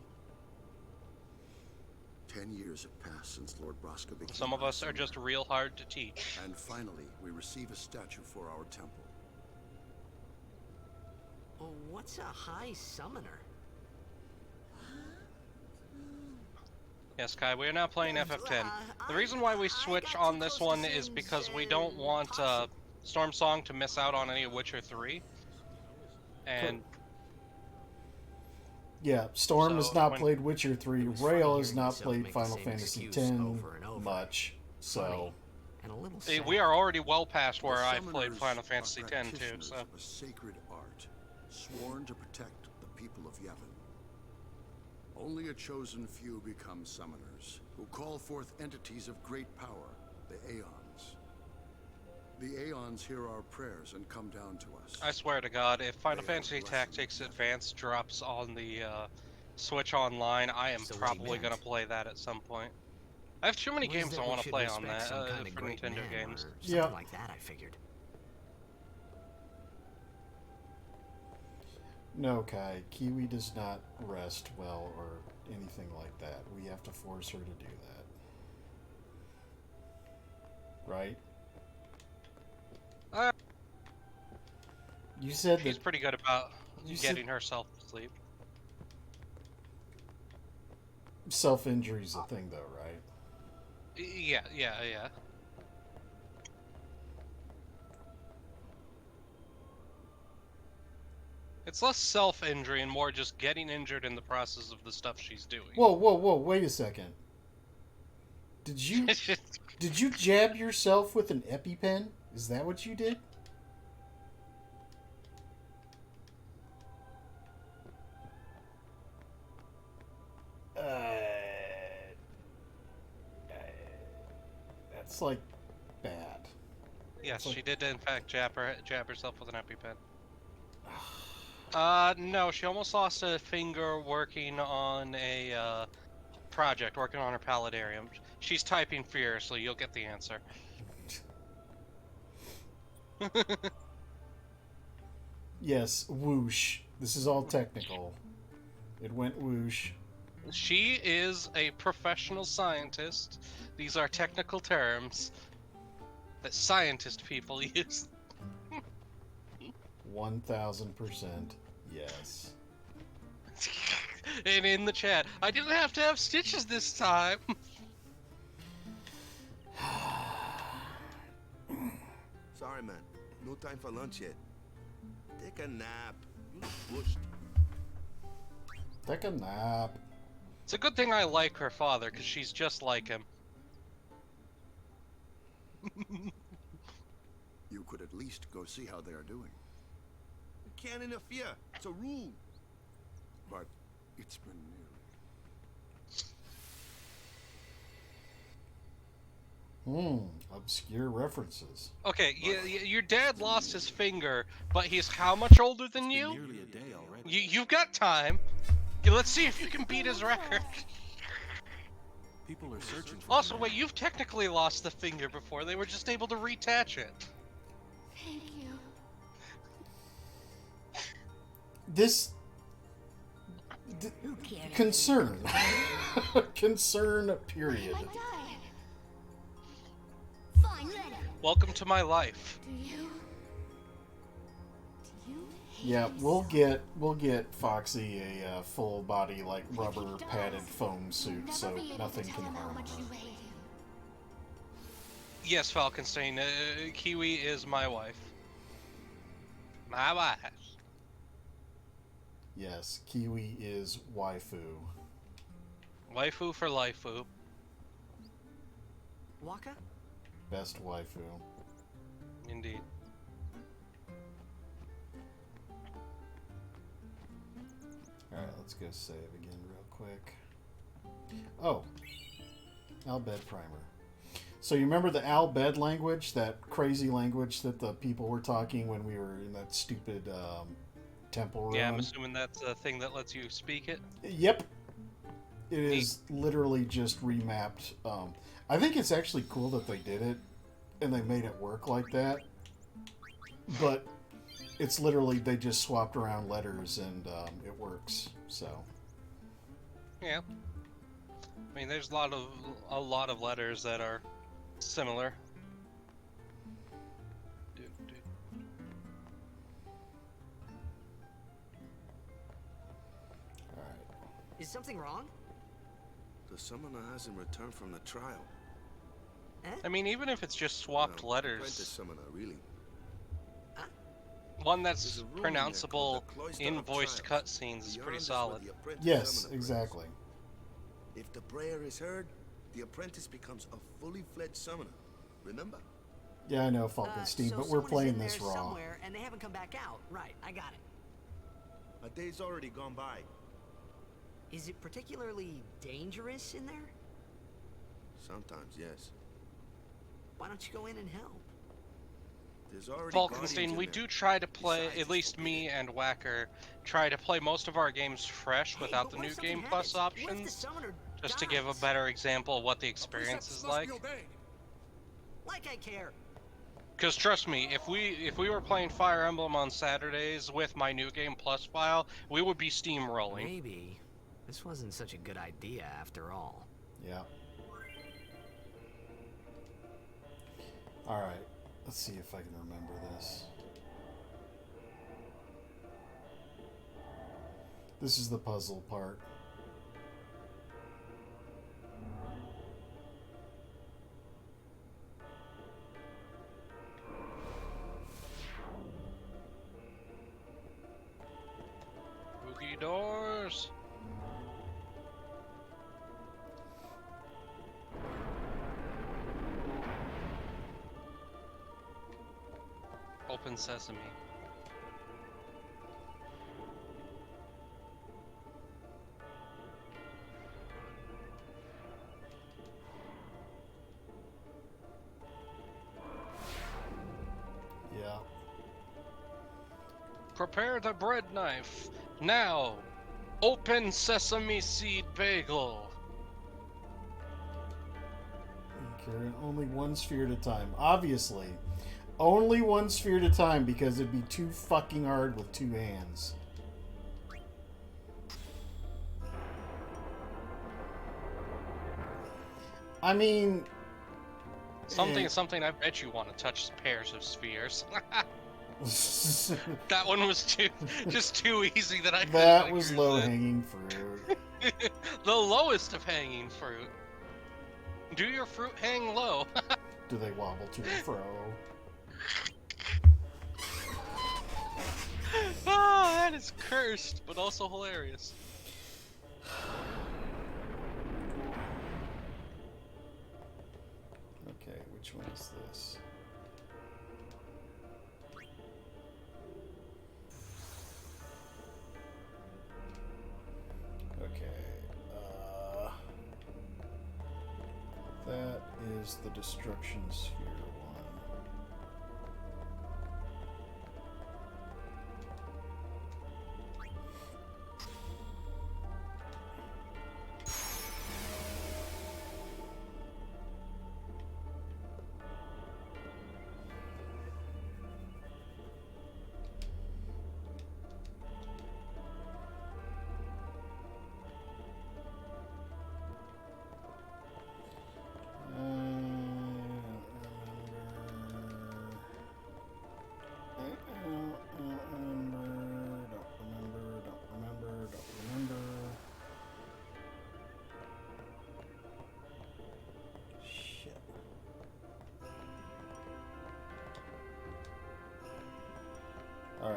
10 years have passed since Lord Braska became. Some of us are just real hard to teach. And finally, we receive a statue for our temple. Oh, what's a high summoner? Yes, Kai, we are now playing FF10. The reason why we switch on this one is because we don't want Storm Song to miss out on any of Witcher 3. And yeah, Storm has not played Witcher 3. Rale has not played Final Fantasy X much, so we are already well past where I played Final Fantasy X too. So a sacred art, sworn to protect the people of Yevon. Only a chosen few become summoners, who call forth entities of great power, the Aeons. The Aeons hear our prayers and come down to us. I swear to God, if Final Fantasy Tactics Advanced drops on the Switch Online, I am probably going to play that at some point. I have too many games I want to play on that for Nintendo games. Yeah, like that, I figured. No, Kai, Kiwi does not rest well or anything like that. We have to force her to do that. Right? You said she's pretty good about getting herself to sleep. Self-injury's a thing, though, right? Yeah. It's less self-injury and more just getting injured in the process of the stuff she's doing. Whoa, wait a second. Did you jab yourself with an EpiPen? Is that what you did? That's like bad. Yes, she did in fact jab herself with an EpiPen. No, she almost lost a finger working on a project, working on her paludarium. She's typing furiously. You'll get the answer. Yes, whoosh. This is all technical. It went whoosh. She is a professional scientist. These are technical terms that scientist people use. 1000%. Yes. And in the chat, I didn't have to have stitches this time. Sorry, man. No time for lunch yet. Take a nap. You look bushed. Take a nap. It's a good thing I like her father, because she's just like him. You could at least go see how they are doing. You can't interfere. It's a rule. But it's been nearly. Obscure references. Okay, your dad lost his finger, but he's how much older than you? Nearly a day already. You've got time. Let's see if you can beat his record. People are searching for Also, wait, you've technically lost the finger before. They were just able to reattach it. Thank you. This concern. Concern, period. Welcome to my life. Yeah, we'll get Foxy a full body like rubber padded foam suit, so nothing can harm her. Yes, Falkenstein, Kiwi is my wife. My wife. Yes, Kiwi is waifu. Waifu for lifeu. Waka? Best waifu. Indeed. Alright, let's go save again real quick. Oh, Albed Primer. So you remember the Albed language, that crazy language that the people were talking when we were in that stupid temple room? Yeah, I'm assuming that's a thing that lets you speak it? Yep. It is literally just remapped. I think it's actually cool that they did it and they made it work like that. But it's literally, they just swapped around letters and it works, so. Yeah. I mean, there's a lot of letters that are similar. Is something wrong? The summoner hasn't returned from the trial. I mean, even if it's just swapped letters. Apprentice summoner, really. One that's pronounceable in voiced cutscenes is pretty solid. Yes, exactly. If the prayer is heard, the apprentice becomes a fully fledged summoner. Remember? Yeah, I know, Falkenstein, So but we're someone is playing in this there raw. somewhere, and they haven't come back out. Right, I got it. A day's already gone by. Is it particularly dangerous in there? Sometimes, yes. Why don't you go in and help? There's already Falkenstein, we do try to play, at least me and Whacker, try to play most of our games fresh without the New Game Plus options, just to give a better example of what the experience is like. Like I care. Because trust me, if we were playing Fire Emblem on Saturdays with my New Game Plus file, we would be steamrolling. Maybe this wasn't such a good idea after all. Yeah. Alright, let's see if I can remember this. This is the puzzle part. Spooky doors. Open sesame. Yeah. Prepare the bread knife. Now, open sesame seed bagel. Okay, only one sphere at a time. Obviously. Only one sphere at a time because it'd be too fucking hard with two hands. I mean... Something I bet you want to touch pairs of spheres. That one was just too easy that I couldn't That was use low-hanging fruit. The lowest of hanging fruit. Do your fruit hang low? Do they wobble to and fro? Ah, that is cursed, but also hilarious. Okay, which one is this? Okay, that is the destruction sphere one.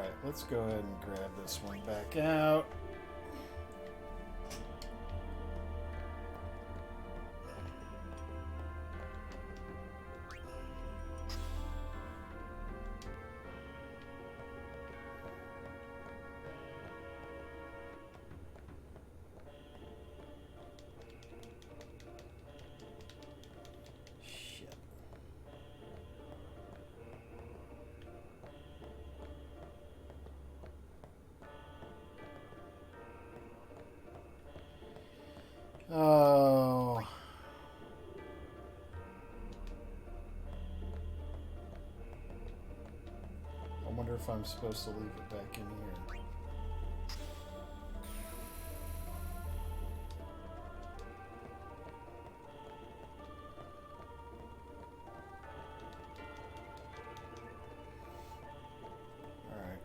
Alright, let's go ahead and grab this one back out. Oh. I wonder if I'm supposed to leave it back in here. Alright.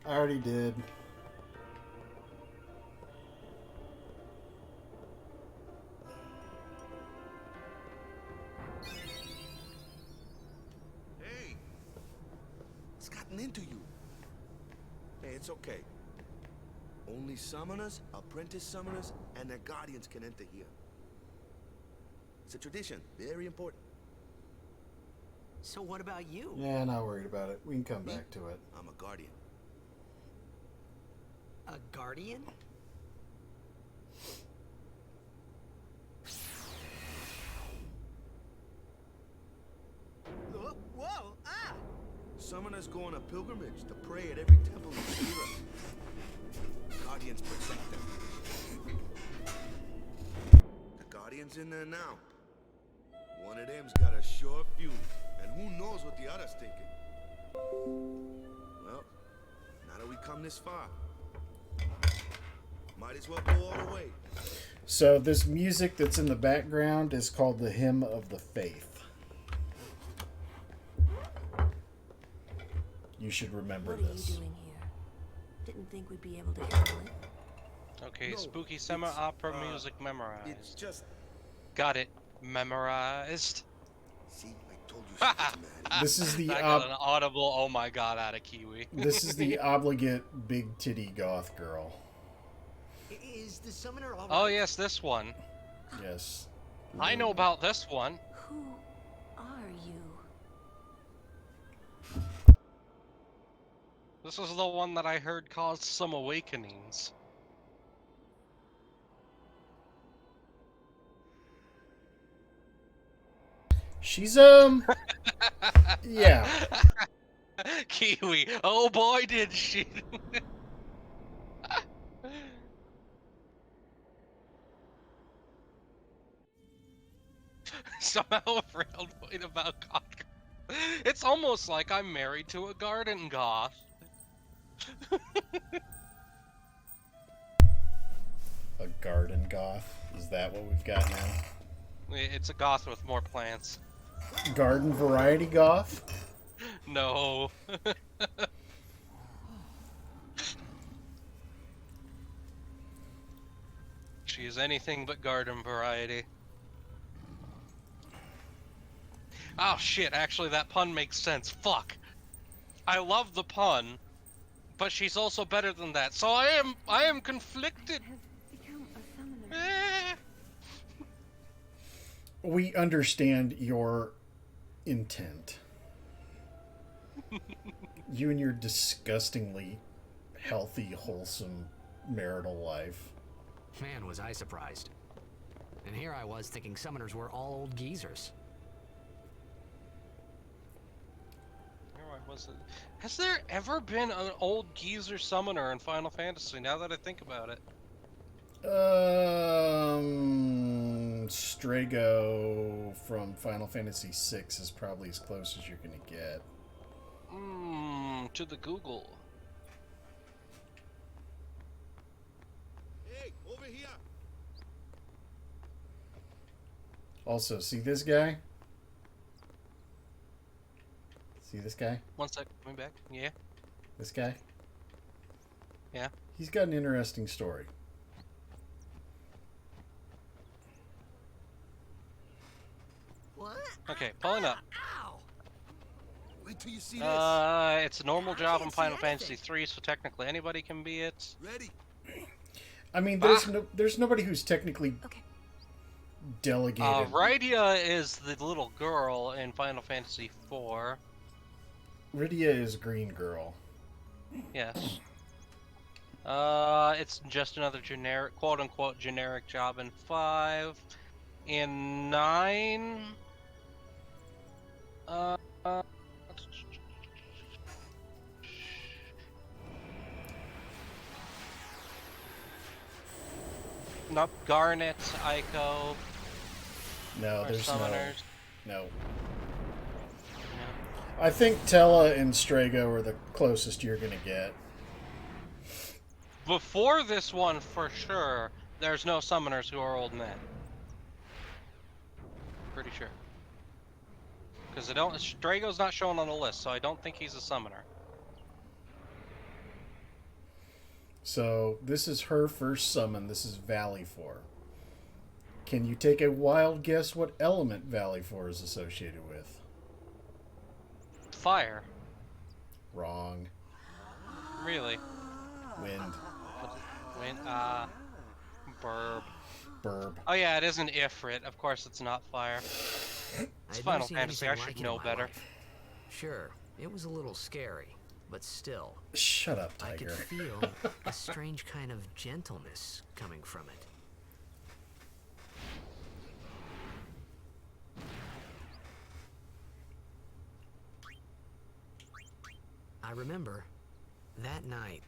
I already did. Hey! It's gotten into you. Hey, it's okay. Only summoners, apprentice summoners, and their guardians can enter here. It's a tradition, very important. So what about you? Yeah, not worried about it. We can come back to it. I'm a guardian. A guardian? Whoa! Ah! Summoners go on a pilgrimage to pray at every temple in Spira. Guardians protect them. The Guardian's in there now. One of them's got a short fuse, and who knows what the other's thinking. Well, now that we come this far, might as well go all the way. So this music that's in the background is called the Hymn of the Faith. You should remember What are this. you doing here? Didn't think we'd be able to handle it. Okay, spooky summer opera music memorized. It's just... Got it. Memorized. See, I told you. This is the I got an audible oh my god out of Kiwi. This is the obligate big titty goth girl. Is the summoner all Oh yes, this one. Yes. I know about this one. Who are you? This is the one that I heard caused some awakenings. She's yeah. Kiwi. Oh boy, did she. Somehow a railed point about goth. It's almost like I'm married to a garden goth. A garden goth? Is that what we've got now? It's a goth with more plants. Garden variety goth? No. She is anything but garden variety. Oh shit, actually that pun makes sense. Fuck. I love the pun, but she's also better than that. So I am conflicted. We understand your intent. You and your disgustingly healthy, wholesome marital life. Man, was I surprised. And here I was thinking summoners were all old geezers. Has there ever been an old geezer summoner in Final Fantasy, now that I think about it? Strago from Final Fantasy VI is probably as close as you're gonna get. To the Google. Hey, over here! Also, see this guy? See this guy? One sec, coming back. Yeah. This guy? Yeah. He's got an interesting story. What? Okay, pulling up. Ow! Wait till you see this. It's a normal job in Final Fantasy 3, so technically anybody can be it. Ready? I mean, there's nobody who's technically delegated. Rydia is the little girl in Final Fantasy 4. Rydia is Green Girl. Yes. It's just another generic, quote-unquote, generic job in 5. In 9... Not Garnet, Ico. No, there's summoners. No. I think Tella and Strago are the closest you're gonna get. Before this one, for sure, there's no summoners who are old men. Pretty sure. Because Strago's not shown on the list, so I don't think he's a summoner. So, this is her first summon. This is Valley 4. Can you take a wild guess what element Valley 4 is associated with? Fire. Wrong. Really? Wind. Wind, Burb. Burb. Oh yeah, it is an Ifrit. Of course it's not fire. It's Final Fantasy, I should know better. Sure, it was a little scary, but still. Shut up, I could Tiger. feel a strange kind of gentleness coming from it. I remember that night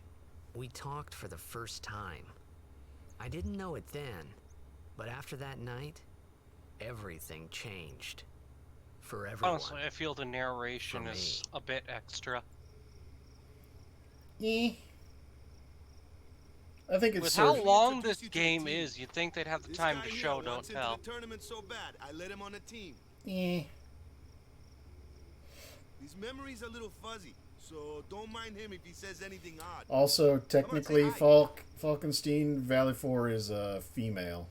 we talked for the first time. I didn't know it then, but after that night, everything changed. For everyone. Honestly, I feel the narration is a bit extra. I think it's with how long this game is, you'd think they'd have the time to show, don't tell. The tournament so bad, I let him on the team. Eh. His memory's a little fuzzy, so don't mind him if he says anything odd. Also, technically, Falkenstein Valley 4 is a female.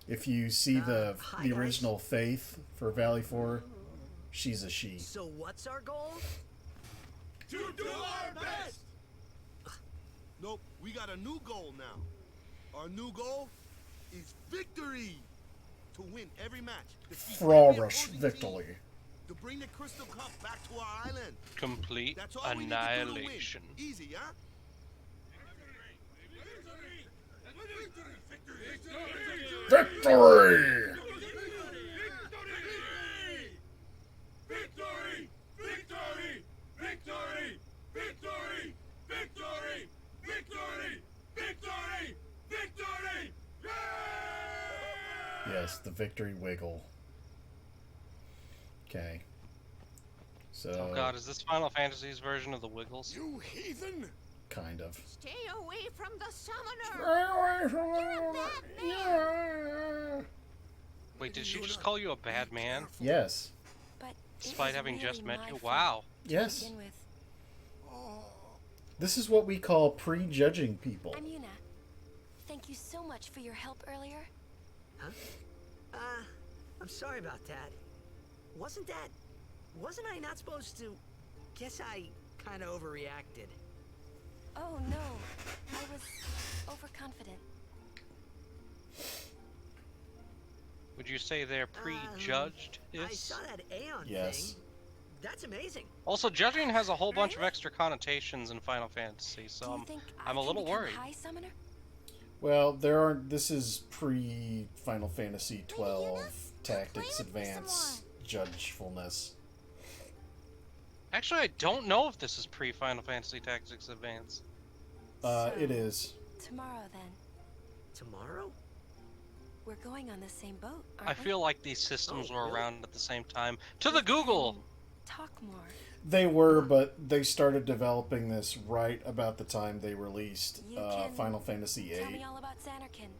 If you see the original Faith for Valley 4, she's a she. So what's our goal? To do our best! Nope, we got a new goal now. Our new goal is victory! To win every match. Flawless victory. To bring the Crystal Cup back to our island. Complete annihilation. Easy, huh? Victory! Victory! Victory! Victory! Victory! Victory! Victory! Victory! Victory! Yes, the victory wiggle. Okay. So. Oh god, is this Final Fantasy's version of the Wiggles? You heathen! Kind of. Stay away from the summoner! Stay away from You're Wait, did she just call you a bad man? Yes. But despite having just met you? Wow. Yes. This is what we call prejudging people. I'm Yuna. Thank you so much for your help earlier. Huh? I'm sorry about that. Wasn't I not supposed to? Guess I kind of overreacted. Oh no, I was overconfident. Would you say they're prejudged? I saw that Aeon Yes. thing. That's amazing. Also, judging has a whole bunch of extra connotations in Final Fantasy, so I'm a little worried. High summoner? Well, there are. This is pre Final Fantasy 12 Tactics Advance judgefulness. Actually, I don't know if this is pre-Final Fantasy Tactics Advance. It is. Tomorrow then. Tomorrow? We're going on the same boat, aren't I we? feel like these systems were around at the same time. To the Google! Talk more. They were, but they started developing this right about the time they released Final Fantasy Tell me VIII. all about Xanarkand.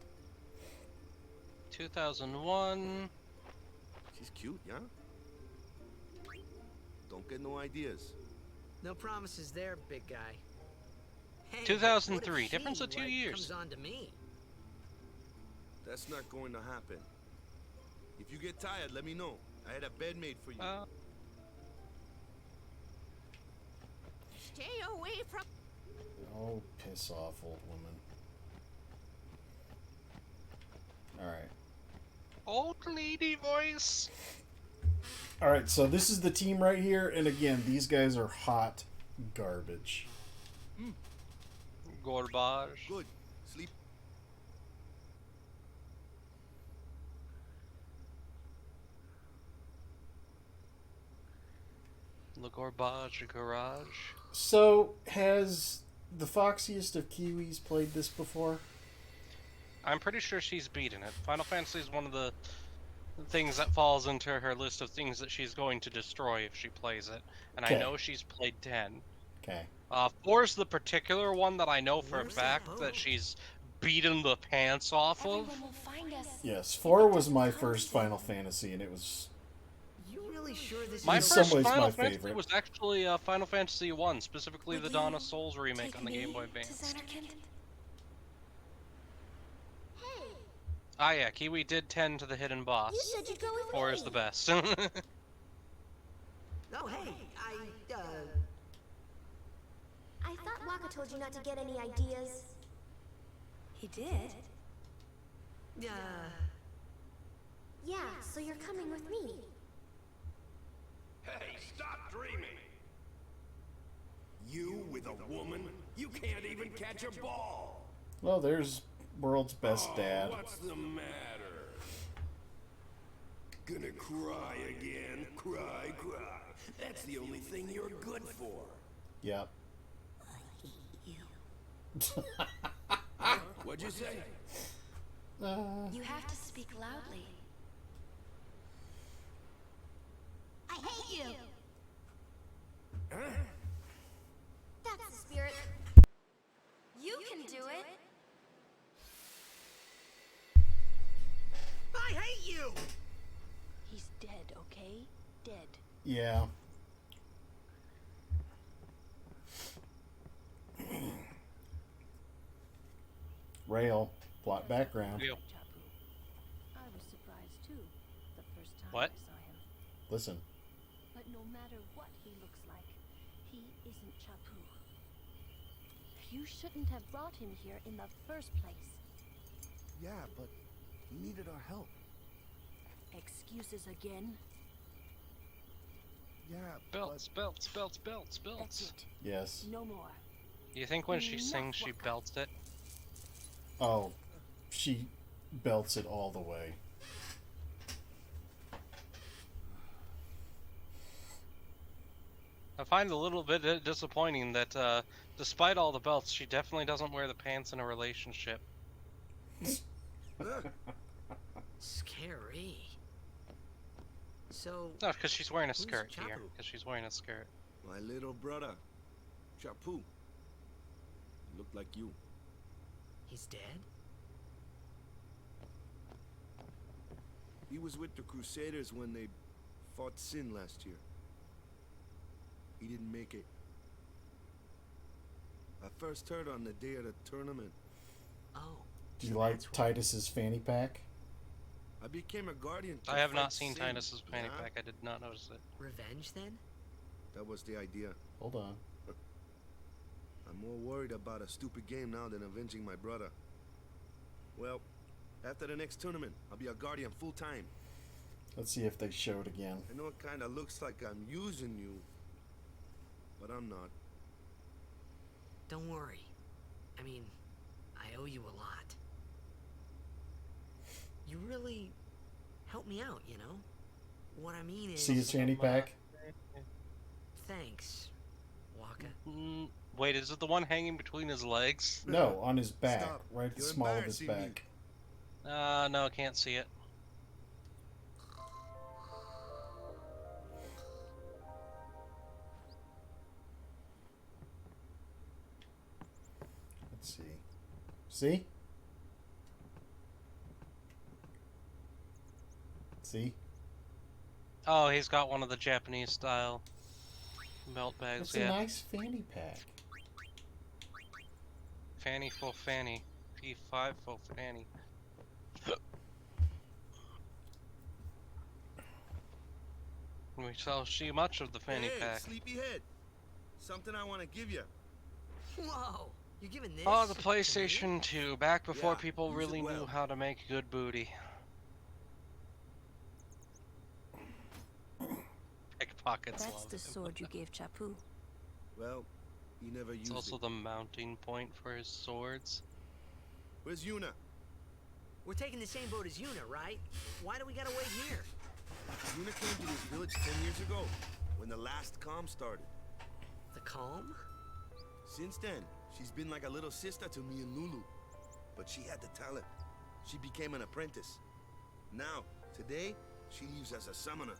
2001. She's cute, yeah? Don't get no ideas. No promises there, big guy. Hey, 2003. what if Difference she, of 2 like, years. comes on to me? That's not going to happen. If you get tired, let me know. I had a bed made for you. Stay away from... Oh, piss off, old woman. Alright. Old lady voice. Alright, so this is the team right here, and again, these guys are hot garbage. Garbage. Good. Sleep. The garbage garage. So, has the foxiest of Kiwis played this before? I'm pretty sure she's beaten it. Final Fantasy is one of the things that falls into her list of things that she's going to destroy if she plays it. And I know she's played 10. Okay. 4 is the particular one that I know for a fact that she's beaten the pants off of. Everyone will find us. Yes, 4 was my first Final Fantasy, and it was... You really sure this My is... first ways Final my Fantasy favorite. was actually Final Fantasy 1, specifically the Dawn of Souls remake on the Game Boy Advance. Ah yeah, Kiwi did 10 to the hidden boss. You said you'd go with 4 me. is the best. Oh, hey, I thought Waka told you not to get any ideas. He did? Yeah, so you're coming with me. Hey, stop dreaming! You with a woman? You can't even catch a ball! Well, there's world's best dad. What's the matter? Gonna cry again? Cry, cry. That's the only thing you're good for. Yep. What'd you say? You have to speak loudly. I hate you. Huh? That's the spirit. You can do it. I hate you! He's dead, okay? Dead. Yeah. Rail. Plot background. Yeah. I was surprised too, the first time What? I saw him. Listen. But no matter what he looks like, he isn't Chapu. You shouldn't have brought him here in the first place. Yeah, but he needed our help. Excuses again? Yeah, Belts, belts, belts, belts, That's belts. it. Yes. No more. You think when she sings she belts it? Oh, she belts it all the way. I find it a little bit disappointing that despite all the belts, she definitely doesn't wear the pants in a relationship. Scary. So... No, because she's wearing a who's skirt here. Chapu? Because she's wearing a skirt. My little brother, Chapu. Looked like you. He's dead? He was with the Crusaders when they fought Sin last year. He didn't make it. I first heard on the day of the tournament. Oh. Do you like Titus's fanny pack? I became a guardian. to I have fight not seen Sin, Titus's fanny yeah? pack. I did not notice it. Revenge, then? That was the idea. Hold on. I'm more worried about a stupid game now than avenging my brother. Well, after the next tournament, I'll be a guardian full time. Let's see if they show it again. I know it kind of looks like I'm using you, but I'm not. Don't worry. I mean, I owe you a lot. You really helped me out, you know? What I mean is... See his fanny pack? Thanks, Waka. Wait, is it the one hanging between his legs? No, on his back. Stop. Right at the You're small of his embarrassing me. back. No, I can't see it. Let's see. See? See? Oh, he's got one of the Japanese style belt bags. It's a nice fanny pack. Fanny for fanny. P5 for fanny. We shall see much of the fanny Hey, pack. sleepyhead. Something I want to give you. Whoa, you're giving this? Oh, the PlayStation 2, back before Yeah, people use really it well. knew how to make good booty. Pickpockets That's love the him. sword you gave Chapu. Well, he never It's used also it. the mounting point for his swords. Where's Yuna? We're taking the same boat as Yuna, right? Why do we gotta wait here? Yuna came to this village 10 years ago, when the last calm started. The calm? Since then, she's been like a little sister to me and Lulu. But she had the talent. She became an apprentice. Now, today, she leaves as a summoner.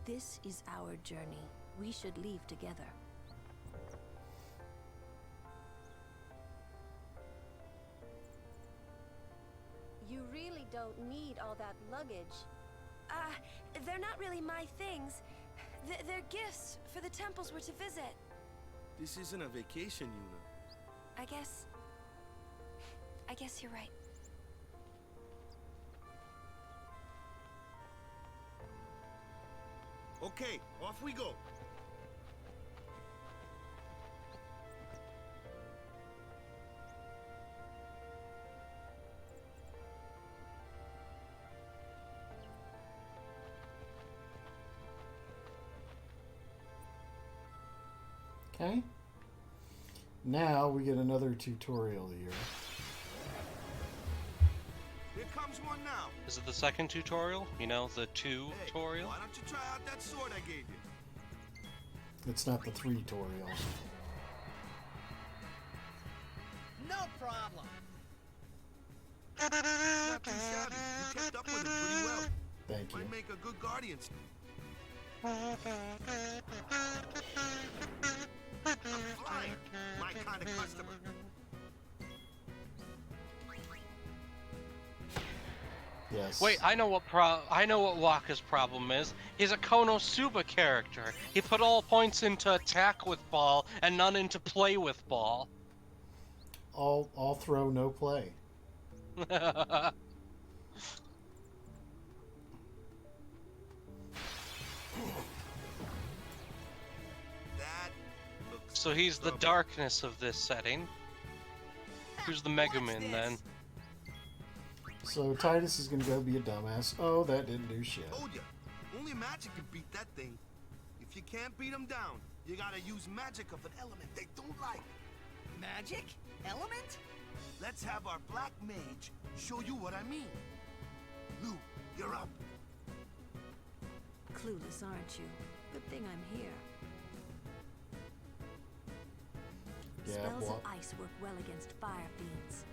This is our journey. We should leave together. You really don't need all that luggage. They're not really my things. They're gifts for the temples we're to visit. This isn't a vacation, Yuna. I guess you're right. Okay, off we go. Okay. Now we get another tutorial here. Here comes one now. Is it the second tutorial? You know, the tutorial? Why don't you try out that sword I gave you? It's not the 3 tutorial. No problem. Not too shabby. You kept up with him pretty well. Thank you. Might make a good guardian. A flyer. My kind of customer. Yes. Wait, I know what Waka's problem is. He's a Konosuba character. He put all points into attack with ball and none into play with ball. All throw, no play. So he's the darkness of this setting. Who's the Megumin then? So Titus is gonna go be a dumbass. Oh, that didn't do shit. Told ya. Only magic can beat that thing. If you can't beat them down, you gotta use magic of an element they don't like. Magic? Element? Let's have our black mage show you what I mean. Lou, you're up. Clueless, aren't you? Good thing I'm here. Spells of ice work well against fire fiends,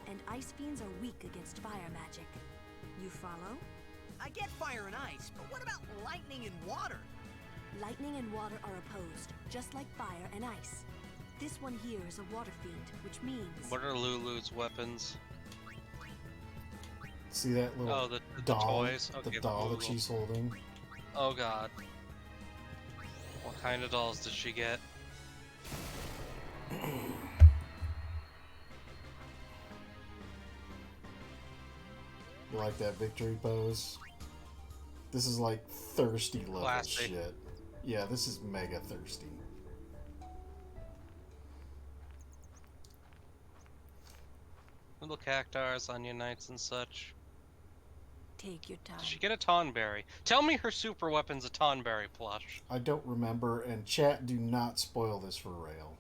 and ice fiends are weak against fire magic. You follow? I get fire and ice, but what about lightning and water? Lightning and water are opposed, just like fire and ice. This one here is a water fiend, which means... What are Lulu's weapons? See that little the doll? toys? Okay, the doll that Lulu. she's holding. Oh god. What kind of dolls does she get? You like that victory pose? This is like thirsty level Classy. shit. Yeah, this is mega thirsty. Little cactars, onion knights, and such. Take your time. Did she get a Tonberry? Tell me her super weapon's a Tonberry plush. I don't remember, and chat, do not spoil this for Rail.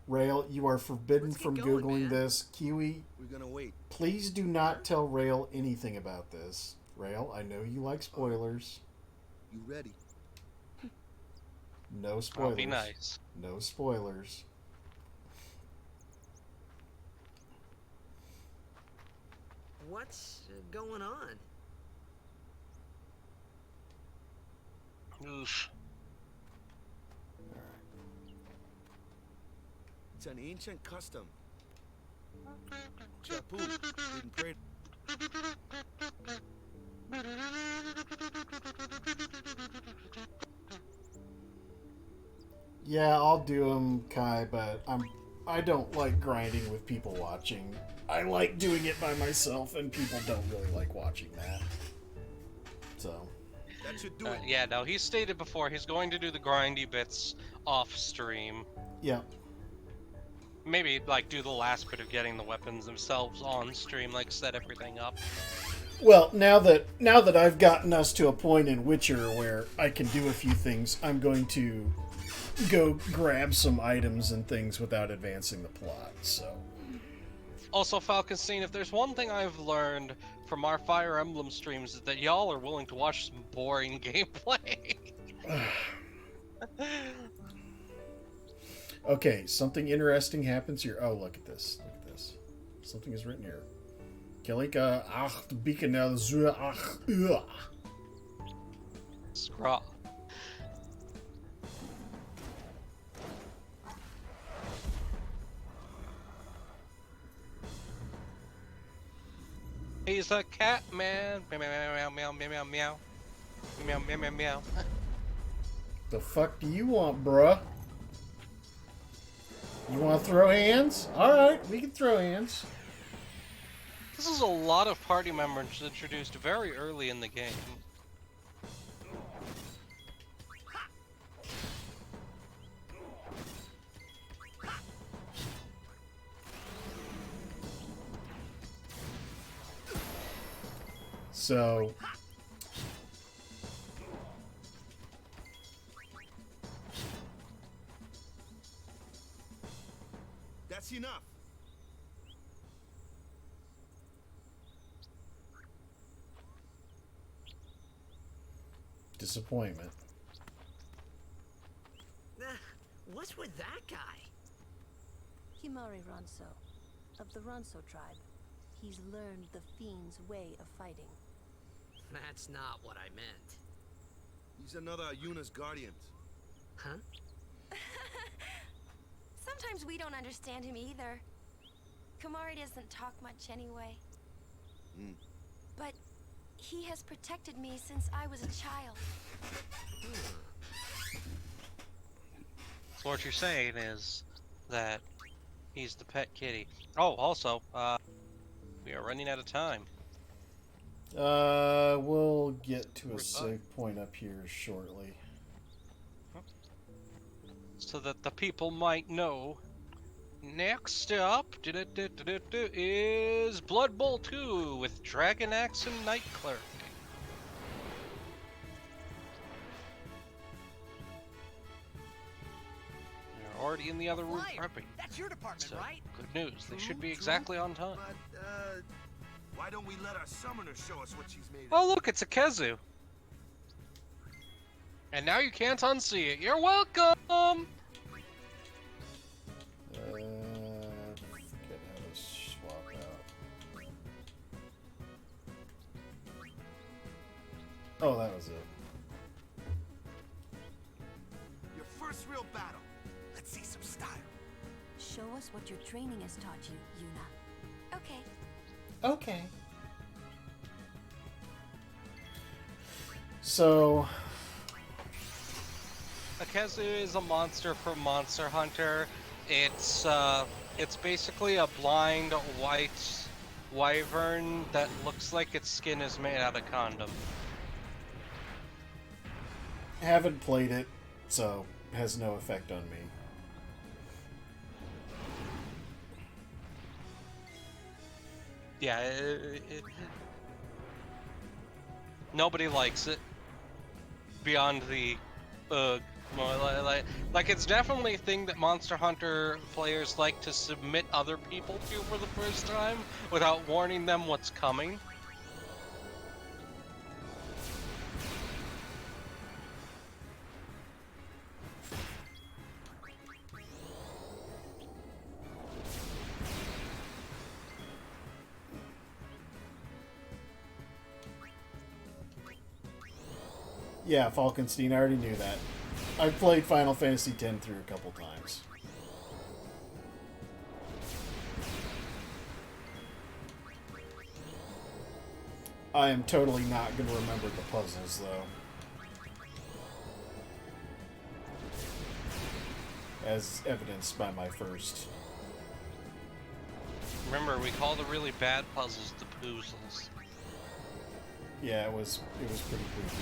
Rail, you are forbidden from going, Googling man. this. Kiwi, We're gonna wait. please do not tell Rail anything about this. Rail, I know you like spoilers. You ready? No spoilers. I'll be nice. No spoilers. What's going on? Oof. It's an ancient custom. Chapu didn't pray. Yeah, I'll do them, Kai, but I don't like grinding with people watching. I like doing it by myself, and people don't really like watching that. So. That should do it. Yeah, no, he stated before he's going to do the grindy bits off stream. Yeah. Maybe, like, do the last bit of getting the weapons themselves on stream, like, set everything up. Well, now that I've gotten us to a point in Witcher where I can do a few things, I'm going to go grab some items and things without advancing the plot, so. Also, Falconstein, if there's one thing I've learned from our Fire Emblem streams is that y'all are willing to watch some boring gameplay. Okay, something interesting happens here. Oh, look at this. Look at this. Something is written here. Kelika acht bikenel zu ach ua. Scraw. He's a cat man. Meow meow meow meow meow meow meow meow meow meow. The fuck do you want, bruh? You want to throw hands? Alright, we can throw hands. This is a lot of party members introduced very early in the game. So, that's enough. disappointment. What's with that guy? Himari Ronso, of the Ronso tribe. He's learned the fiend's way of fighting. That's not what I meant. He's another Yuna's guardians. Huh? Sometimes we don't understand him either. Kamari doesn't talk much anyway. But he has protected me since I was a child. So what you're saying is that he's the pet kitty. Oh, also, we are running out of time. We'll get to a save point up here shortly. So that the people might know. Next up is Blood Bowl 2 with Dragon Axe and Night Clerk. They're already in the other room prepping. That's your department, So, right? good news, they should be exactly on time. But, why don't we let our summoner show us what she's made of? Oh look, it's a Kezu. And now you can't unsee it. You're welcome! Forget how to swap out. Oh, that was it. Your first real battle. Let's see some style. Show us what your training has taught you, Yuna. Okay. Okay. So, A Kezu is a monster from Monster Hunter. It's basically a blind white wyvern that looks like its skin is made out of condom. haven't played it, so has no effect on me. Yeah, nobody likes it. Beyond the, like it's definitely a thing that Monster Hunter players like to submit other people to for the first time without warning them what's coming. Yeah, Falkenstein, I already knew that. I've played Final Fantasy X through a couple times. I am totally not going to remember the puzzles, though. As evidenced by my first. Remember, we call the really bad puzzles the poozles. Yeah, it was pretty creepy.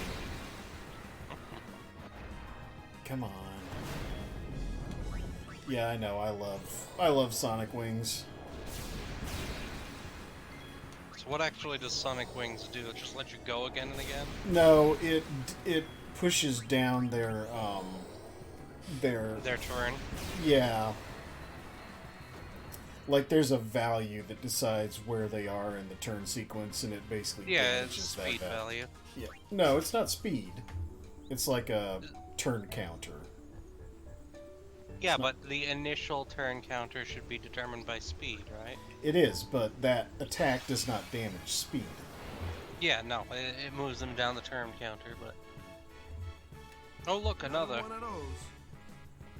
Come on. Yeah, I know. I love Sonic Wings. So what actually does Sonic Wings do? It just let you go again and again? No, it pushes down their turn. Yeah. Like there's a value that decides where they are in the turn sequence, and it basically it's damages speed that value. Yeah. No, it's not speed. It's like a turn counter. Yeah, but the initial turn counter should be determined by speed, right? It is, but that attack does not damage speed. Yeah, no, it moves them down the turn counter, but... Oh, look, another. One of those.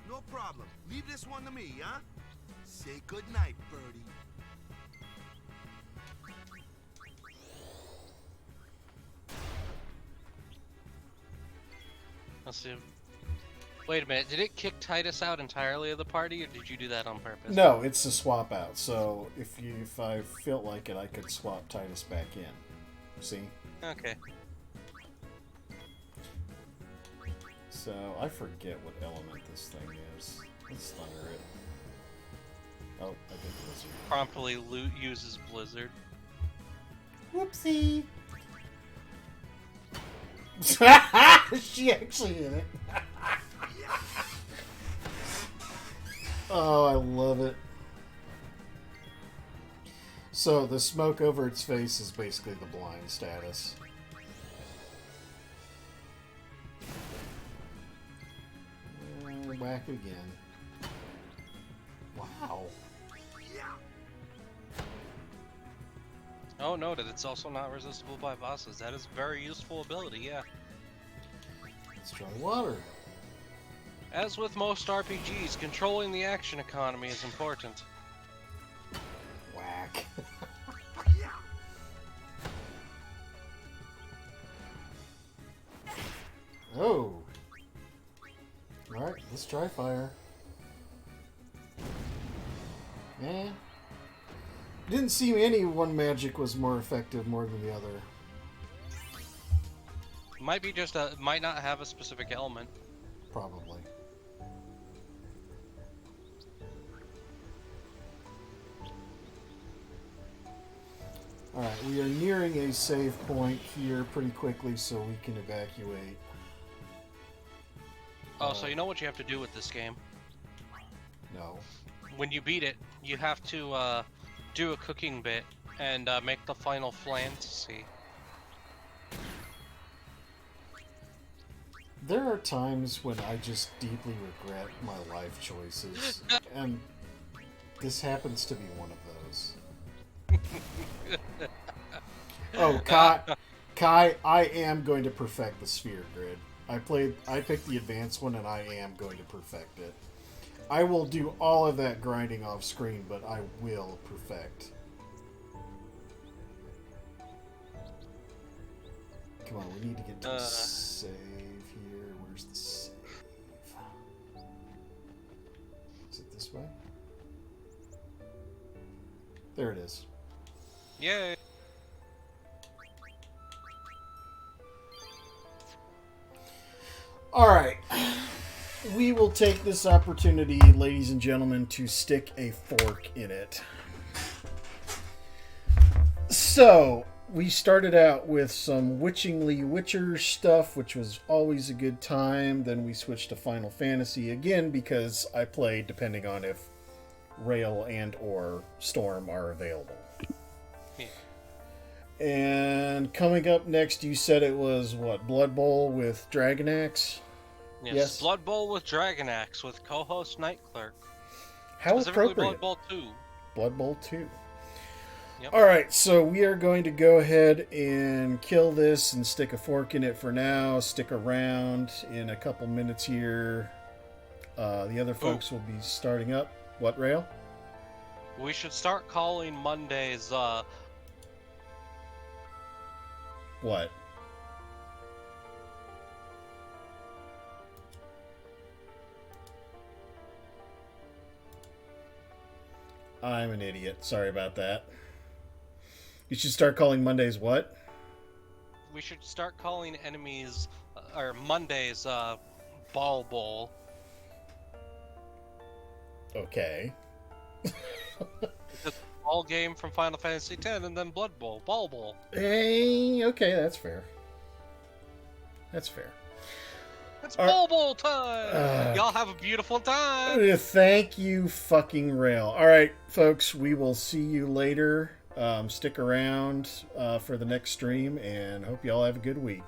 No problem. Leave this one to me, huh? Say goodnight, birdie. Let's see. Wait a minute, did it kick Titus out entirely of the party, or did you do that on purpose? No, it's a swap out. So if I felt like it, I could swap Titus back in. See? Okay. So I forget what element this thing is. Let's thunder it. Oh, I did Blizzard. Promptly uses Blizzard. Whoopsie! She actually hit it. Oh, I love it. So the smoke over its face is basically the blind status. Whack it again. Wow. Oh, noted. It's also not resistible by bosses. That is a very useful ability, yeah. Let's try water. As with most RPGs, controlling the action economy is important. Whack. Oh. Alright, let's try fire. Eh. Didn't seem any one magic was more effective more than the other. Might be just might not have a specific element. Probably. Alright, we are nearing a save point here pretty quickly so we can evacuate. Oh, so you know what you have to do with this game? No. When you beat it, you have to do a cooking bit and make the final fantasy. There are times when I just deeply regret my life choices, and this happens to be one of those. Oh, Kai, I am going to perfect the sphere grid. I picked the advanced one, and I am going to perfect it. I will do all of that grinding off screen, but I will perfect. Come on, we need to get to save here. Where's the save? Is it this way? There it is. Yay! Alright. We will take this opportunity, ladies and gentlemen, to stick a fork in it. So, we started out with some Witchingly Witcher stuff, which was always a good time. Then we switched to Final Fantasy again because I played depending on if Rale and or Storm are available. Yeah. And coming up next, you said it was, what, Blood Bowl with Dragon Axe? Yes, Blood Bowl with Dragon Axe with co-host Night Clerk. How Specifically appropriate. Blood Bowl 2. Blood Bowl 2. Yep. Alright, so we are going to go ahead and kill this and stick a fork in it for now. Stick around in a couple minutes here. The other folks will be starting up. What, Rail? We should start calling Mondays, What? I'm an idiot. Sorry about that. You should start calling Mondays what? We should start calling enemies, or Mondays, Ball Bowl. Okay. It's a ball game from Final Fantasy X, and then Blood Bowl, Ball Bowl. Hey, okay, that's fair. That's fair. It's Ball Bowl time! Y'all have a beautiful time! Thank you, fucking Rale. All right, folks, we will see you later. Stick around for the next stream, and hope you all have a good week.